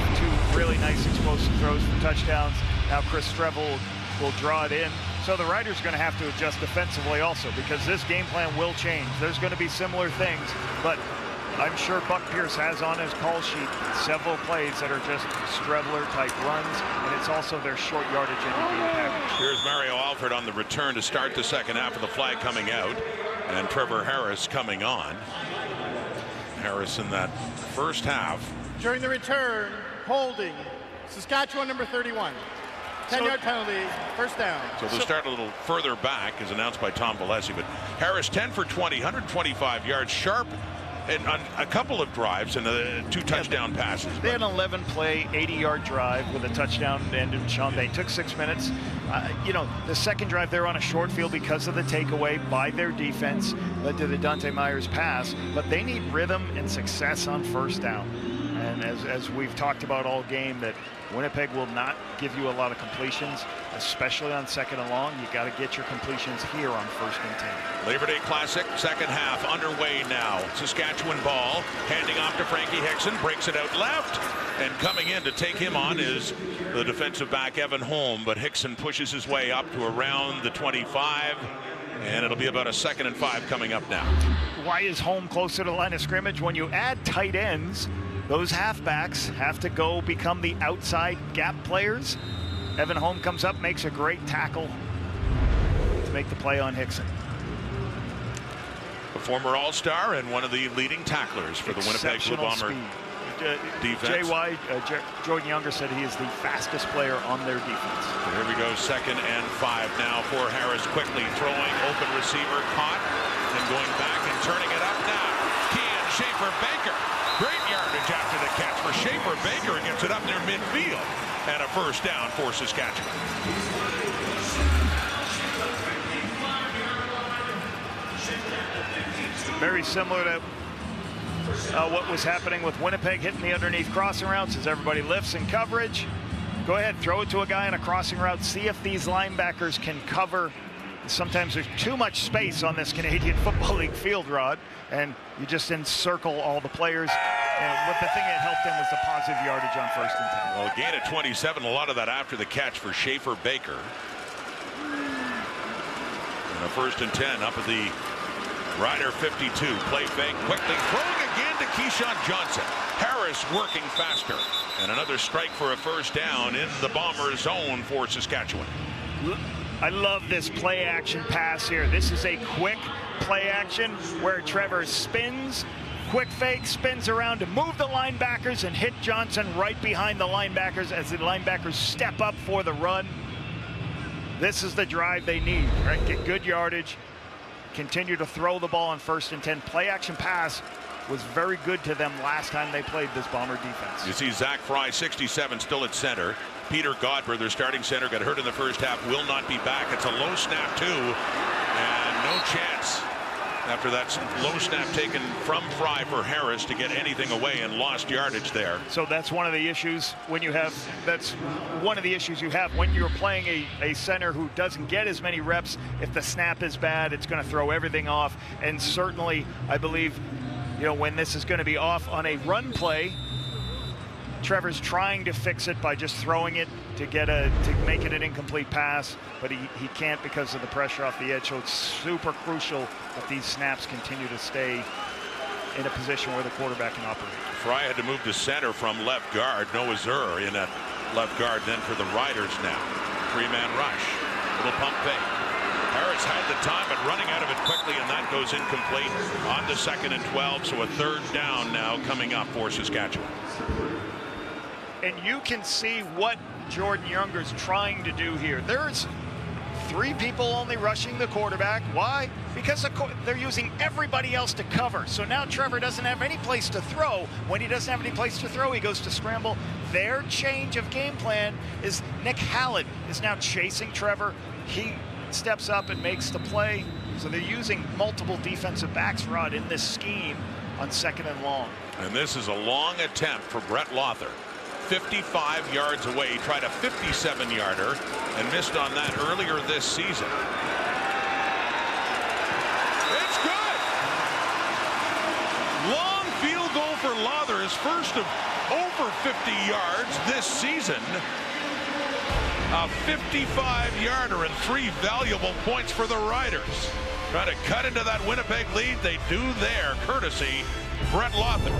2 really nice explosive throws for touchdowns. Now Chris Trevor will draw it in. So the Riders are going to have to adjust defensively also, because this game plan will change. There's going to be similar things, but I'm sure Buck Pierce has on his call sheet several plays that are just Streveler-type runs, and it's also their short yardage in the game package. Here's Mario Alford on the return to start the second half with the flag coming out, and Trevor Harris coming on. Harris in that first half. During the return, holding, Saskatchewan number 31. 10-yard penalty, first down. So they'll start a little further back, as announced by Tom Valesi. But Harris 10 for 20, 125 yards, sharp, and on a couple of drives and 2 touchdown passes. They had an 11-play, 80-yard drive with a touchdown to end in Sean Bay. Took 6 minutes. You know, the second drive, they're on a short field because of the takeaway by their defense, led to the Dante Myers pass. But they need rhythm and success on first down. And as we've talked about all game, that Winnipeg will not give you a lot of completions, especially on second and long. You got to get your completions here on 1st and 10. Labor Day Classic, second half underway now. Saskatchewan ball, handing off to Frankie Hickson, breaks it out left, and coming in to take him on is the defensive back Evan Holm, but Hickson pushes his way up to around the 25, and it'll be about a 2nd and 5 coming up now. Why is Holm closer to the line of scrimmage? When you add tight ends, those halfbacks have to go become the outside gap players. Evan Holm comes up, makes a great tackle to make the play on Hickson. A former All-Star and one of the leading tacklers for the Winnipeg Blue Bomber defense. Jordan Younger said he is the fastest player on their defense. So here we go, 2nd and 5 now for Harris, quickly throwing, open receiver, caught, and going back and turning it up now. Kean Schaefer-Baker. Great yardage after the catch for Schaefer-Baker, gets it up near midfield, and a first down for Saskatchewan. Very similar to what was happening with Winnipeg, hitting the underneath crossing routes as everybody lifts in coverage. Go ahead, throw it to a guy on a crossing route, see if these linebackers can cover. Sometimes there's too much space on this Canadian Football League field, Rod, and you just encircle all the players. And what the thing that helped them was the positive yardage on 1st and 10. Well, a gain of 27, a lot of that after the catch for Schaefer-Baker. And a 1st and 10 up at the Rider 52. Play fake, quickly throwing again to Keyshawn Johnson. Harris working faster. And another strike for a first down in the Bomber zone for Saskatchewan. I love this play action pass here. This is a quick play action where Trevor spins, quick fake, spins around to move the linebackers and hit Johnson right behind the linebackers as the linebackers step up for the run. This is the drive they need, right? Get good yardage, continue to throw the ball on 1st and 10. Play action pass was very good to them last time they played this Bomber defense. You see Zach Fry, 67, still at center. Peter Godber, their starting center, got hurt in the first half, will not be back. It's a low snap, too, and no chance after that low snap taken from Fry for Harris to get anything away and lost yardage there. So that's one of the issues when you have, that's one of the issues you have when you're playing a center who doesn't get as many reps. If the snap is bad, it's going to throw everything off. And certainly, I believe, you know, when this is going to be off on a run play, Trevor's trying to fix it by just throwing it to make it an incomplete pass, but he can't because of the pressure off the edge. So it's super crucial that these snaps continue to stay in a position where the quarterback can operate. Fry had to move to center from left guard. Noah Zur in at left guard then for the Riders now. 3-man rush. Little pump fake. Harris had the time, but running out of it quickly, and that goes incomplete on to 2nd and 12. So a 3rd down now coming up for Saskatchewan. And you can see what Jordan Younger's trying to do here. There's 3 people only rushing the quarterback. Why? Because they're using everybody else to cover. So now Trevor doesn't have any place to throw. When he doesn't have any place to throw, he goes to scramble. Their change of game plan is Nick Hallett is now chasing Trevor. He steps up and makes the play. So they're using multiple defensive backs, Rod, in this scheme on 2nd and long. And this is a long attempt for Brett Lother. 55 yards away. He tried a 57-yarder and missed on that earlier this season. It's good. Long field goal for Lother, his first of over 50 yards this season. A 55-yarder and 3 valuable points for the Riders. Trying to cut into that Winnipeg lead. They do there, courtesy Brett Lother.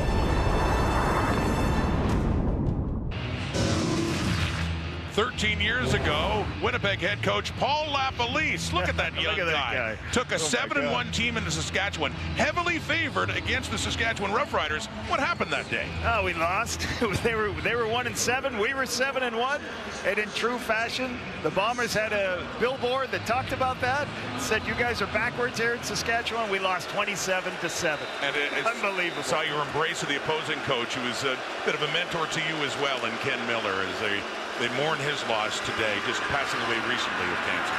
13 years ago, Winnipeg head coach Paul LaPolice, look at that young guy. Took a 7-1 team into Saskatchewan, heavily favored against the Saskatchewan Roughriders. What happened that day? Oh, we lost. they were 1-7. We were 7-1. And in true fashion, the Bombers had a billboard that talked about that. Said, you guys are backwards here in Saskatchewan. We lost 27-7. And it's unbelievable. Saw your embrace of the opposing coach, who was a bit of a mentor to you as well, and Ken Miller, as they mourn his loss today, just passing away recently with cancer.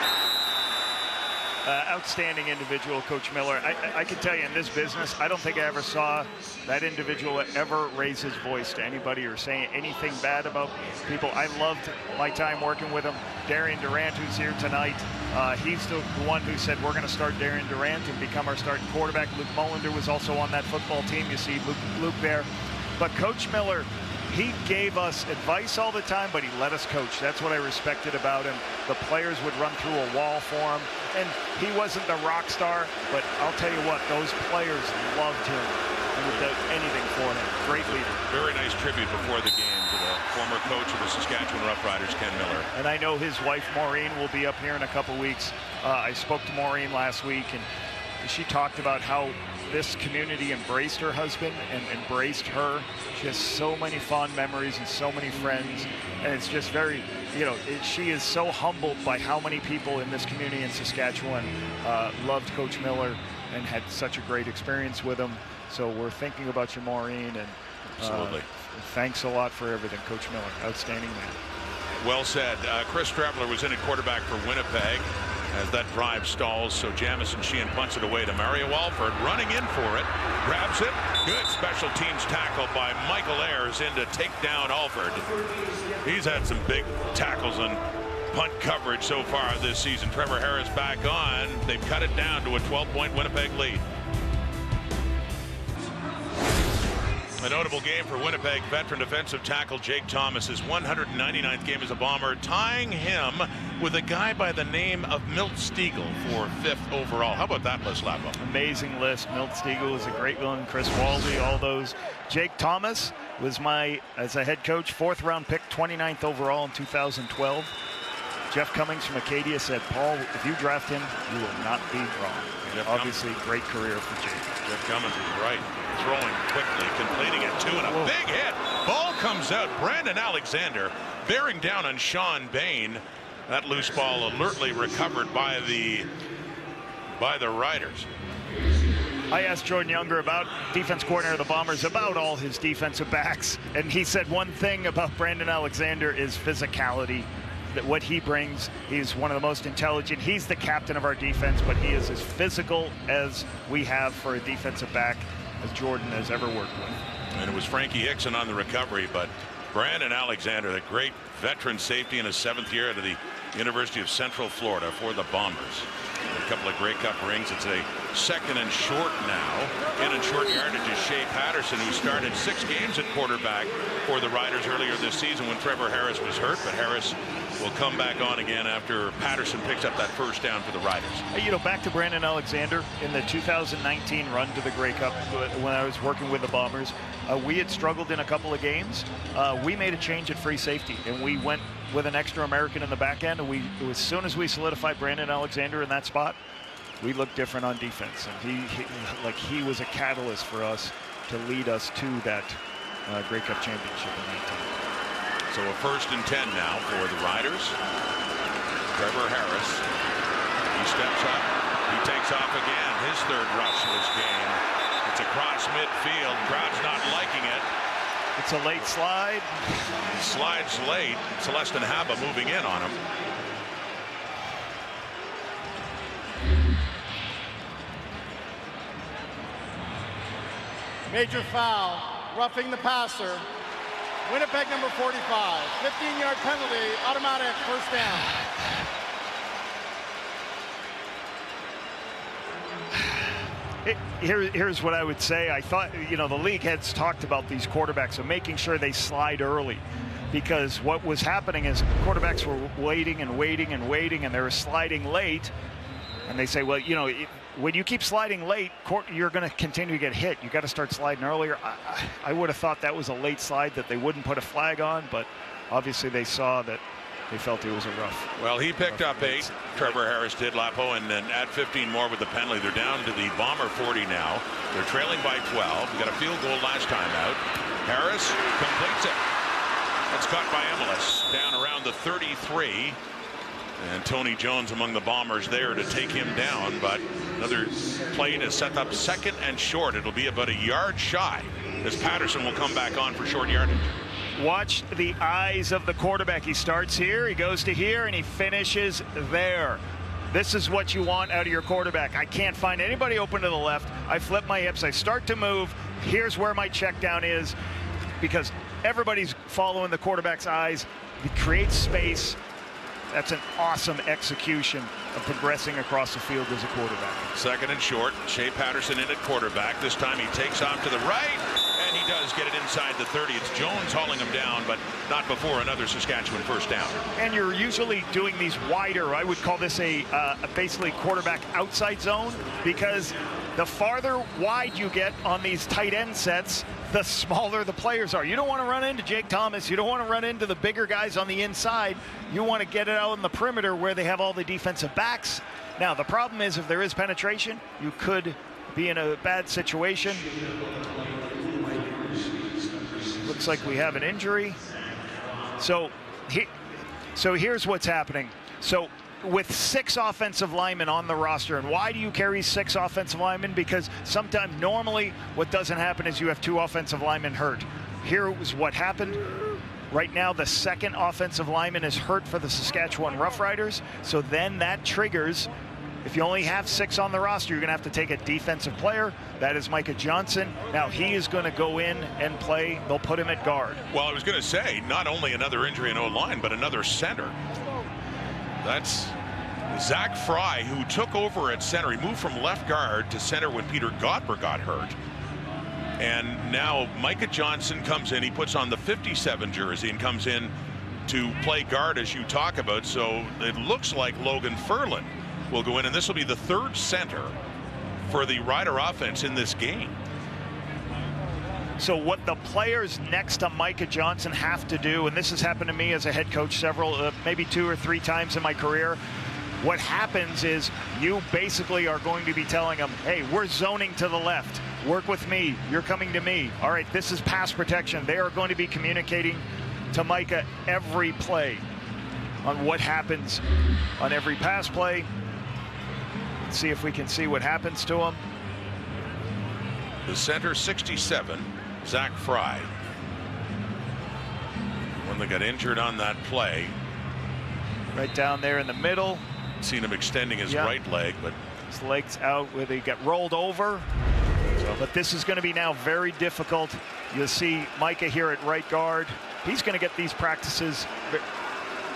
Outstanding individual, Coach Miller. I can tell you, in this business, I don't think I ever saw that individual ever raise his voice to anybody or say anything bad about people. I loved my time working with him. Darian Durant, who's here tonight, he's the one who said we're going to start Darian Durant and become our starting quarterback. Luke Mullender was also on that football team. You see Luke there. But Coach Miller, he gave us advice all the time, but he let us coach. That's what I respected about him. The players would run through a wall for him, and he wasn't the rock star, but I'll tell you what, those players loved him and would do anything for him. Great leader. Very nice tribute before the game to the former coach of the Saskatchewan Roughriders, Ken Miller. And I know his wife, Maureen, will be up here in a couple weeks. I spoke to Maureen last week, and she talked about how this community embraced her husband and embraced her. She has so many fond memories and so many friends, and it's just very, she is so humbled by how many people in this community in Saskatchewan loved Coach Miller and had such a great experience with him. So we're thinking about you, Maureen, and absolutely. Thanks a lot for everything, Coach Miller. Outstanding man. Well said. Chris Streveler was in at quarterback for Winnipeg as that drive stalls. So Jamison Sheehan punts it away to Mario Alford, running in for it, grabs it. Good special teams tackle by Michael Ayers in to take down Alford. He's had some big tackles and punt coverage so far this season. Trevor Harris back on. They've cut it down to a 12-point Winnipeg lead. A notable game for Winnipeg veteran defensive tackle Jake Thomas, his 199th game as a Bomber, tying him with a guy by the name of Milt Stegall for 5th overall. How about that list, Lapo? Amazing list. Milt Stegall is a great one. Chris Walsey, all those. Jake Thomas was as a head coach, 4th round pick, 29th overall in 2012. Jeff Cummings from Acadia said, Paul, if you draft him, you will not be wrong. Obviously, great career for Jake. Jeff Cummings is right. Throwing quickly, completing it, 2 and a big hit. Ball comes out. Brandon Alexander bearing down on Sean Bain. That loose ball alertly recovered by the Riders. I asked Jordan Younger, about defense coordinator of the Bombers, about all his defensive backs, and he said one thing about Brandon Alexander is physicality. That what he brings, he's one of the most intelligent. He's the captain of our defense, but he is as physical as we have for a defensive back as Jordan has ever worked with. And it was Frankie Hickson on the recovery, but Brandon Alexander, the great veteran safety in his 7th year at the University of Central Florida for the Bombers. A couple of Grey Cup rings. It's a 2nd and short now. In and short yardage is Shea Patterson, who started 6 games at quarterback for the Riders earlier this season when Trevor Harris was hurt, but Harris will come back on again after Patterson picks up that 1st down for the Riders. Back to Brandon Alexander in the 2019 run to the Grey Cup when I was working with the Bombers. We had struggled in a couple of games. We made a change at free safety, and we went with an extra American in the back end. And as soon as we solidified Brandon Alexander in that spot, we looked different on defense. And he was a catalyst for us to lead us to that Grey Cup championship in that time. So a 1st and 10 now for the Riders. Trevor Harris. He steps up. He takes off again. His 3rd rush this game. It's across midfield. Crowd's not liking it. It's a late slide. He slides late. Celestin Haba moving in on him. Major foul, roughing the passer. Winnipeg number 45, 15-yard penalty, automatic, 1st down. Here's what I would say. I thought, the league heads talked about these quarterbacks and making sure they slide early, because what was happening is quarterbacks were waiting and waiting and waiting, and they were sliding late. And they say, well, when you keep sliding late, you're going to continue to get hit. You got to start sliding earlier. I would have thought that was a late slide that they wouldn't put a flag on, but obviously they saw that they felt it was a rough. Well, he picked up 8. Trevor Harris did, Lapo, and then add 15 more with the penalty. They're down to the Bomber 40 now. They're trailing by 12. We got a field goal last time out. Harris completes it. That's caught by Emelis down around the 33. And Tony Jones among the Bombers there to take him down, but another play to set up 2nd and short. It'll be about a yard shy as Patterson will come back on for short yardage. Watch the eyes of the quarterback. He starts here, he goes to here, and he finishes there. This is what you want out of your quarterback. I can't find anybody open to the left. I flip my hips, I start to move. Here's where my check down is, because everybody's following the quarterback's eyes. He creates space. That's an awesome execution of progressing across the field as a quarterback. 2nd and short. Shea Patterson in at quarterback. This time he takes off to the right, and he does get it inside the 30. It's Jones hauling him down, but not before another Saskatchewan 1st down. And you're usually doing these wider. I would call this a basically quarterback outside zone, because the farther wide you get on these tight end sets, the smaller the players are. You don't want to run into Jake Thomas. You don't want to run into the bigger guys on the inside. You want to get it out in the perimeter where they have all the defensive backs. Now, the problem is if there is penetration, you could be in a bad situation. Looks like we have an injury. So here's what's happening. So with 6 offensive linemen on the roster, and why do you carry 6 offensive linemen? Because sometimes, normally, what doesn't happen is you have 2 offensive linemen hurt. Here was what happened. Right now, the 2nd offensive lineman is hurt for the Saskatchewan Roughriders. So then that triggers, if you only have 6 on the roster, you're going to have to take a defensive player. That is Micah Johnson. Now he is going to go in and play. They'll put him at guard. Well, I was going to say, not only another injury in O-line, but another center. That's Zach Fry, who took over at center. He moved from left guard to center when Peter Godber got hurt. And now Micah Johnson comes in. He puts on the 57 jersey and comes in to play guard, as you talk about. So it looks like Logan Ferland will go in, and this will be the 3rd center for the Rider offense in this game. So what the players next to Micah Johnson have to do, and this has happened to me as a head coach several, maybe 2 or 3 times in my career, what happens is you basically are going to be telling them, hey, we're zoning to the left. Work with me. You're coming to me. All right, this is pass protection. They are going to be communicating to Micah every play on what happens on every pass play. Let's see if we can see what happens to him. The center, 67, Zach Fry. When they got injured on that play. Right down there in the middle. Seen him extending his right leg, but his leg's out where they get rolled over. But this is going to be now very difficult. You'll see Micah here at right guard. He's going to get these practices,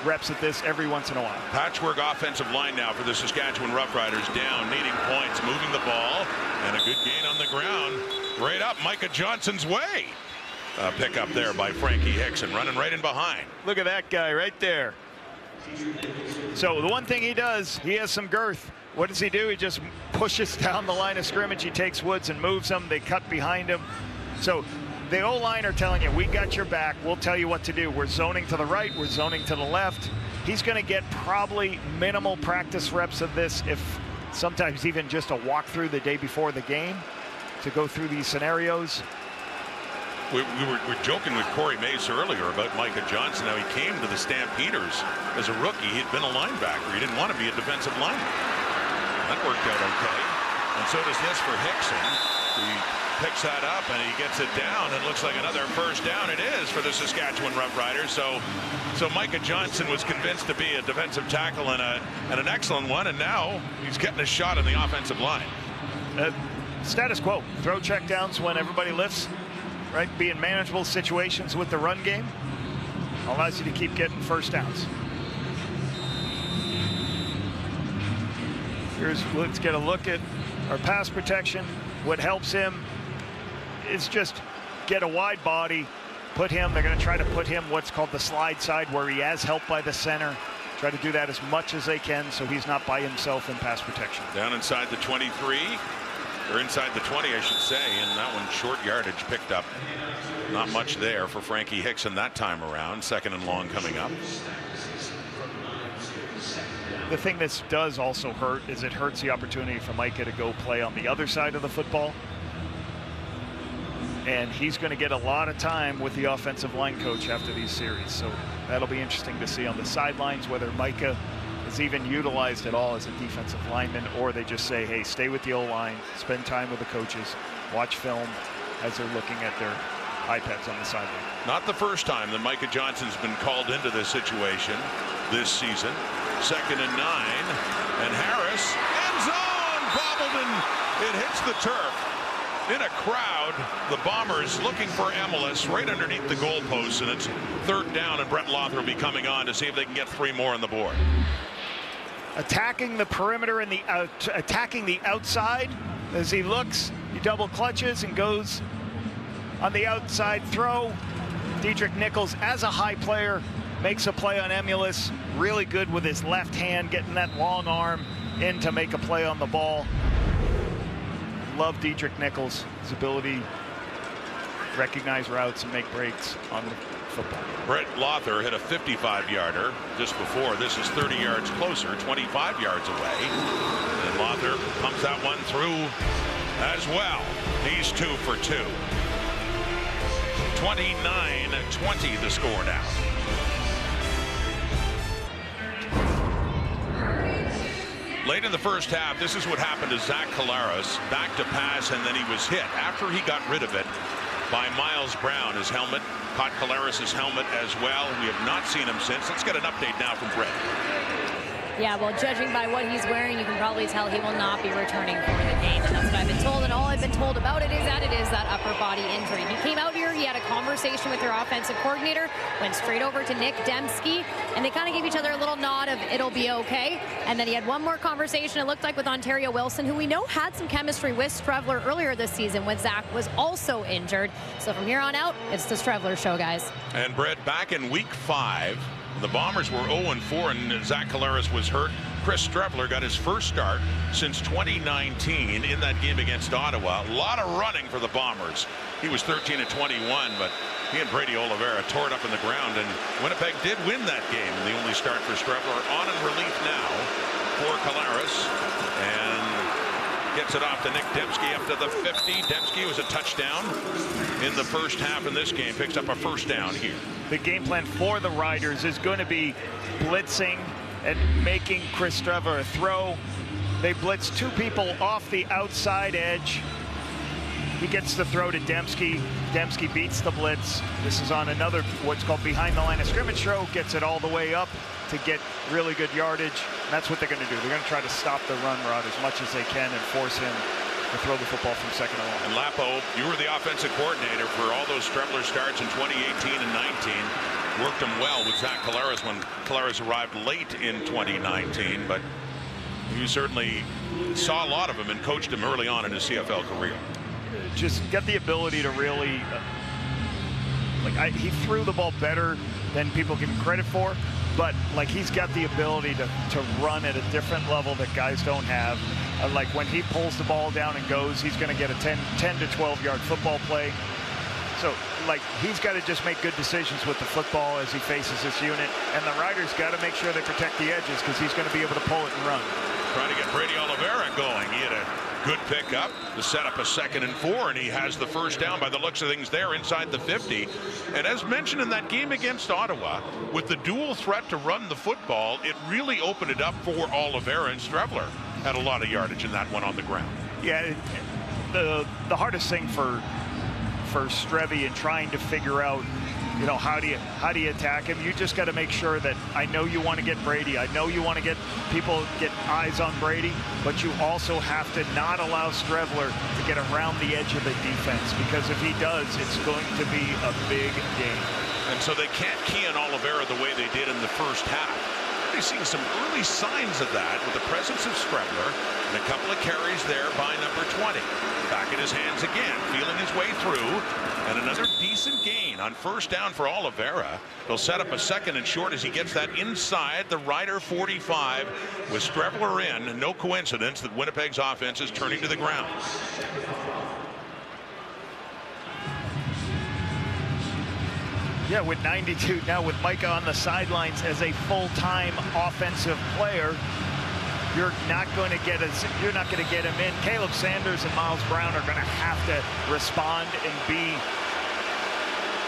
reps at this every once in a while. Patchwork offensive line now for the Saskatchewan Roughriders, down, needing points, moving the ball, and a good gain on the ground. Right up Micah Johnson's way. Pick up there by Frankie Hickson, running right in behind. Look at that guy right there. So the one thing he does, he has some girth. What does he do? He just pushes down the line of scrimmage. He takes Woods and moves them. They cut behind him. So the O-line are telling you, we got your back. We'll tell you what to do. We're zoning to the right. We're zoning to the left. He's going to get probably minimal practice reps of this, if sometimes even just a walkthrough the day before the game to go through these scenarios. We were joking with Corey Mace earlier about Micah Johnson, how he came to the Stampeders as a rookie. He'd been a linebacker. He didn't want to be a defensive lineman. That worked out okay. And so does this for Hickson. He picks that up and he gets it down, and looks like another first down. It is for the Saskatchewan Roughriders. So Micah Johnson was convinced to be a defensive tackle and an excellent one, and now he's getting a shot in the offensive line. Status quo. Throw checkdowns when everybody lifts, right? Be in manageable situations with the run game allows you to keep getting first downs. Let's get a look at our pass protection. What helps him is just get a wide body, put him, they're going to try to put him what's called the slide side, where he has help by the center. Try to do that as much as they can so he's not by himself in pass protection. Down inside the 23, or inside the 20, I should say, and that one short yardage picked up. Not much there for Frankie Hickson that time around. Second and long coming up. The thing this does also hurt is it hurts the opportunity for Micah to go play on the other side of the football. And he's going to get a lot of time with the offensive line coach after these series. So that'll be interesting to see on the sidelines whether Micah is even utilized at all as a defensive lineman, or they just say, hey, stay with the O-line, spend time with the coaches, watch film as they're looking at their iPads on the sideline. Not the first time that Micah Johnson's been called into this situation this season. 2nd and 9, and Harris, end zone, bobbled, and it hits the turf. In a crowd, the Bombers looking for Emelis right underneath the goalposts, and it's 3rd down, and Brett Lother will be coming on to see if they can get 3 more on the board. Attacking the perimeter and attacking the outside. As he looks, he double clutches and goes on the outside throw. Dietrich Nichols, as a high player, makes a play on Emelis. Really good with his left hand, getting that long arm in to make a play on the ball. Love Dietrich Nichols, his ability to recognize routes and make breaks on the football. Brett Lother hit a 55-yarder just before. This is 30 yards closer, 25 yards away. And Lother pumps that one through as well. He's 2 for 2. 29-20 the score now. Late in the first half, this is what happened to Zach Collaros. Back to pass, and then he was hit after he got rid of it by Miles Brown. His helmet caught Collaros' helmet as well. We have not seen him since. Let's get an update now from Brett. Yeah, well, judging by what he's wearing, you can probably tell he will not be returning for the game. And that's what I've been told. And all I've been told about it is that upper body injury. He came out here, he had a conversation with their offensive coordinator, went straight over to Nick Dembski, and they kind of gave each other a little nod of it'll be okay. And then he had one more conversation, it looked like, with Ontario Wilson, who we know had some chemistry with Strevler earlier this season when Zach was also injured. So from here on out, it's the Strevler show, guys. And Brett, back in week 5, the Bombers were 0-4 and Zach Collaros was hurt. Chris Strevler got his first start since 2019 in that game against Ottawa. A lot of running for the Bombers. He was 13-21, but he and Brady Oliveira tore it up in the ground, and Winnipeg did win that game. The only start for Strevler. On in relief now for Collaros, and gets it off to Nick Dembski up to the 50. Dembski was a touchdown in the first half in this game. Picks up a first down here. The game plan for the Riders is going to be blitzing and making Chris Strevler a throw. They blitz 2 people off the outside edge. He gets the throw to Dembski. Dembski beats the blitz. This is on another what's called behind the line of scrimmage throw. Gets it all the way up to get really good yardage. And that's what they're going to do. They're going to try to stop the run route as much as they can and force him to throw the football from 2nd and long. And Lapo, you were the offensive coordinator for all those Strevler starts in 2018 and 19. Worked him well with Zach Collaros when Collaros arrived late in 2019, but you certainly saw a lot of him and coached him early on in his CFL career. Just get the ability to really, he threw the ball better than people give him credit for, but he's got the ability to run at a different level that guys don't have. Like when he pulls the ball down and goes, he's going to get a 10 to 12 yard football play. So he's got to just make good decisions with the football as he faces this unit, and the Riders got to make sure they protect the edges because he's going to be able to pull it and run. Trying to get Brady Oliveira going. He had a Good pickup to set up a 2nd and 4, and he has the first down by the looks of things there inside the 50. And as mentioned in that game against Ottawa, with the dual threat to run the football, it really opened it up for Oliveira, and Strevler had a lot of yardage in that one on the ground. Yeah, the hardest thing for Strevy in trying to figure out, you know, how do you attack him? You just got to make sure that, I know you want to get Brady. I know you want to get eyes on Brady, but you also have to not allow Strevler to get around the edge of the defense, because if he does, it's going to be a big game. And so they can't key on Oliveira the way they did in the first half. They're seeing some early signs of that with the presence of Strevler and a couple of carries there by number 20. Back in his hands again, feeling his way through, and another decent gain on first down for Oliveira. They'll set up a 2nd and short as he gets that inside the Rider 45 with Strevler in. No coincidence that Winnipeg's offense is turning to the ground. Yeah, with 92 now, with Micah on the sidelines as a full-time offensive player, you're not going to get him in. Caleb Sanders and Miles Brown are going to have to respond and be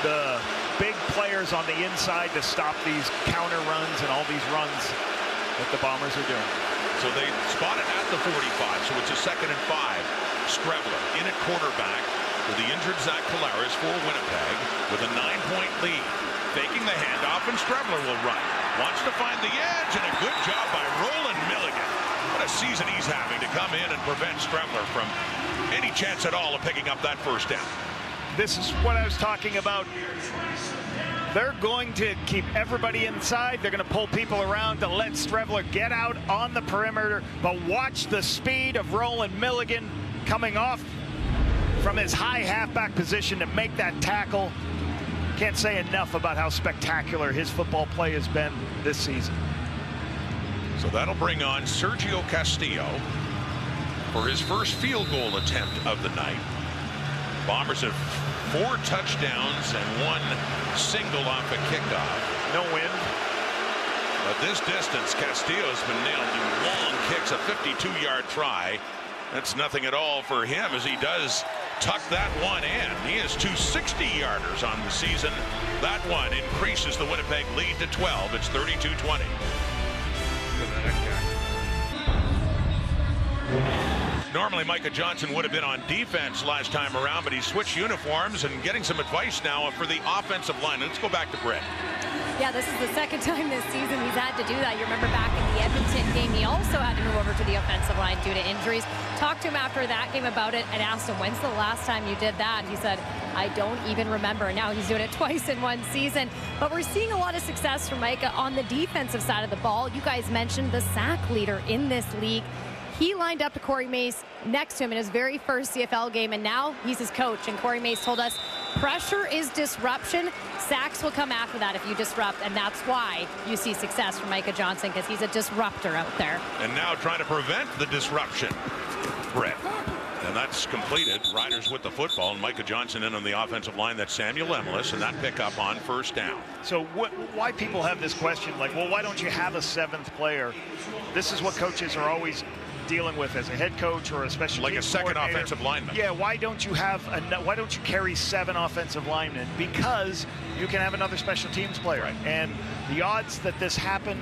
the big players on the inside to stop these counter runs and all these runs that the Bombers are doing. So they spot it at the 45, so it's a 2nd and 5. Strevler in at quarterback with the injured Zach Collaros for Winnipeg with a 9-point lead. Faking the handoff, and Strevler will run. Wants to find the edge, and a good job by Roland Milligan. What a season he's having to come in and prevent Strevler from any chance at all of picking up that first down. This is what I was talking about. They're going to keep everybody inside. They're going to pull people around to let Strevler get out on the perimeter. But watch the speed of Roland Milligan coming off from his high halfback position to make that tackle. Can't say enough about how spectacular his football play has been this season. So that'll bring on Sergio Castillo for his first field goal attempt of the night. Bombers have 4 touchdowns and 1 single off a kickoff. No wind. At this distance, Castillo's been nailed in long kicks, a 52-yard try. That's nothing at all for him as he does tuck that one in. He has 2 60-yarders on the season. That one increases the Winnipeg lead to 12. It's 32-20. Normally Micah Johnson would have been on defense last time around, but he switched uniforms and getting some advice now for the offensive line. Let's go back to Brett. Yeah, this is the 2nd time this season he's had to do that. You remember back in the Edmonton game, he also had to move over to the offensive line due to injuries. Talked to him after that game about it and asked him, when's the last time you did that? He said, I don't even remember. Now he's doing it twice in one season. But we're seeing a lot of success from Micah on the defensive side of the ball. You guys mentioned the sack leader in this league. He lined up to Corey Mace next to him in his very first CFL game, and now he's his coach. And Corey Mace told us pressure is disruption. Sacks will come after that if you disrupt, and that's why you see success from Micah Johnson, because he's a disruptor out there. And now trying to prevent the disruption, Brett. And that's completed. Riders with the football, and Micah Johnson in on the offensive line. That's Samuel Emilus, and that pickup on first down. So why people have this question, like, well, why don't you have a 7th player? This is what coaches are always dealing with as a head coach or a special like teams a second coordinator. Offensive lineman. Yeah, why don't you carry 7 offensive linemen? Because you can have another special teams player. Right. And the odds that this happen,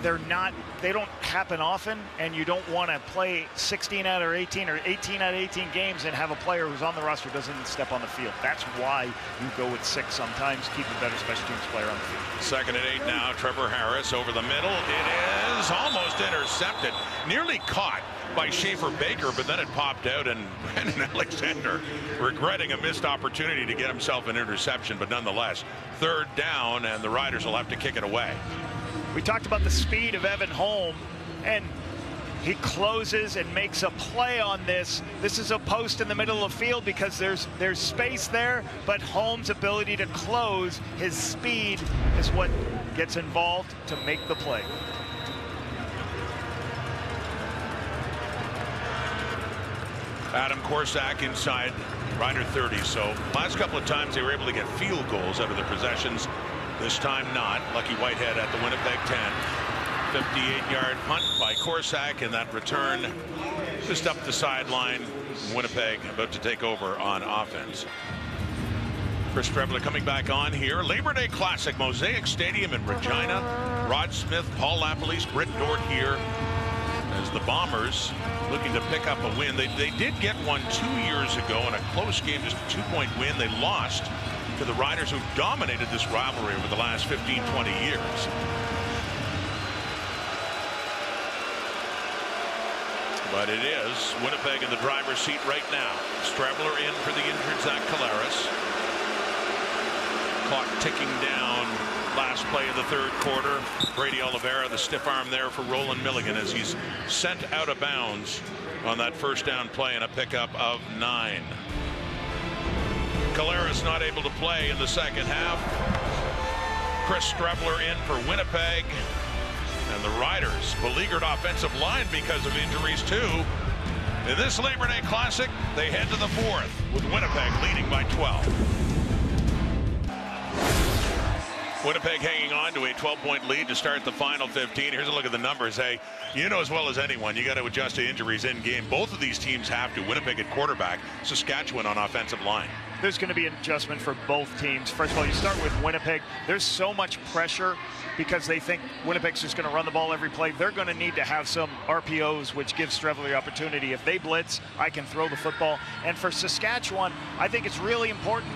they don't happen often, and you don't want to play 16 out of 18 or 18 out of 18 games and have a player who's on the roster doesn't step on the field. That's why you go with 6 sometimes, keep a better special teams player on the field. 2nd and 8 now. Trevor Harris over the middle. It is almost intercepted, nearly caught by Schaefer Baker, but then it popped out, and Brandon Alexander regretting a missed opportunity to get himself an interception, but nonetheless 3rd down, and the Riders will have to kick it away. We talked about the speed of Evan Holm, and he closes and makes a play on this. This is a post in the middle of the field because there's space there, but Holm's ability to close, his speed, is what gets involved to make the play. Adam Korsak inside Rider 30. So last couple of times they were able to get field goals out of their possessions. This time not. Lucky Whitehead at the Winnipeg 10. 58-yard punt by Korsak, and that return just up the sideline. Winnipeg about to take over on offense. Chris Trebler coming back on here. Labor Day Classic, Mosaic Stadium in Regina. Rod Smith, Paul LaPolice, Britt Dort here as the Bombers looking to pick up a win. They did get one 2 years ago in a close game, just a 2-point win. They lost to the Riders, who dominated this rivalry over the last 15, 20 years. But it is Winnipeg in the driver's seat right now. Strebler in for the injured Zach Collaros. Clock ticking down. Last play of the third quarter. Brady Oliveira, the stiff arm there for Roland Milligan as he's sent out of bounds on that first down play and a pickup of 9. Collaros not able to play in the second half. Chris Strebler in for Winnipeg. And the Riders, beleaguered offensive line because of injuries too. In this Labor Day Classic, they head to the fourth with Winnipeg leading by 12. Winnipeg hanging on to a 12-point lead to start the final 15. Here's a look at the numbers. Hey, you know as well as anyone, you got to adjust to injuries in game. Both of these teams have to. Winnipeg at quarterback, Saskatchewan on offensive line. There's going to be an adjustment for both teams. First of all, you start with Winnipeg. There's so much pressure because they think Winnipeg's just going to run the ball every play. They're going to need to have some RPOs, which gives Strebler the opportunity. If they blitz, I can throw the football. And for Saskatchewan, I think it's really important.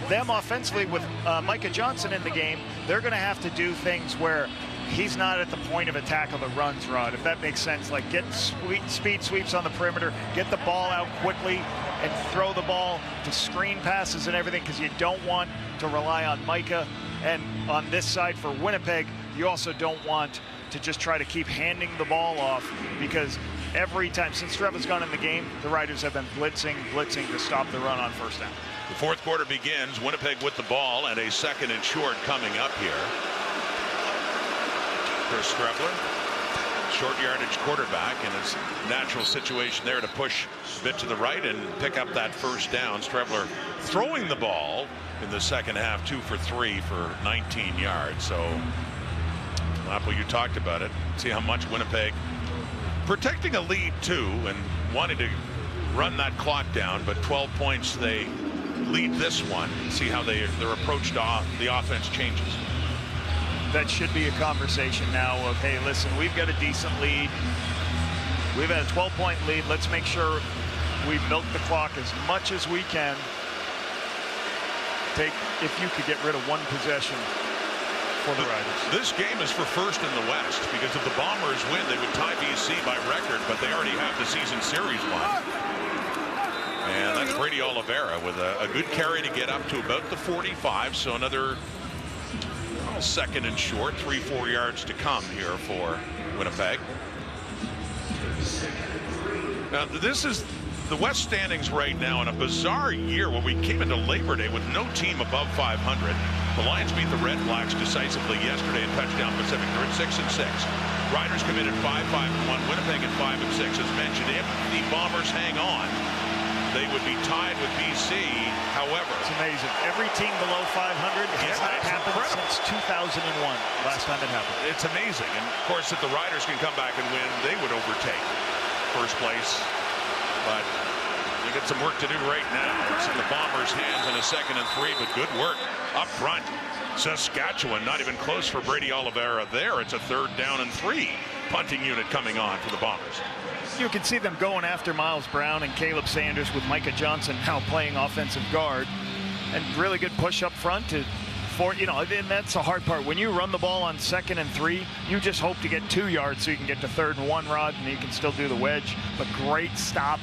Them offensively with Micah Johnson in the game, they're going to have to do things where he's not at the point of attack of the runs, Rod, if that makes sense. Like get speed sweeps on the perimeter, get the ball out quickly, and throw the ball to screen passes and everything, because you don't want to rely on Micah. And on this side for Winnipeg, you also don't want to just try to keep handing the ball off, because every time since Strebler's gone in the game, the Riders have been blitzing to stop the run on first down. The fourth quarter begins. Winnipeg with the ball and a 2nd and short coming up here. Chris Strebler, short yardage quarterback, and his natural situation there to push a bit to the right and pick up that first down. Strebler throwing the ball in the second half, 2 for 3 for 19 yards. So, Lapo, you talked about it. See how much Winnipeg protecting a lead too and wanting to run that clock down, but 12 points they lead this one. See how their approach to the offense changes. That should be a conversation now of, hey, listen, we've got a decent lead. We've had a 12-point lead. Let's make sure we milk the clock as much as we can. If you could get rid of one possession for the Riders. This game is for first in the West, because if the Bombers win, they would tie BC by record, but they already have the season series won. And that's Brady Oliveira with a good carry to get up to about the 45. So another 2nd and short, 3-4 yards to come here for Winnipeg. Now this is the West standings right now in a bizarre year where we came into Labor Day with no team above 500. The Lions beat the Red Blacks decisively yesterday in Touchdown Pacific. They're at 6-6. Riders committed 5-5-1. Winnipeg at 5-6. As mentioned, if the Bombers hang on, they would be tied with BC. However, it's amazing. Every team below 500 has not happened since 2001. Last time it happened. It's amazing. And of course, if the Riders can come back and win, they would overtake first place. But they got some work to do right now. It's in the Bombers' hands in a 2nd and 3, but good work up front. Saskatchewan not even close for Brady Oliveira there. It's a 3rd down and 3 punting unit coming on for the Bombers. You can see them going after Miles Brown and Caleb Sanders with Micah Johnson now playing offensive guard, and really good push up front and that's the hard part. When you run the ball on 2nd and 3, you just hope to get 2 yards so you can get to 3rd and 1, Rod, and you can still do the wedge. But great stop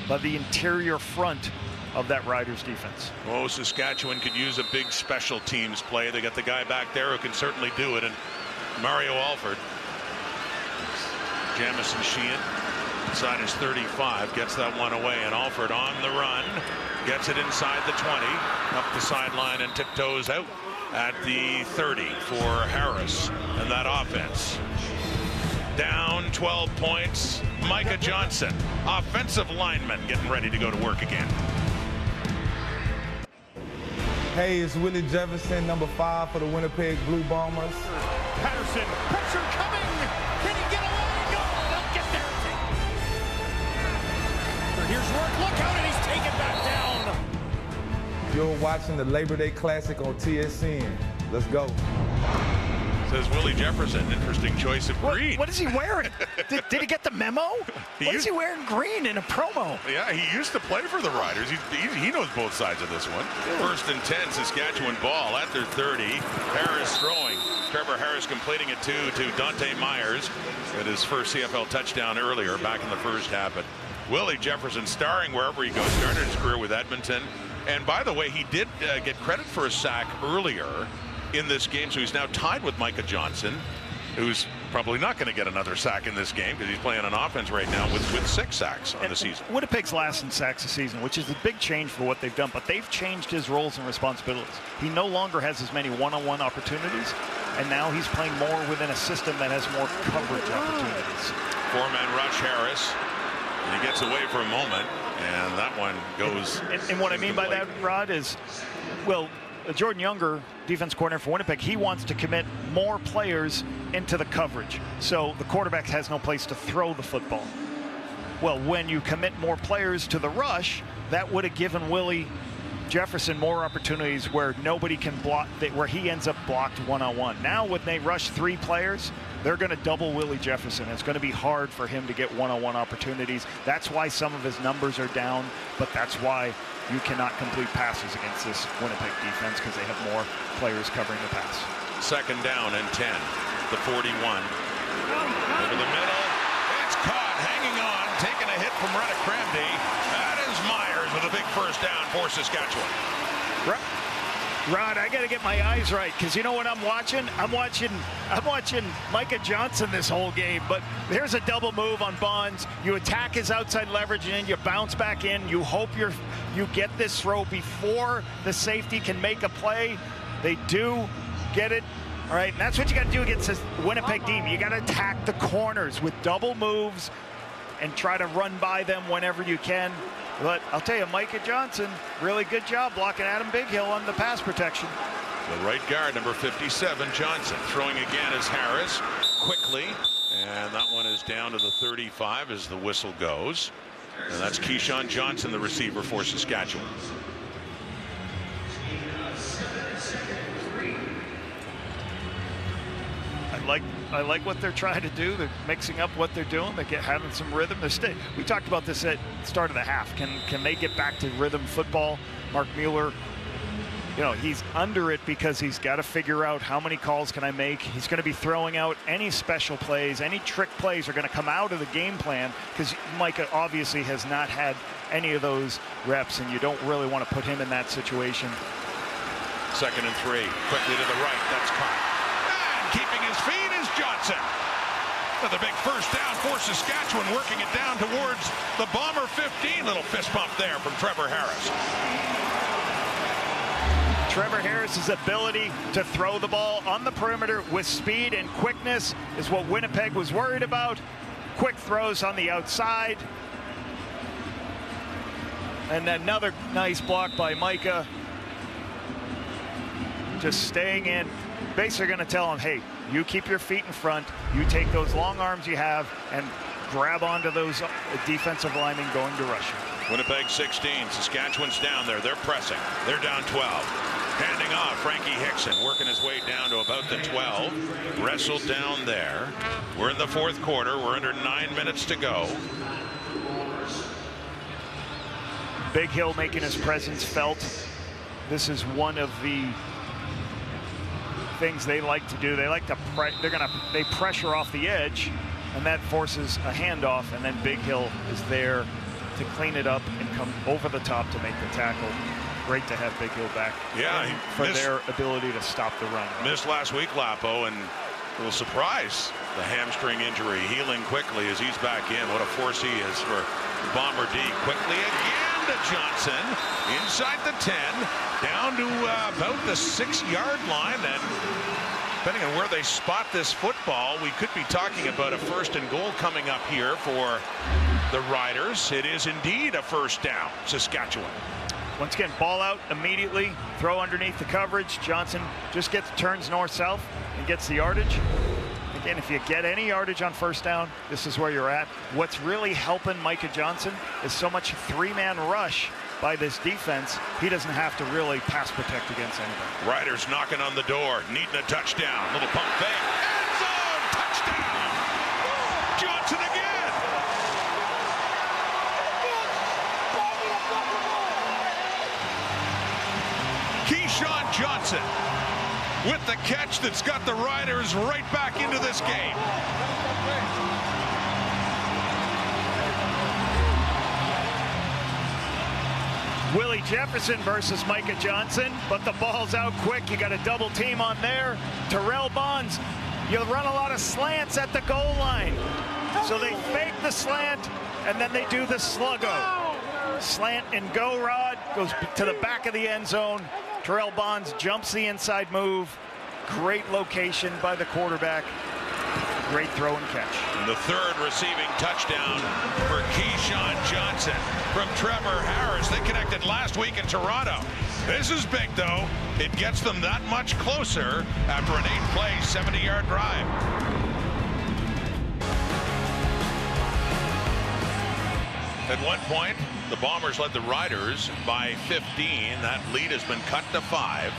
by the interior front of that Riders defense. Oh, Saskatchewan could use a big special teams play. They got the guy back there who can certainly do it, and Mario Alford. Jamison Sheehan inside his 35 gets that one away, and Alford on the run gets it inside the 20, up the sideline and tiptoes out at the 30 for Harris and that offense. Down 12 points. Micah Johnson, offensive lineman, getting ready to go to work again. Hey, it's Willie Jefferson, number 5 for the Winnipeg Blue Bombers. Patterson, pressure coming. Can he get away? No, they'll get there. Here's Rourke. Look out, and he's taken back down. You're watching the Labor Day Classic on TSN. Let's go. Says Willie Jefferson. Interesting choice of green. What is he wearing? did he get the memo? What is he wearing green in a promo? Yeah, he used to play for the Riders. He knows both sides of this one. First and 10, Saskatchewan ball at their 30. Harris throwing. Trevor Harris completing it to Dante Myers. At his first CFL touchdown earlier back in the first half. But Willie Jefferson starring wherever he goes. Started his career with Edmonton. And by the way, he did get credit for a sack earlier in this game, so he's now tied with Micah Johnson, who's probably not going to get another sack in this game because he's playing on offense right now with 6 sacks on the season. Winnipeg's last in sacks this season, which is a big change for what they've done, but they've changed his roles and responsibilities. He no longer has as many one-on-one opportunities, and now he's playing more within a system that has more coverage opportunities. 4-man rush Harris. And he gets away for a moment, and that one goes. And what I mean by that, Rod, is, well, Jordan Younger, defense coordinator for Winnipeg, he wants to commit more players into the coverage. So the quarterback has no place to throw the football. Well, when you commit more players to the rush, that would have given Willie Jefferson more opportunities where nobody can block, where he ends up blocked one-on-one. Now when they rush 3 players, they're going to double Willie Jefferson. It's going to be hard for him to get one-on-one opportunities. That's why some of his numbers are down, but that's why you cannot complete passes against this Winnipeg defense because they have more players covering the pass. Second down and 10. The 41. Over the middle. It's caught, hanging on, taking a hit from Reddick Cramdy. That is Myers with a big first down for Saskatchewan. Rod, I got to get my eyes right because you know what I'm watching? I'm watching Micah Johnson this whole game. But there's a double move on Bonds. You attack his outside leverage and then you bounce back in. You hope you get this throw before the safety can make a play. They do get it. All right, and that's what you got to do against this Winnipeg team. You got to attack the corners with double moves and try to run by them whenever you can. But I'll tell you, Micah Johnson, really good job blocking Adam Bighill on the pass protection. The right guard, number 57, Johnson. Throwing again is Harris, quickly. And that one is down to the 35 as the whistle goes. And that's Keyshawn Johnson, the receiver for Saskatchewan. I like what they're trying to do. They're mixing up what they're doing. They're having some rhythm. We talked about this at the start of the half. Can they get back to rhythm football? Mark Mueller, you know, he's under it because he's got to figure out how many calls can I make. He's going to be throwing out any special plays, any trick plays are going to come out of the game plan because Micah obviously has not had any of those reps, and you don't really want to put him in that situation. Second and 3, quickly to the right. That's caught. Keeping his feet is Johnson. Another big first down for Saskatchewan, working it down towards the Bomber 15. Little fist bump there from Trevor Harris. Trevor Harris's ability to throw the ball on the perimeter with speed and quickness is what Winnipeg was worried about. Quick throws on the outside. And another nice block by Micah. Just staying in. Basically going to tell him, hey, you keep your feet in front, you take those long arms you have and grab onto those defensive linemen going to rush you. Winnipeg 16, Saskatchewan's down there. They're pressing. They're down 12. Handing off, Frankie Hickson working his way down to about the 12. Wrestled down there. We're in the 4th quarter. We're under 9 minutes to go. Bighill making his presence felt. This is one of the things they like to do. They like to they pressure off the edge, and that forces a handoff, and then Bighill is there to clean it up and come over the top to make the tackle. Great to have Bighill back. Yeah, for their ability to stop the run. Missed last week, Lapo, and a little surprise. The hamstring injury healing quickly as he's back in. What a force he is for Bomber D. Quickly again to Johnson inside the 10, down to about the 6-yard line. And depending on where they spot this football, we could be talking about a 1st and goal coming up here for the Riders. It is indeed a first down, Saskatchewan. Once again, ball out immediately, throw underneath the coverage. Johnson just turns north-south and gets the yardage. And And if you get any yardage on first down, this is where you're at. What's really helping Micah Johnson is so much three-man rush by this defense. He doesn't have to really pass protect against anybody. Riders knocking on the door, needing a touchdown. Little pump fake. End zone, touchdown! Johnson again! Keyshawn Johnson with the catch that's got the Riders right back into this game. Willie Jefferson versus Micah Johnson, but the ball's out quick. You got a double team on there. Terrell Bonds, you run a lot of slants at the goal line. So they fake the slant, and then they do the sluggo. Slant and go, Rod, goes to the back of the end zone. Terrell Bonds jumps the inside move. Great location by the quarterback. Great throw and catch. And the third receiving touchdown for Keyshawn Johnson from Trevor Harris. They connected last week in Toronto. This is big, though. It gets them that much closer after an 8-play, 70-yard drive. At one point, the Bombers led the Riders by 15. That lead has been cut to 5.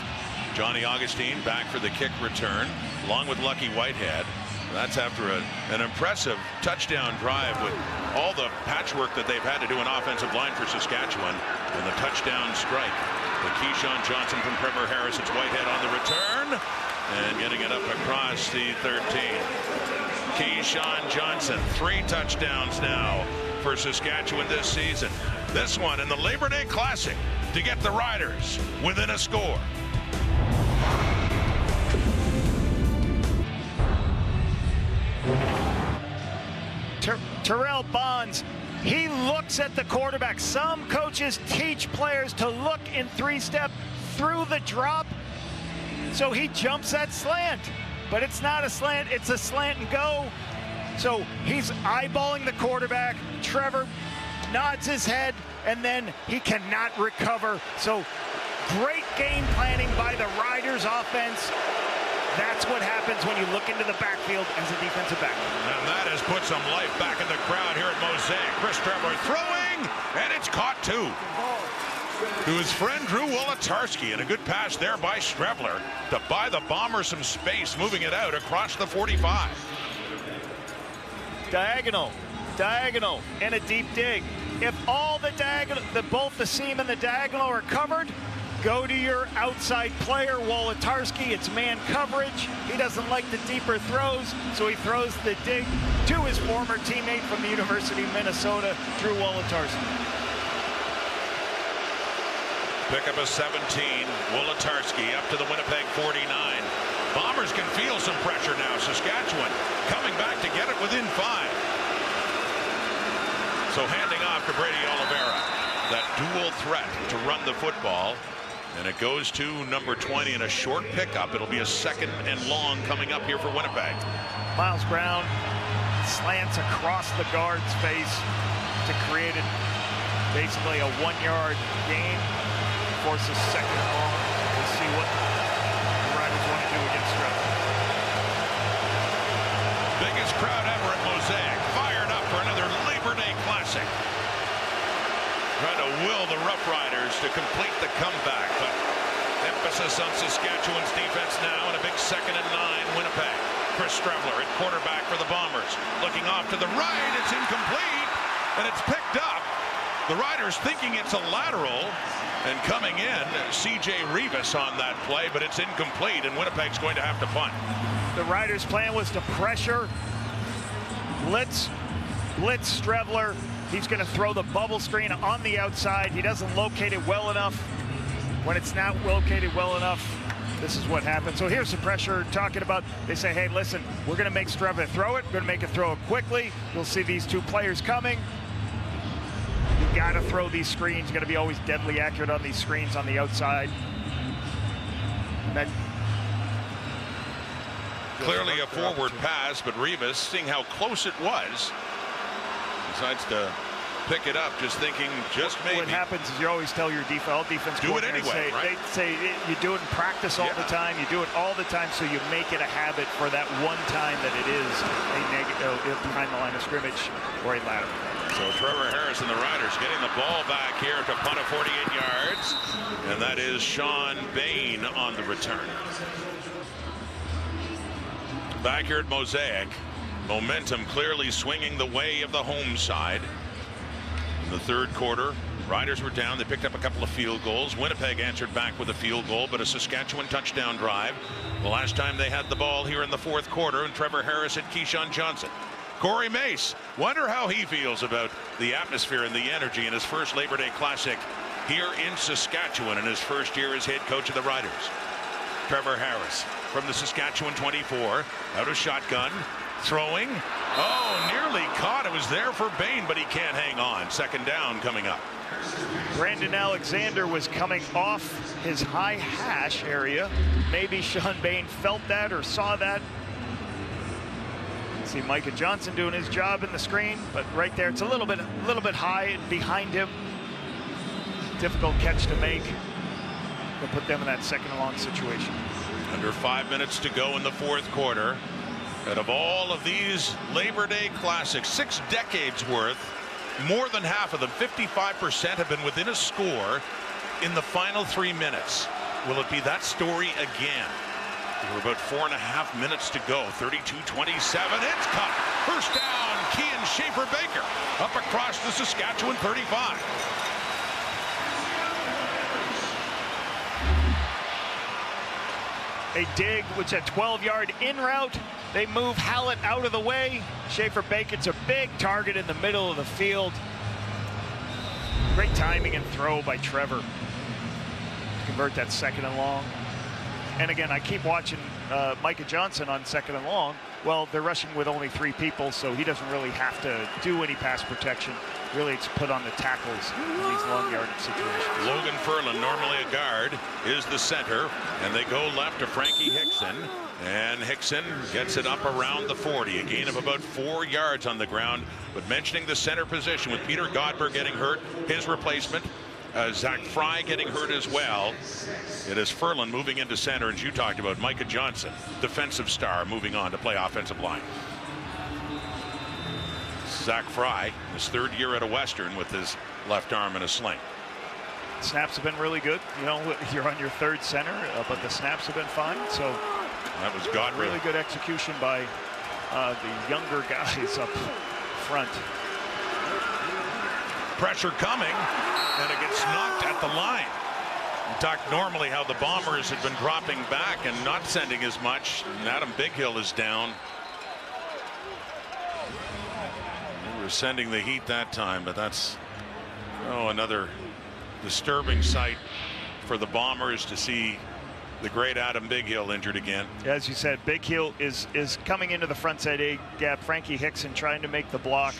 Johnny Augustine back for the kick return, along with Lucky Whitehead. That's after an impressive touchdown drive with all the patchwork that they've had to do in offensive line for Saskatchewan. And the touchdown strike. The Keyshawn Johnson from Trevor Harris. It's Whitehead on the return and getting it up across the 13. Keyshawn Johnson, 3 touchdowns now for Saskatchewan this season. This one in the Labor Day Classic to get the Riders within a score. Terrell Bonds, he looks at the quarterback. Some coaches teach players to look in 3-step through the drop. So he jumps that slant, but it's not a slant, it's a slant and go. So he's eyeballing the quarterback. Trevor nods his head, and then he cannot recover. So great game planning by the Riders offense. That's what happens when you look into the backfield as a defensive back. And that has put some life back in the crowd here at Mosaic. Chris Trevor throwing, and it's caught too. To his friend Drew Wolatarski, and a good pass there by Strebler to buy the Bombers some space, moving it out across the 45. Diagonal, and a deep dig. If all the diagonal, both the seam and the diagonal are covered, go to your outside player, Wolatarski. It's man coverage. He doesn't like the deeper throws, so he throws the dig to his former teammate from the University of Minnesota, Drew Wolatarski. Pick up a 17, Wolatarski up to the Winnipeg 49. Bombers can feel some pressure now. Saskatchewan coming back to get it within 5. So handing off to Brady Oliveira. That dual threat to run the football. And it goes to number 20 in a short pickup. It'll be a 2nd and long coming up here for Winnipeg. Miles Brown slants across the guard's face to create basically a 1-yard gain. Forces 2nd and long. We'll see what the Riders want to do against Trevor. Biggest crowd ever at Mosaic. Fired up for another Labor Day Classic. Trying to will the Roughriders to complete the comeback, but emphasis on Saskatchewan's defense now and a big 2nd and 9 Winnipeg. Chris Strebler at quarterback for the Bombers. Looking off to the right, it's incomplete, and it's picked up. The Riders thinking it's a lateral, and coming in, C.J. Rivas on that play, but it's incomplete, and Winnipeg's going to have to punt. The Riders' plan was to pressure, blitz Strebler. He's going to throw the bubble screen on the outside. He doesn't locate it well enough. When it's not located well enough, this is what happens. So here's the pressure talking about. They say, hey, listen, we're going to make Strebler throw it. We're going to make it throw it quickly. You'll see these 2 players coming. You got to throw these screens. You got to be always deadly accurate on these screens on the outside. And that clearly a forward pass, but Rivas, seeing how close it was, decides to pick it up, just thinking, just maybe. What happens is you always tell your defense do it anyway, right? They say you do it in practice all the time. You do it all the time, so you make it a habit for that one time that it is a negative behind the line of scrimmage or a lateral. So Trevor Harris and the Riders getting the ball back here to punt of 48 yards, and that is Sean Bain on the return. Back here at Mosaic, momentum clearly swinging the way of the home side. In the third quarter, Riders were down. They picked up a couple of field goals. Winnipeg answered back with a field goal, but a Saskatchewan touchdown drive. The last time they had the ball here in the fourth quarter, and Trevor Harris and Keyshawn Johnson. Corey Mace, wonder how he feels about the atmosphere and the energy in his first Labor Day Classic here in Saskatchewan in his first year as head coach of the Riders. Trevor Harris from the Saskatchewan 24, out of shotgun, throwing. Oh, nearly caught. It was there for Bain, but he can't hang on. Second down coming up. Brandon Alexander was coming off his high hash area. Maybe Sean Bain felt that or saw that. See Micah Johnson doing his job in the screen, but right there it's a little bit high behind him. Difficult catch to make. To put them in that second and long situation. Under 5 minutes to go in the fourth quarter. Out of all of these Labor Day Classics, 6 decades worth, more than half of them, 55%, have been within a score in the final 3 minutes. Will it be that story again? We're about 4.5 minutes to go. 32-27. It's cut. First down. Kean Schaefer-Baker up across the Saskatchewan 35. A dig, which a 12-yard in route. They move Hallett out of the way. Schaefer-Bacon's a big target in the middle of the field. Great timing and throw by Trevor. Convert that second and long. And again, I keep watching Micah Johnson on second and long. Well, they're rushing with only 3 people, so he doesn't really have to do any pass protection. Really, it's put on the tackles in these long yardage situations. Logan Furlan, normally a guard, is the center, and they go left to Frankie Hickson. And Hickson gets it up around the 40, a gain of about 4 yards on the ground. But mentioning the center position with Peter Godber getting hurt, his replacement, Zach Fry getting hurt as well. It is Furlan moving into center, as you talked about. Micah Johnson, defensive star, moving on to play offensive line. Zach Fry, his 3rd year at a Western with his left arm in a sling. Snaps have been really good. You know, you're on your 3rd center, but the snaps have been fine. So that was Godber. Really good execution by the younger guys up front. Pressure coming, and it gets knocked at the line. We talked normally how the Bombers had been dropping back and not sending as much. And Adam Bighill is down. We were sending the heat that time, but that's another disturbing sight for the Bombers to see the great Adam Bighill injured again. As you said, Bighill is coming into the front side A gap. Frankie Hickson trying to make the block.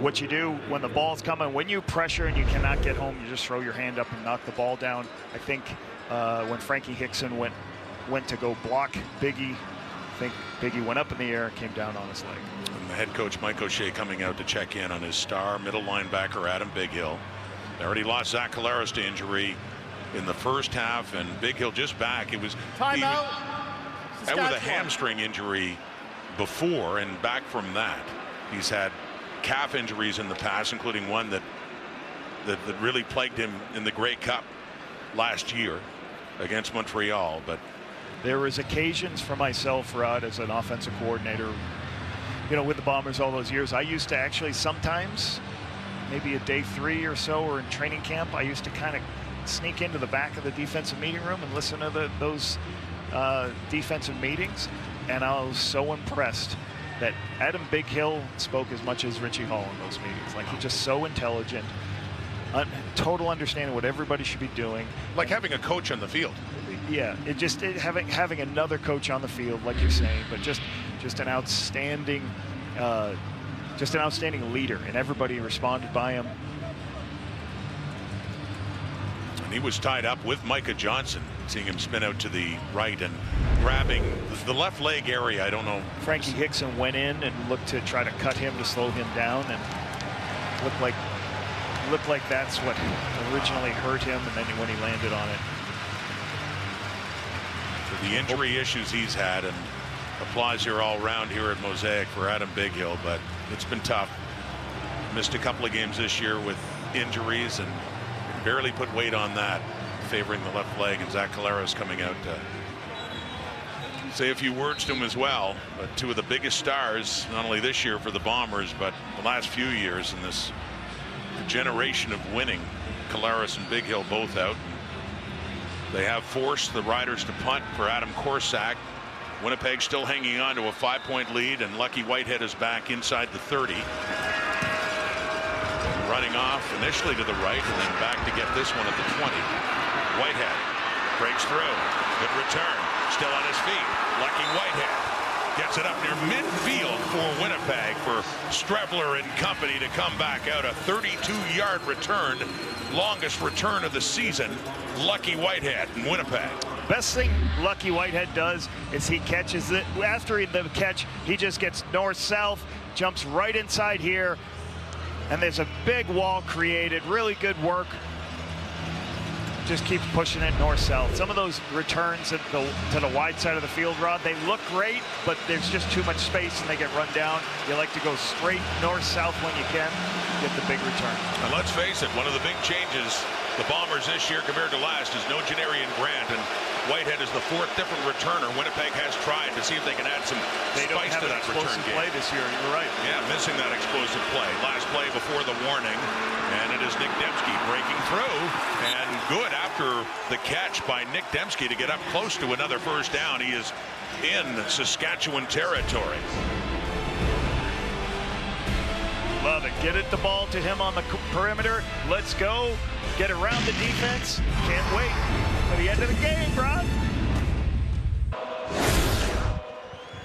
What you do when the ball's coming, when you pressure and you cannot get home, you just throw your hand up and knock the ball down. I think when Frankie Hickson went to go block Biggie, I think Biggie went up in the air, came down on his leg. And the head coach Mike O'Shea coming out to check in on his star middle linebacker Adam Bighill. They already lost Zach Collaros to injury in the first half, and Bighill just back. It was timeout. With a hamstring injury before, and back from that, he's had calf injuries in the past, including one that really plagued him in the Grey Cup last year against Montreal. But there was occasions for myself, Rod, as an offensive coordinator, you know, with the Bombers all those years, I used to actually sometimes, maybe a day 3 or so, or in training camp, I used to kind of sneak into the back of the defensive meeting room and listen to those defensive meetings, and I was so impressed that Adam Bighill spoke as much as Richie Hall in those meetings. Like, he's just so intelligent, total understanding what everybody should be doing. Like having a coach on the field. Yeah, having another coach on the field, like you're saying, but just an outstanding leader, and everybody responded by him. And he was tied up with Micah Johnson, seeing him spin out to the right and grabbing the left leg area. I don't know. Frankie Hickson went in and looked to try to cut him to slow him down, and looked like that's what originally hurt him, and then when he landed on it. For the injury issues he's had, and applause here all around here at Mosaic for Adam Bighill, but it's been tough. Missed a couple of games this year with injuries and barely put weight on that, favoring the left leg, and Zach Collaros coming out to say a few words to him as well. But two of the biggest stars, not only this year for the Bombers, but the last few years in this generation of winning. Collaros and Bighill both out. They have forced the Riders to punt for Adam Korsak. Winnipeg still hanging on to a 5-point lead, and Lucky Whitehead is back inside the 30. Running off initially to the right and then back to get this one at the 20. Whitehead breaks through. Good return. Still on his feet. Lucky Whitehead gets it up near midfield for Winnipeg for Strebler and company to come back out. A 32-yard return. Longest return of the season. Lucky Whitehead in Winnipeg. Best thing Lucky Whitehead does is he catches it. After the catch, he just gets north-south, jumps right inside here. And there's a big wall created. Really good work. Just keeps pushing it north-south. Some of those returns to the wide side of the field, Rod, they look great, but there's just too much space and they get run down. You like to go straight north-south when you can, get the big return. And let's face it, one of the big changes the Bombers this year compared to last is no Janarian Grant, and Whitehead is the 4th different returner. Winnipeg has tried to see if they can add some spice to that return game. Play this year. You're right. Yeah, missing that explosive play. Last play before the warning, and it is Nick Dembski breaking through, and good after the catch by Nick Dembski to get up close to another first down. He is in Saskatchewan territory. Love it. Get the ball to him on the perimeter. Let's go. Get around the defense. Can't wait for the end of the game, Rod.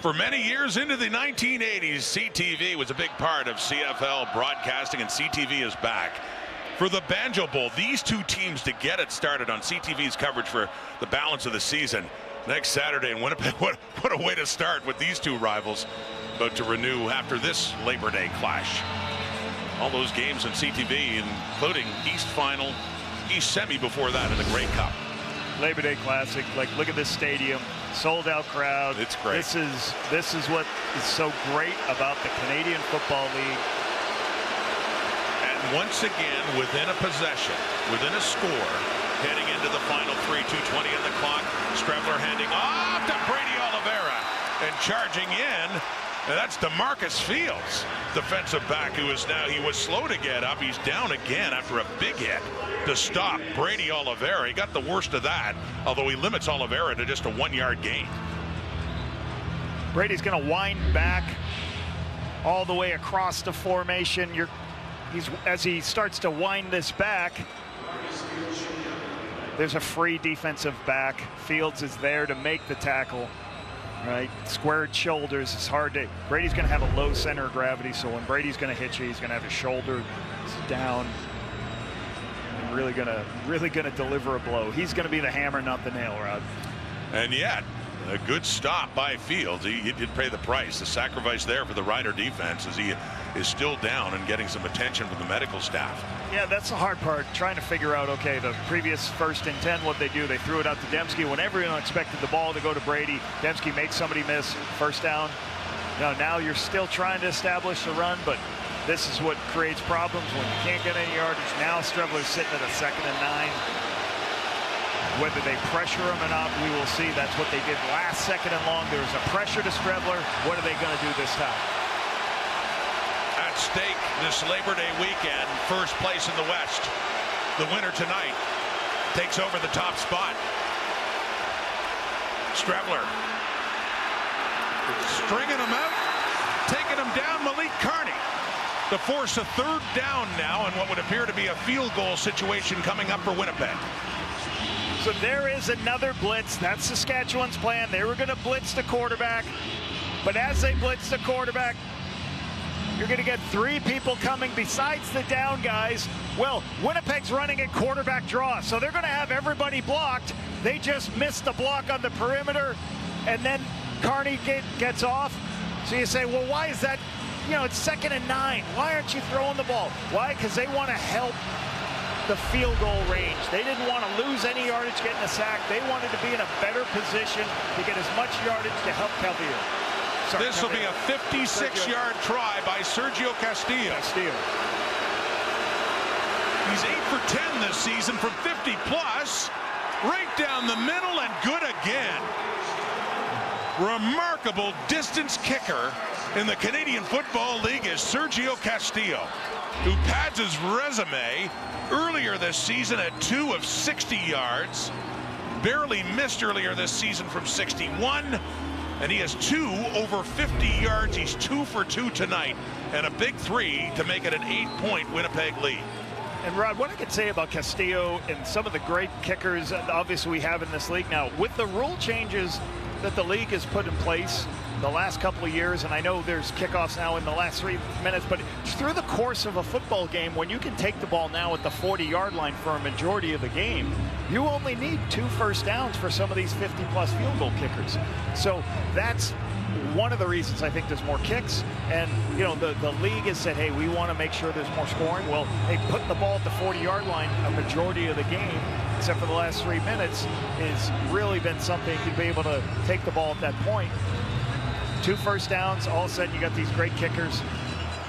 For many years into the 1980s, CTV was a big part of CFL broadcasting, and CTV is back. For the Banjo Bowl, these two teams to get it started on CTV's coverage for the balance of the season next Saturday in Winnipeg. What a way to start with these two rivals about to renew after this Labor Day clash. All those games on CTV, including East Final, East Semi before that in the Grey Cup. Labor Day Classic. Like, look at this stadium, sold out crowd. It's great. This is what is so great about the Canadian Football League. And once again, within a possession, within a score, heading into the final 3, 2:20 on the clock. Strebler handing off to Brady Oliveira, and charging in. And that's DeMarcus Fields, defensive back, who is now, he was slow to get up. He's down again after a big hit to stop Brady Oliveira. He got the worst of that, although he limits Oliveira to just a 1-yard gain. Brady's going to wind back all the way across the formation. As he starts to wind this back, there's a free defensive back. Fields is there to make the tackle. Right, squared shoulders. It's hard to. Brady's going to have a low center of gravity, so when Brady's going to hit you, he's going to have his shoulder down, and really going to deliver a blow. He's going to be the hammer, not the nail, Rod. And yet, a good stop by Fields. He did pay the price. The sacrifice there for the Rider defense, as he is still down and getting some attention from the medical staff. Yeah, that's the hard part, trying to figure out, okay, the previous 1st and 10, what they do, they threw it out to Dembski when everyone expected the ball to go to Brady. Dembski makes somebody miss, first down. Now you're still trying to establish the run, but this is what creates problems when you can't get any yardage. Now Strebler's sitting at a 2nd and 9. Whether they pressure him or not, we will see. That's what they did last 2nd and long. There was a pressure to Strebler. What are they going to do this time? At stake this Labor Day weekend, first place in the West. The winner tonight takes over the top spot. Strebler stringing him out, taking him down. Malik Carney to force a 3rd down now, and what would appear to be a field goal situation coming up for Winnipeg. So there is another blitz. That's Saskatchewan's plan. They were going to blitz the quarterback, but as they blitz the quarterback, you're going to get 3 people coming besides the down guys. Well, Winnipeg's running a quarterback draw, so they're going to have everybody blocked. They just missed the block on the perimeter, and then Carney gets off. So you say, well, why is that? You know, it's 2nd and 9. Why aren't you throwing the ball? Why? Because they want to help the field goal range. They didn't want to lose any yardage getting a sack. They wanted to be in a better position to get as much yardage to help Calvillo. This will be a 56-yard try by Sergio Castillo. He's 8 for 10 this season from 50 plus. Right down the middle and good again. Remarkable distance kicker in the Canadian Football League is Sergio Castillo, who pads his resume earlier this season at 2 of 60 yards. Barely missed earlier this season from 61. And he has 2 over 50 yards. He's 2 for 2 tonight. And a big 3 to make it an 8-point Winnipeg lead. And Rod, what I could say about Castillo and some of the great kickers obviously we have in this league now, with the rule changes that the league has put in place the last couple of years, and I know there's kickoffs now in the last 3 minutes, but through the course of a football game, when you can take the ball now at the 40-yard line for a majority of the game, you only need 2 first downs for some of these 50-plus field goal kickers. So that's one of the reasons I think there's more kicks. And, you know, the league has said, hey, we want to make sure there's more scoring. Well, they put the ball at the 40-yard line a majority of the game, except for the last 3 minutes, has really been something to be able to take the ball at that point. 2 first downs, all of a sudden you got these great kickers,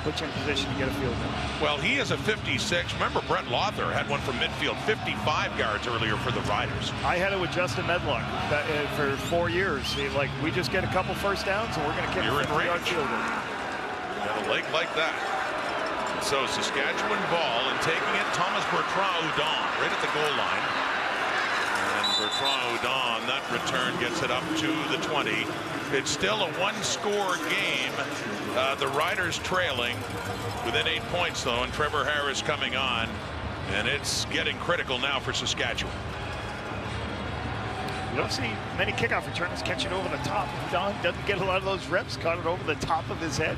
put you in position to get a field goal. Well, he is a 56. Remember, Brett Lothar had one from midfield, 55 yards earlier for the Riders. I had it with Justin Medlock for 4 years. Like, we just get a couple first downs and we're going to kick a 50-yard field goal. Got a leg like that. So Saskatchewan ball, and taking it, Thomas Bertrand-Hudon right at the goal line. And Bertrand-Hudon, that return gets it up to the 20. It's still a 1-score game. The Riders trailing within 8 points, though, and Trevor Harris coming on. And it's getting critical now for Saskatchewan. You don't see many kickoff returners catch it over the top. Don doesn't get a lot of those reps, caught it over the top of his head.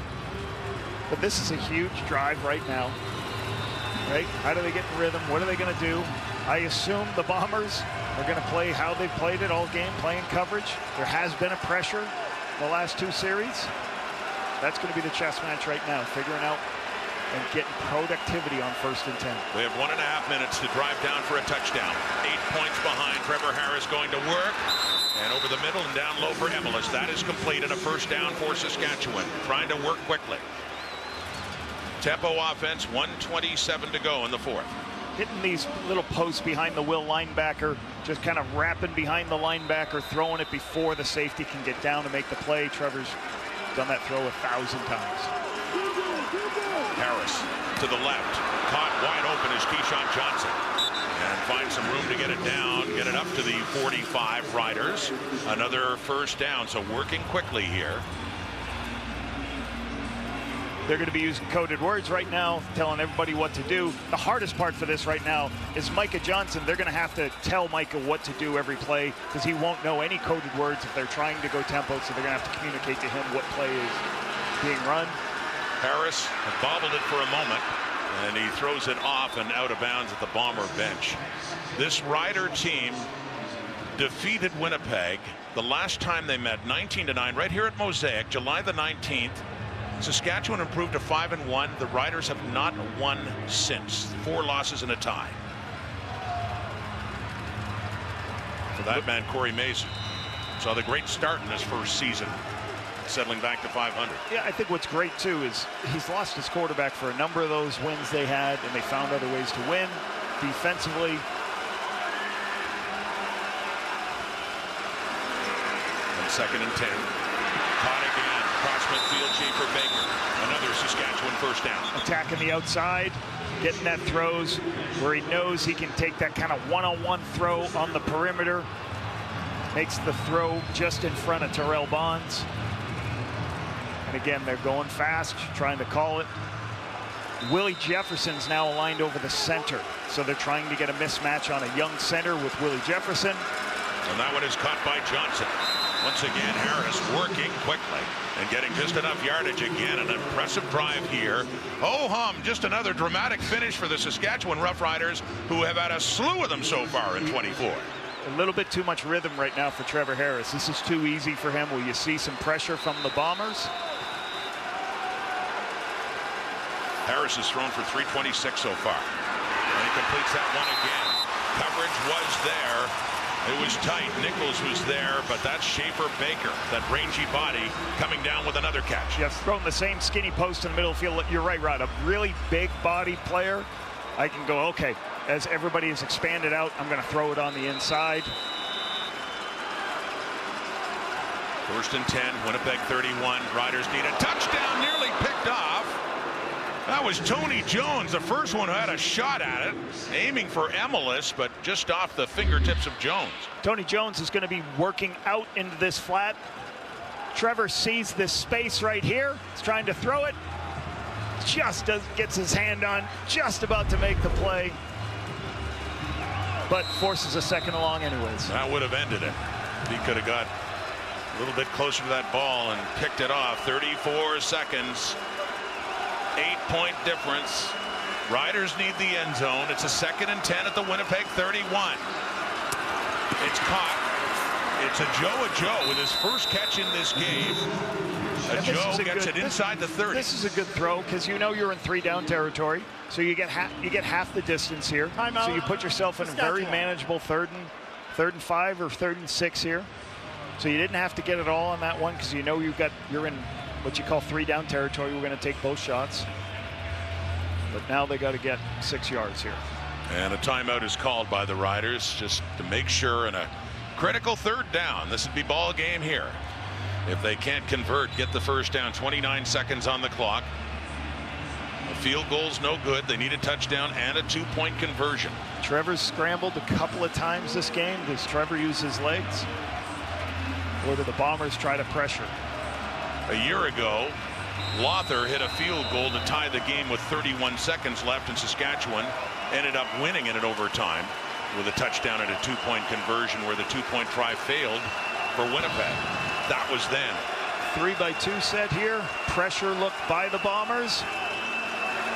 But this is a huge drive right now. Right? How do they get in rhythm? What are they going to do? I assume the Bombers are going to play how they've played it all game, playing coverage. There has been a pressure the last 2 series. That's going to be the chess match right now, figuring out and getting productivity on 1st and 10. They have 1.5 minutes to drive down for a touchdown. 8 points behind. Trevor Harris going to work. And over the middle and down low for Emelis. That is complete, and a first down for Saskatchewan. Trying to work quickly. Tempo offense, 1:27 to go in the 4th. Hitting these little posts behind the Will linebacker, just kind of wrapping behind the linebacker, throwing it before the safety can get down to make the play. Trevor's done that throw 1,000 times. Harris to the left, caught wide open is Keyshawn Johnson, and finds some room to get it down, get it up to the 45 Riders. Another first down, so working quickly here. They're going to be using coded words right now, telling everybody what to do. The hardest part for this right now is Micah Johnson. They're going to have to tell Micah what to do every play because he won't know any coded words if they're trying to go tempo, so they're going to have to communicate to him what play is being run. Harris bobbled it for a moment, and he throws it off and out of bounds at the Bomber bench. This Rider team defeated Winnipeg the last time they met, 19-9, right here at Mosaic, July the 19th. Saskatchewan improved to 5-1. The Riders have not won since. 4 losses and a tie. For that man, Corey Mason saw the great start in his first season, settling back to 500. Yeah, I think what's great too is he's lost his quarterback for a number of those wins they had, and they found other ways to win defensively. And 2nd and 10. Caught again. Cross midfield, Schaefer Baker. Another Saskatchewan first down. Attacking the outside, getting that throws where he knows he can take that kind of one-on-one throw on the perimeter. Makes the throw just in front of Terrell Bonds. And again, they're going fast, trying to call it. Willie Jefferson's now aligned over the center. So they're trying to get a mismatch on a young center with Willie Jefferson. And that one is caught by Johnson. Once again, Harris working quickly and getting just enough yardage again. An impressive drive here. Oh hum, just another dramatic finish for the Saskatchewan Roughriders, who have had a slew of them so far in 24. A little bit too much rhythm right now for Trevor Harris. This is too easy for him. Will you see some pressure from the Bombers? Harris has thrown for 326 so far. And he completes that one again. Coverage was there. It was tight. Nichols was there, but that's Schaefer Baker, that rangy body, coming down with another catch. Yes, throwing the same skinny post in the middle field. You're right, Rod. A really big body player. I can go, okay, as everybody is expanded out, I'm going to throw it on the inside. First and 10, Winnipeg 31. Riders need a touchdown, nearly picked off. That was Tony Jones, the first one who had a shot at it, aiming for Emelis, but just off the fingertips of Jones. Tony Jones is going to be working out into this flat. Trevor sees this space right here. He's trying to throw it. Gets his hand on, just about to make the play, but forces a second along anyways. That would have ended it. He could have got a little bit closer to that ball and picked it off. 34 seconds. 8-point difference. Riders need the end zone. It's a 2nd and 10 at the Winnipeg 31. It's caught. It's a Joe with his first catch in this game. Joe gets it inside the 30. This is a good throw because you know you're in 3-down territory, so you get half the distance here. Timeout. So you put yourself in a very manageable third and 5 or 3rd and 6 here. So you didn't have to get it all on that one because you know you're in what you call 3-down territory. We're going to take both shots. But now they got to get 6 yards here. And a timeout is called by the Riders just to make sure in a critical 3rd down. This would be ball game here. If they can't convert, get the first down. 29 seconds on the clock. A field goal's no good. They need a touchdown and a 2-point conversion. Trevor's scrambled a couple of times this game. Does Trevor use his legs? Or do the Bombers try to pressure? A year ago, Lothar hit a field goal to tie the game with 31 seconds left, and Saskatchewan ended up winning it in overtime with a touchdown and a 2-point conversion where the 2-point try failed for Winnipeg. That was then. 3-by-2 set here. Pressure look by the Bombers.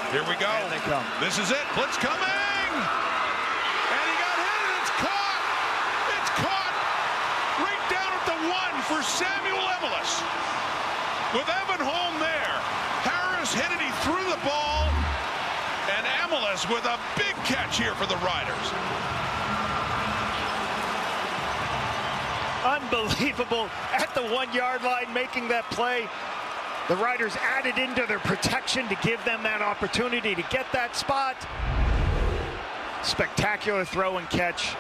Here we go. And they come. This is it. Blitz coming. And he got hit, and it's caught. It's caught right down at the 1 for Samuel Emelis. With Evan Holm there, Harris hit it, he threw the ball, and Emelis with a big catch here for the Riders. Unbelievable at the 1-yard line making that play. The Riders added into their protection to give them that opportunity to get that spot. Spectacular throw and catch.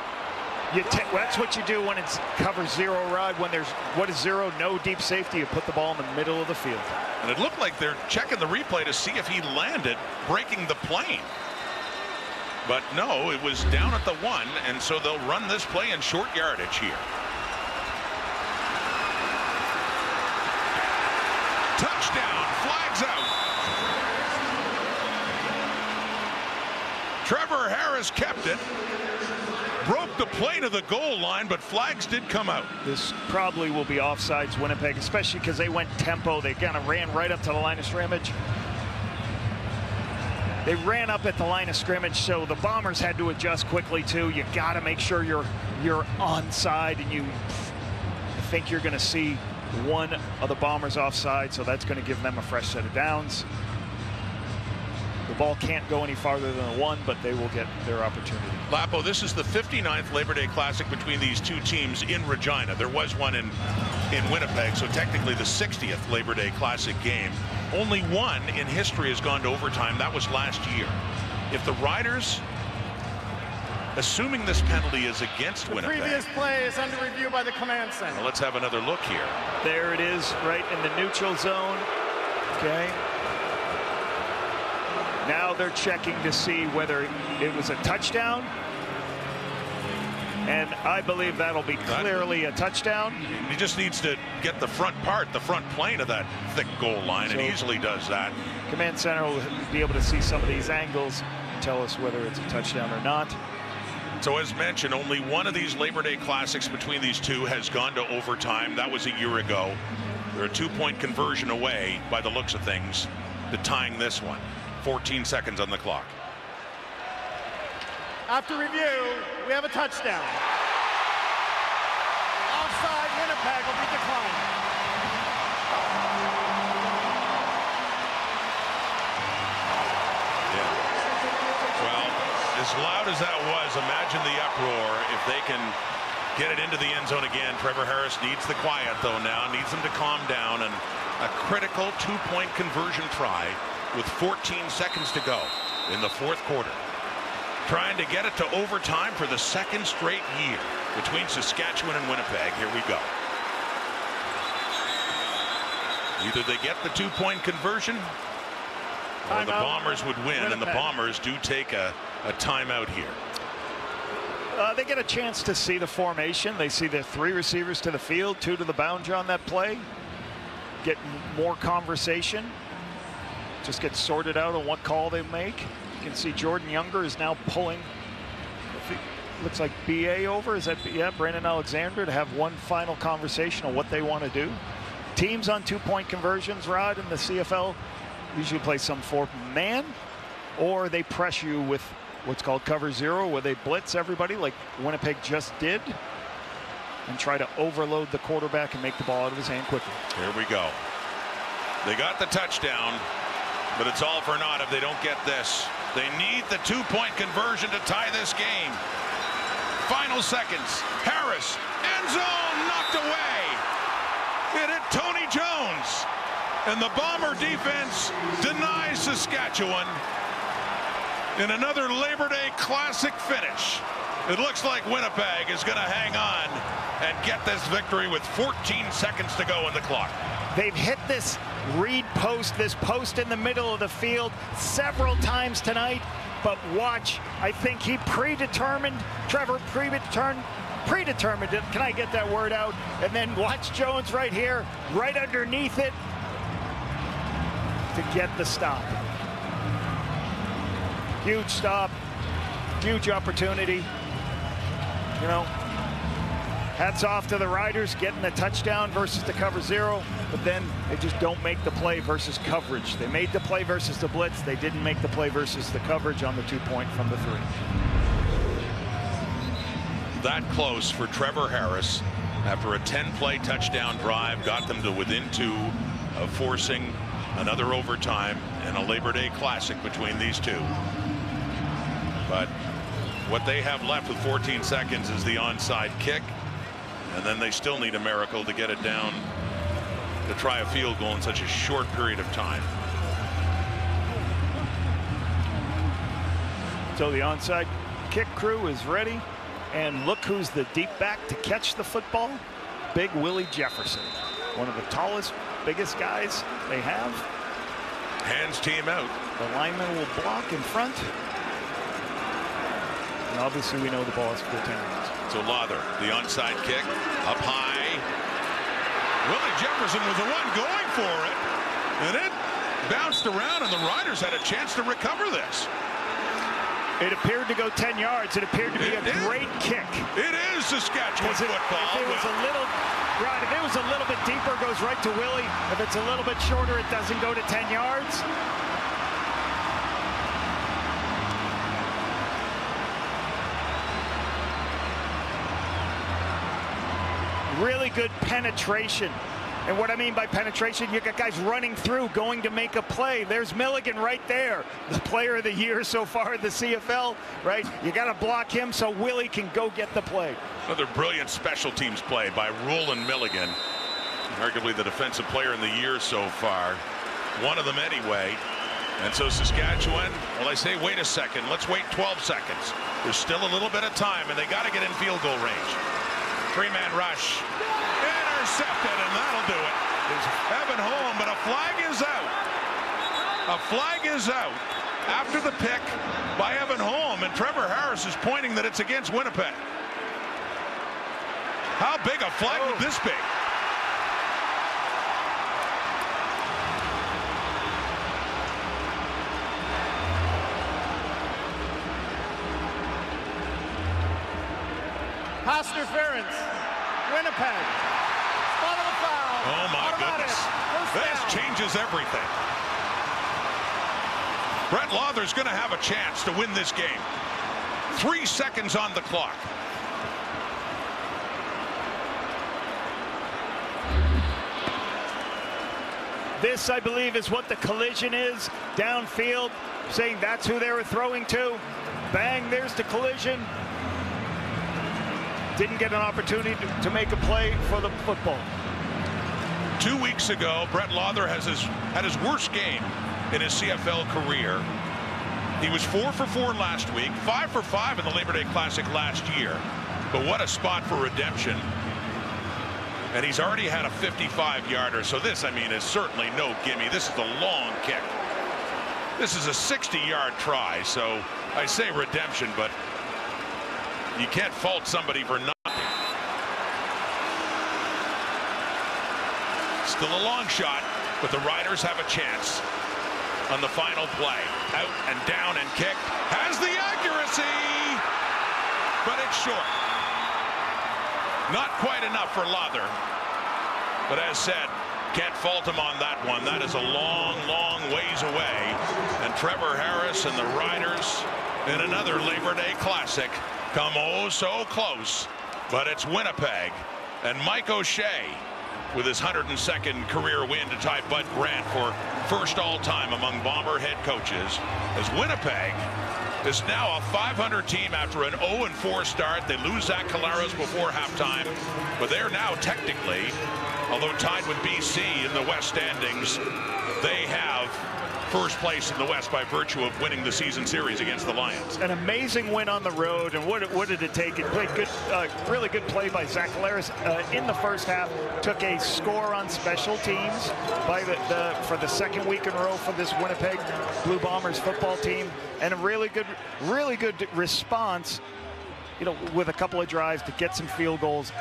That's what you do when it's cover 0, Rod. When there's what is 0, no deep safety, you put the ball in the middle of the field. And it looked like they're checking the replay to see if he landed breaking the plane. But no, it was down at the 1, and so they'll run this play in short yardage here. Touchdown, flags out. Trevor Harris kept it. Broke the play to the goal line, but flags did come out. This probably will be offsides Winnipeg, especially because they went tempo. They kind of ran right up to the line of scrimmage. They ran up at the line of scrimmage, so the Bombers had to adjust quickly too. You got to make sure you're onside, and you think you're going to see one of the Bombers offside, so that's going to give them a fresh set of downs. The ball can't go any farther than a 1, but they will get their opportunity. Lapo, this is the 59th Labor Day Classic between these two teams in Regina. There was one in Winnipeg, so technically the 60th Labor Day Classic game. Only one in history has gone to overtime. That was last year. If the Riders, assuming this penalty is against Winnipeg. The previous play is under review by the command center. Well, let's have another look here. There it is, right in the neutral zone. Okay. Now they're checking to see whether it was a touchdown. And I believe that'll be clearly a touchdown. He just needs to get the front plane of that thick goal line, and easily does that. Command center will be able to see some of these angles and tell us whether it's a touchdown or not. So as mentioned, only one of these Labor Day Classics between these two has gone to overtime. That was a year ago. They're a 2-point conversion away, by the looks of things, to tying this one. 14 seconds on the clock. After review, we have a touchdown. Offside, Winnipeg will be declined. Well, as loud as that was, imagine the uproar if they can get it into the end zone again. Trevor Harris needs the quiet, though, now. Needs them to calm down. And a critical 2-point conversion try with 14 seconds to go in the fourth quarter. Trying to get it to overtime for the second straight year between Saskatchewan and Winnipeg. Here we go. Either they get the 2-point conversion or the Bombers would win, and the Bombers do take a timeout here. They get a chance to see the formation. They see the 3 receivers to the field, 2 to the boundary on that play. Get more conversation. Just get sorted out on what call they make. You can see Jordan Younger is now pulling, looks like BA over. Is that, yeah, Brandon Alexander, to have one final conversation on what they want to do. Teams on 2-point conversions, Rod, in the CFL usually play some 4-man, or they press you with what's called cover 0, where they blitz everybody like Winnipeg just did and try to overload the quarterback and make the ball out of his hand quickly. Here we go. They got the touchdown, but it's all for naught if they don't get this. They need the 2-point conversion to tie this game. Final seconds. Harris, end zone, knocked away. It hit Tony Jones. And the Bomber defense denies Saskatchewan in another Labor Day Classic finish. It looks like Winnipeg is going to hang on and get this victory with 14 seconds to go in the clock. They've hit this read post, this post in the middle of the field several times tonight, but watch, I think he predetermined, Trevor predetermined, can I get that word out? And then watch Jones right here, right underneath it to get the stop. Huge stop, huge opportunity. You know, hats off to the Riders getting the touchdown versus the cover 0, but then they just don't make the play versus coverage. They made the play versus the blitz. They didn't make the play versus the coverage on the 2-point from the 3. That close for Trevor Harris after a 10-play touchdown drive, got them to within 2 of forcing another overtime and a Labor Day Classic between these two. But what they have left with 14 seconds is the onside kick, and then they still need a miracle to get it down to try a field goal in such a short period of time. So the onside kick crew is ready, and look who's the deep back to catch the football. Big Willie Jefferson, one of the tallest, biggest guys they have. Hands team out. The lineman will block in front. And obviously we know the ball is for 10 yards. So Lother, the onside kick, up high. Willie Jefferson was the one going for it, and it bounced around, and the Riders had a chance to recover this. It appeared to go 10 yards. It appeared to be a great kick. It is Saskatchewan football. If it was a little, right, if it was a little bit deeper, it goes right to Willie. If it's a little bit shorter, it doesn't go to 10 yards. Really good penetration. And what I mean by penetration, you got guys running through, going to make a play. There's Milligan right there, the player of the year so far in the CFL, right? You got to block him so Willie can go get the play. Another brilliant special teams play by Roland Milligan, arguably the defensive player in the year so far. One of them anyway. And so Saskatchewan, well, I say wait a second. Let's wait 12 seconds. There's still a little bit of time, and they got to get in field goal range. 3-man rush. Intercepted, and that'll do it. Evan Holm, but a flag is out. A flag is out after the pick by Evan Holm, and Trevor Harris is pointing that it's against Winnipeg. How big a flag would this be? Pass interference. Winnipeg. Spot on the foul. Oh, my goodness. This changes everything. Brett Lawther's going to have a chance to win this game. 3 seconds on the clock. This, I believe, is what the collision is. Downfield, saying that's who they were throwing to. Bang, there's the collision. Didn't get an opportunity to make a play for the football. 2 weeks ago, Brett Lawther had his worst game in his CFL career. He was 4 for 4 last week, 5 for 5 in the Labor Day Classic last year. But what a spot for redemption. And he's already had a 55-yarder. So this, I mean, is certainly no gimme. This is a long kick. This is a 60-yard try. So I say redemption, but you can't fault somebody for nothing. Still a long shot, but the Riders have a chance on the final play. Out and down and kicked. Has the accuracy, but it's short. Not quite enough for Lawther. But as said, can't fault him on that one. That is a long, long ways away. And Trevor Harris and the Riders in another Labor Day Classic come oh so close. But it's Winnipeg and Mike O'Shea with his 102nd career win to tie Bud Grant for first all-time among Bomber head coaches, as Winnipeg is now a 500 team after an 0-4 start. They lose Zach Collaros before halftime, but they're now technically, although tied with BC in the West standings, they have first place in the West by virtue of winning the season series against the Lions. An amazing win on the road, and what did it take? It played good, really good play by Zach Collaros in the first half. Took a score on special teams by for the second week in a row for this Winnipeg Blue Bombers football team, and a really good response. You know, with a couple of drives to get some field goals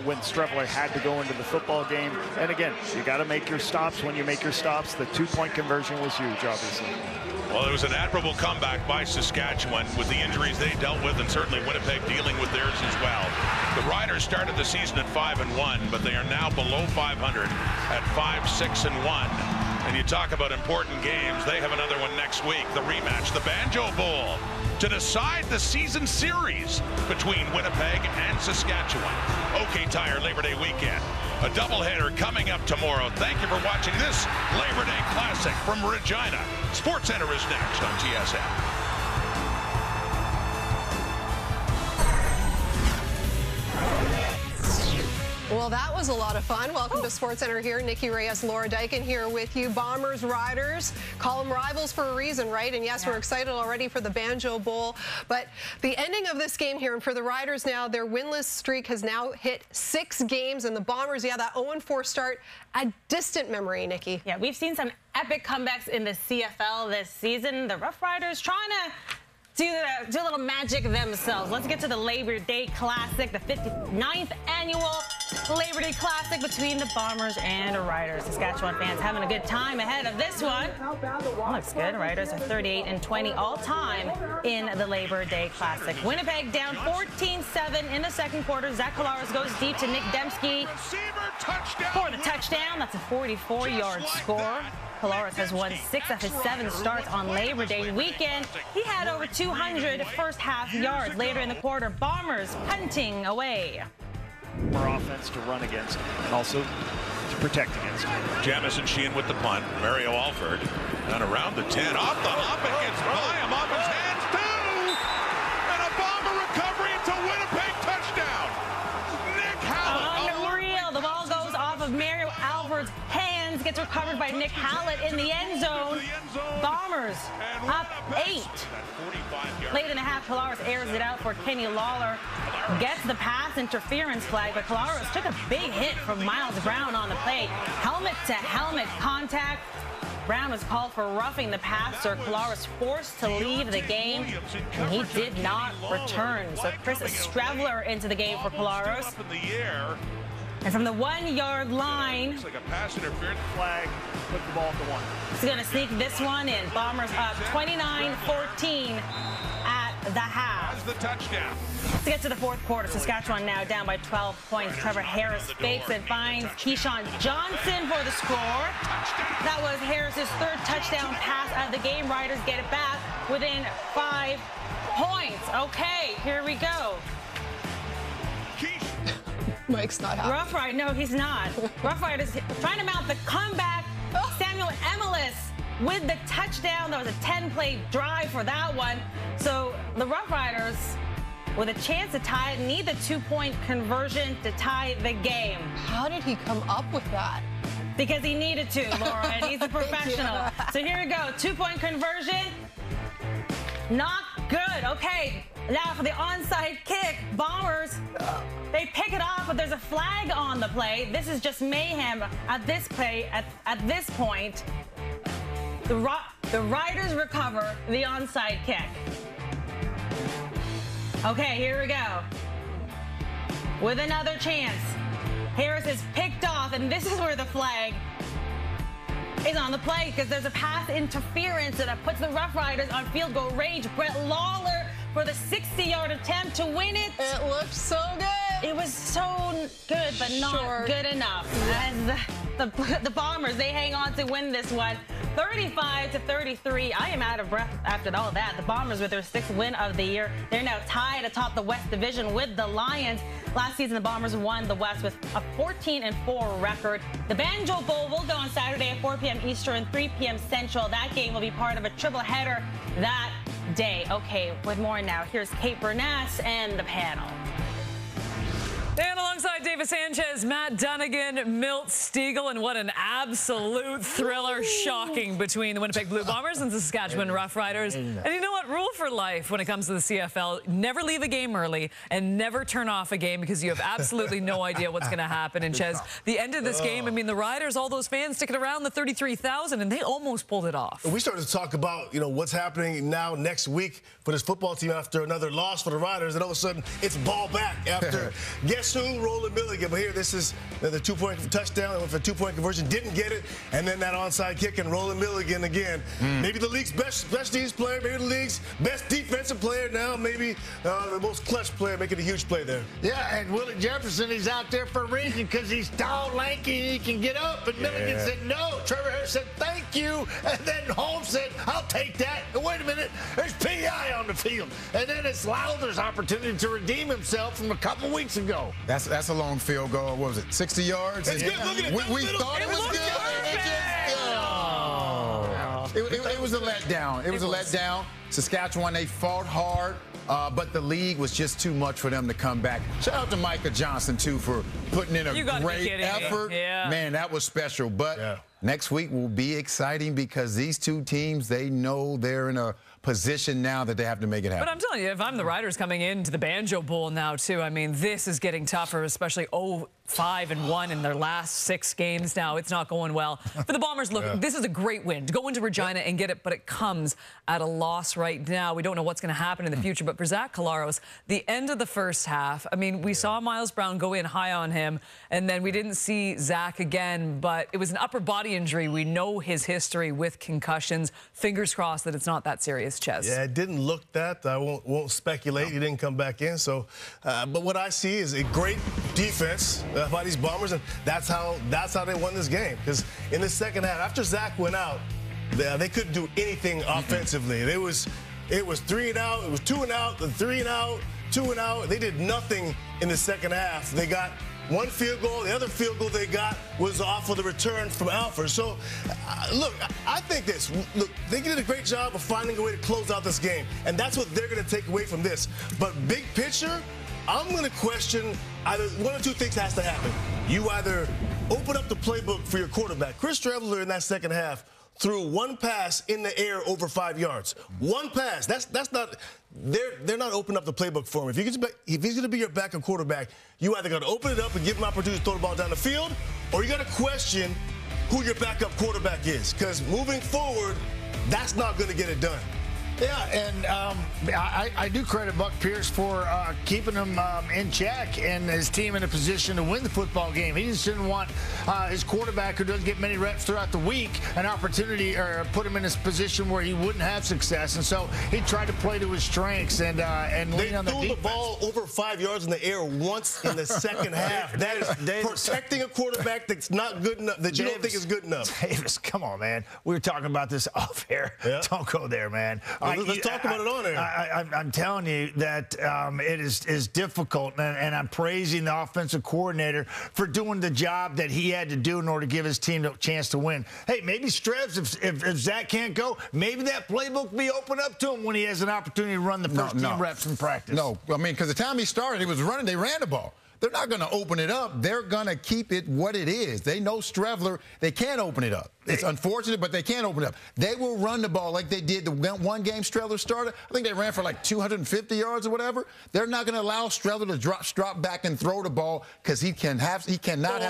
when Streveler had to go into the football game. And again, you got to make your stops. When you make your stops, the two-point conversion was huge, obviously. Well, it was an admirable comeback by Saskatchewan with the injuries they dealt with, and certainly Winnipeg dealing with theirs as well. The Riders started the season at 5-1, but they are now below 500 at 5-6-1. And you talk about important games, they have another one next week, the rematch, the Banjo Bowl, to decide the season series between Winnipeg and Saskatchewan. OK Tire Labor Day weekend. A doubleheader coming up tomorrow. Thank you for watching this Labor Day Classic from Regina. SportsCenter is next on TSN. Well, that was a lot of fun. Welcome to SportsCenter here. Nikki Reyes, Laura Dyken here with you. Bombers, Riders, call them rivals for a reason, right? And yes, we're excited already for the Banjo Bowl. But the ending of this game here, and for the Riders now, their winless streak has now hit 6 games. And the Bombers, that 0-4 start, a distant memory, Nikki. Yeah, we've seen some epic comebacks in the CFL this season. The Roughriders trying to do a little magic themselves. Let's get to the Labor Day Classic, the 59th annual Labor Day Classic between the Bombers and the Riders. Saskatchewan fans having a good time ahead of this one. Looks good. Riders are 38-20 all time in the Labor Day Classic. Winnipeg down 14-7 in the second quarter. Zach Collaros goes deep to Nick Dembski for the touchdown. That's a 44-yard score. Collaros has won 6 of his 7 starts on Labor Day weekend. He had over 200 first half yards. Later in the quarter, Bombers punting away. More offense to run against and also to protect against. Jamison Sheehan with the punt. Mario Alford and around the 10. Off the hop, it gets by him off his hands too. And a Bomber recovery. It's a Winnipeg touchdown. Nick Hallett. Unreal. The ball goes off of Mario Alford's hands. Gets recovered by Nick Hallett in the end zone. Bombers up 8. Late in the half, Collaros airs it out for Kenny Lawler. Gets the pass interference flag, but Collaros took a big hit from Miles Brown on the play. Helmet-to-helmet contact. Brown was called for roughing the passer. Collaros forced to leave the game, and he did not return. So Chris Streveler into the game for Collaros. And from the 1-yard line, looks like a pass interference flag, put the ball to 1. He's going to sneak this one in. Bombers up 29-14 at the half. the touchdown. Let's get to the fourth quarter. Saskatchewan now down by 12 points. Trevor Harris fakes and finds Keyshawn Johnson for the score. That was Harris's third touchdown pass of the game. Riders get it back within 5 points. Okay, here we go. Mike's not happy. Roughrider, no, he's not. Roughrider is trying to mount the comeback. Samuel Emelis with the touchdown. That was a 10-play drive for that one. So the Roughriders, with a chance to tie it, need the 2-point conversion to tie the game. How did he come up with that? Because he needed to, Laura, and he's a professional. So here we go, 2-point conversion. Not good. Okay, now for the onside kick, Bombers, they pick it off, but there's a flag on the play. This is just mayhem at this play. At this point, the Riders recover the onside kick. Okay, here we go. With another chance. Harris is picked off, and this is where the flag is on the play because there's a pass interference that puts the Roughriders on field goal range. Brett Lawler for the 60-yard attempt to win it. It looked so good. It was so good, but not good enough. Yeah. As the Bombers, they hang on to win this one, 35-33. I am out of breath after all that. The Bombers with their 6th win of the year. They're now tied atop the West Division with the Lions. Last season, the Bombers won the West with a 14-4 record. The Banjo Bowl will go on Saturday at 4 p.m. Eastern, 3 p.m. Central. That game will be part of a triple header that day. Okay, with more now, here's Kate Burness and the panel. And alongside David Sanchez, Matt Dunnigan, Milt Stiegel, and what an absolute thriller, shocking between the Winnipeg Blue Bombers and the Saskatchewan Roughriders. And you know what? Rule for life when it comes to the CFL, never leave a game early and never turn off a game because you have absolutely no idea what's going to happen. And Ches, the end of this game, I mean, the Riders, all those fans sticking around the 33,000, and they almost pulled it off. We started to talk about, what's happening now next week for this football team after another loss for the Riders, and all of a sudden it's ball back after guess who? Roland Milligan. But here, this is the 2-point touchdown with a 2-point conversion. Didn't get it, and then that onside kick and Roland Milligan again. Maybe the league's best teams player, maybe the league's best defensive player now, maybe the most clutch player making a huge play there. Yeah, and Willie Jefferson, he's out there for a reason because he's tall, lanky, and he can get up. And Milligan said no. Trevor Harris said thank you, and then Holmes said I'll take that. And wait a minute, there's PI on the field, and then it's Lowther's opportunity to redeem himself from a couple weeks ago. That's a long field goal. What was it, 60 yards? It's good. Look at it. We thought it was good. It was a letdown. It was a letdown. Saskatchewan, they fought hard, but the league was just too much for them to come back. Shout out to Micah Johnson, too, for putting in a great effort. Yeah. Man, that was special. But next week will be exciting because these two teams, they know they're in a position now that they have to make it happen. But I'm telling you, if I'm the Riders coming into the Banjo Bowl now, too, I mean, this is getting tougher, especially 5-1 in their last 6 games now. It's not going well. For the Bombers, look, this is a great win to go into Regina and get it, but it comes at a loss right now. We don't know what's going to happen in the future, but for Zach Collaros, the end of the first half, I mean, we saw Miles Brown go in high on him, and then we didn't see Zach again, but it was an upper body injury. We know his history with concussions. Fingers crossed that it's not that serious, Ches. Yeah, it didn't look that. I won't speculate. He didn't come back in. So, but what I see is a great defense by these Bombers, and that's how they won this game. Because in the second half, after Zach went out, they couldn't do anything offensively. It was 3 and out. It was 2 and out. Then 3 and out. 2 and out. They did nothing in the second half. They got 1 field goal. The other field goal they got was off of the return from Alford. So, look, I think this. Look, they did a great job of finding a way to close out this game, and that's what they're going to take away from this. But big picture, I'm going to question either one or two things has to happen. You either open up the playbook for your quarterback. Chris Streveler in that second half threw 1 pass in the air over 5 yards. 1 pass. That's not. They're not opening up the playbook for him. If he's going to be your backup quarterback, you either got to open it up and give him opportunity to throw the ball down the field, or you got to question who your backup quarterback is. Because moving forward, that's not going to get it done. Yeah, and I do credit Buck Pierce for keeping him in check and his team in a position to win the football game. He just didn't want his quarterback, who doesn't get many reps throughout the week, an opportunity or put him in a position where he wouldn't have success. And so he tried to play to his strengths and lean on the defense. They threw the ball over 5 yards in the air once in the second half. That is protecting a quarterback that's not good enough, that you don't think is good enough. Davis, come on, man. We were talking about this off air. Yeah. Don't go there, man. Let's talk about it on air. I'm telling you that it is difficult, and I'm praising the offensive coordinator for doing the job that he had to do in order to give his team a chance to win. Hey, maybe Strebs, if Zach can't go, maybe that playbook will be open up to him when he has an opportunity to run the first team reps in practice. No, I mean, because the time he started, he was running, they ran the ball. They're not going to open it up. They're going to keep it what it is. They know Strevler. They can't open it up. It's unfortunate, but they can't open it up. They will run the ball like they did the one game Strevler started. I think they ran for like 250 yards or whatever. They're not going to allow Strevler to drop back and throw the ball because he cannot have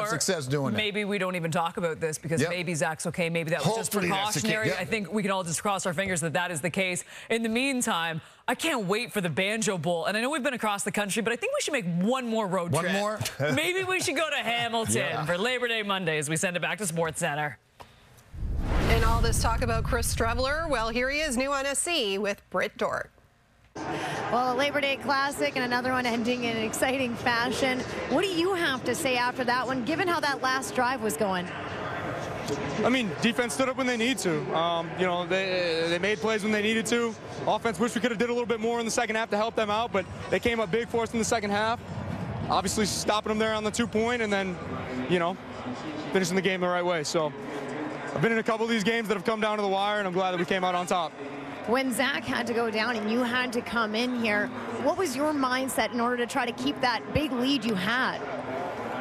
success doing that. Maybe we don't even talk about this because maybe Zach's okay. Maybe that was just precautionary. I think we can all just cross our fingers that that is the case. In the meantime, I can't wait for the Banjo Bowl. And I know we've been across the country, but I think we should make one more road trip. One more? Maybe we should go to Hamilton for Labor Day Monday as we send it back to Sports Center. And all this talk about Chris Strevler, well, here he is new on SC with Britt Dort. Well, a Labor Day Classic and another one ending in an exciting fashion. What do you have to say after that one, given how that last drive was going? I mean, defense stood up when they need to. You know, they made plays when they needed to. Offense, wish we could have did a little bit more in the second half to help them out, but they came up big for us in the second half. Obviously stopping them there on the 2-point and then, you know, finishing the game the right way. So I've been in a couple of these games that have come down to the wire, and I'm glad that we came out on top. When Zach had to go down and you had to come in here, what was your mindset in order to try to keep that big lead you had?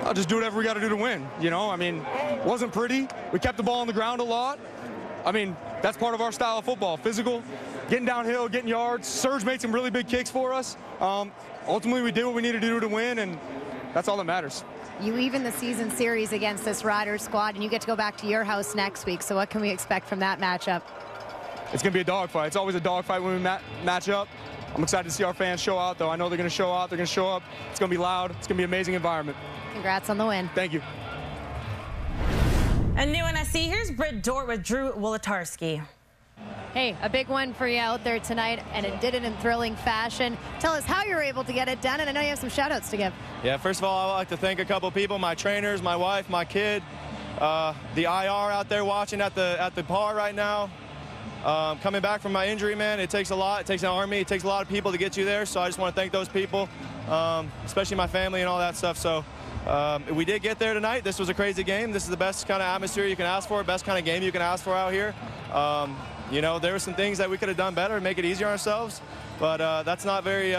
I'll just do whatever we got to do to win. You know, I mean, it wasn't pretty. We kept the ball on the ground a lot. I mean, that's part of our style of football. Physical, getting downhill, getting yards. Serge made some really big kicks for us. Ultimately, we did what we needed to do to win, and that's all that matters. You even the season series against this Riders squad, and you get to go back to your house next week. So what can we expect from that matchup? It's going to be a dogfight. It's always a dogfight when we match up. I'm excited to see our fans show out, though. I know they're going to show out. They're going to show up. It's going to be loud. It's going to be an amazing environment. Congrats on the win. Thank you. And new on SC, here's Britt Dort with Drew Wolotarski. Hey, a big one for you out there tonight, and it did it in thrilling fashion. Tell us how you were able to get it done, and I know you have some shout-outs to give. Yeah, first of all, I would like to thank a couple people, my trainers, my wife, my kid, the IR out there watching at the bar right now. Coming back from my injury, man, it takes a lot. It takes an army. It takes a lot of people to get you there, so I just want to thank those people, especially my family and all that stuff. So we did get there tonight. This was a crazy game. This is the best kind of atmosphere you can ask for, best kind of game you can ask for out here. You know, there were some things that we could have done better and make it easier on ourselves, but that's not very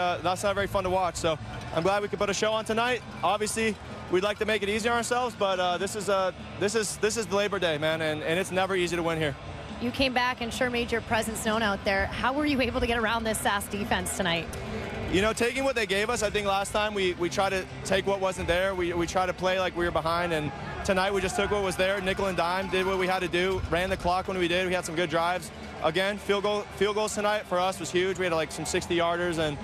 fun to watch. So I'm glad we could put a show on tonight. Obviously, we'd like to make it easier on ourselves, but this is the Labor Day, man, and it's never easy to win here. You came back and sure made your presence known out there. How were you able to get around this Sask defense tonight? You know, taking what they gave us, I think last time we tried to take what wasn't there. We tried to play like we were behind, and tonight we just took what was there, nickel and dime, did what we had to do, ran the clock when we did. We had some good drives. Again, field goals tonight for us was huge. We had like some 60-yarders, and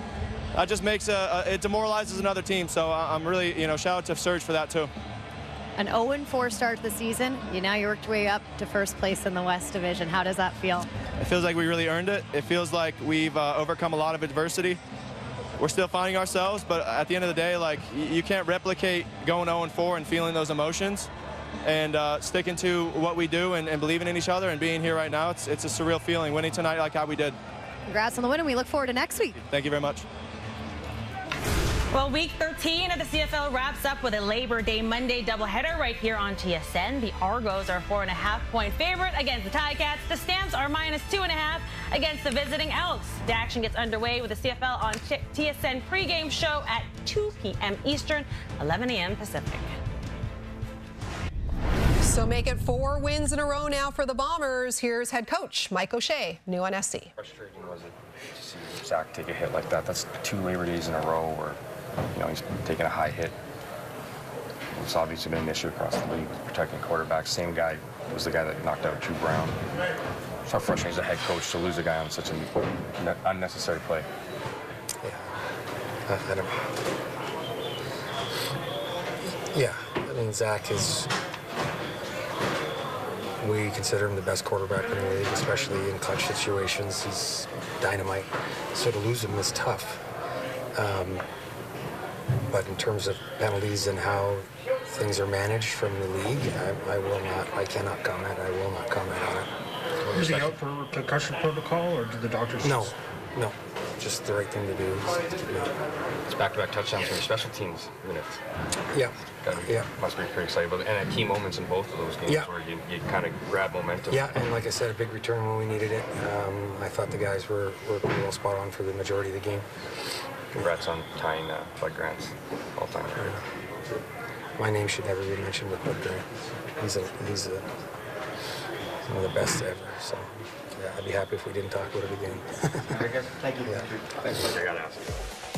that just makes it demoralizes another team. So I'm really, you know, shout out to Serge for that too. An 0-4 start to the season. You worked your way up to first place in the West Division. How does that feel? It feels like we really earned it. It feels like we've overcome a lot of adversity. We're still finding ourselves, but at the end of the day, like, you can't replicate going 0-4 and feeling those emotions and sticking to what we do and believing in each other and being here right now. It's a surreal feeling, winning tonight like how we did. Congrats on the win, and we look forward to next week. Thank you very much. Well, week 13 of the CFL wraps up with a Labor Day Monday doubleheader right here on TSN. The Argos are 4.5-point favorite against the Ticats. The Stamps are -2.5 against the visiting Elks. The action gets underway with the CFL on TSN pregame show at 2 p.m. Eastern, 11 a.m. Pacific. So make it 4 wins in a row now for the Bombers. Here's head coach Mike O'Shea, new on SC. Frustrating was it to see Zach take a hit like that? That's 2 Labor Days in a row where, you know, he's taking a high hit. It's obviously been an issue across the league with protecting quarterbacks. Same guy was the guy that knocked out Drew Brown. how frustrating as a head coach to lose a guy on such an unnecessary play. Yeah, I don't. Yeah, I mean, Zach is. We consider him the best quarterback in the league, especially in clutch situations. He's dynamite. So to lose him is tough. But in terms of penalties and how things are managed from the league, I cannot comment. I will not comment on it. Was he out for concussion protocol, or did the doctors? No. Just the right thing to do. It's back-to-back touchdowns from your special teams minutes. Yeah. Must be pretty excited about it. And at key moments in both of those games where you kind of grab momentum. Yeah, and like I said, a big return when we needed it. I thought the guys were pretty well spot on for the majority of the game. Congrats on tying Bud Grant's all-time record. My name should never be mentioned with Bud Grant. He's one of the best ever. So yeah, I'd be happy if we didn't talk about it again. Thank you. Yeah. Thank you. I got to ask you.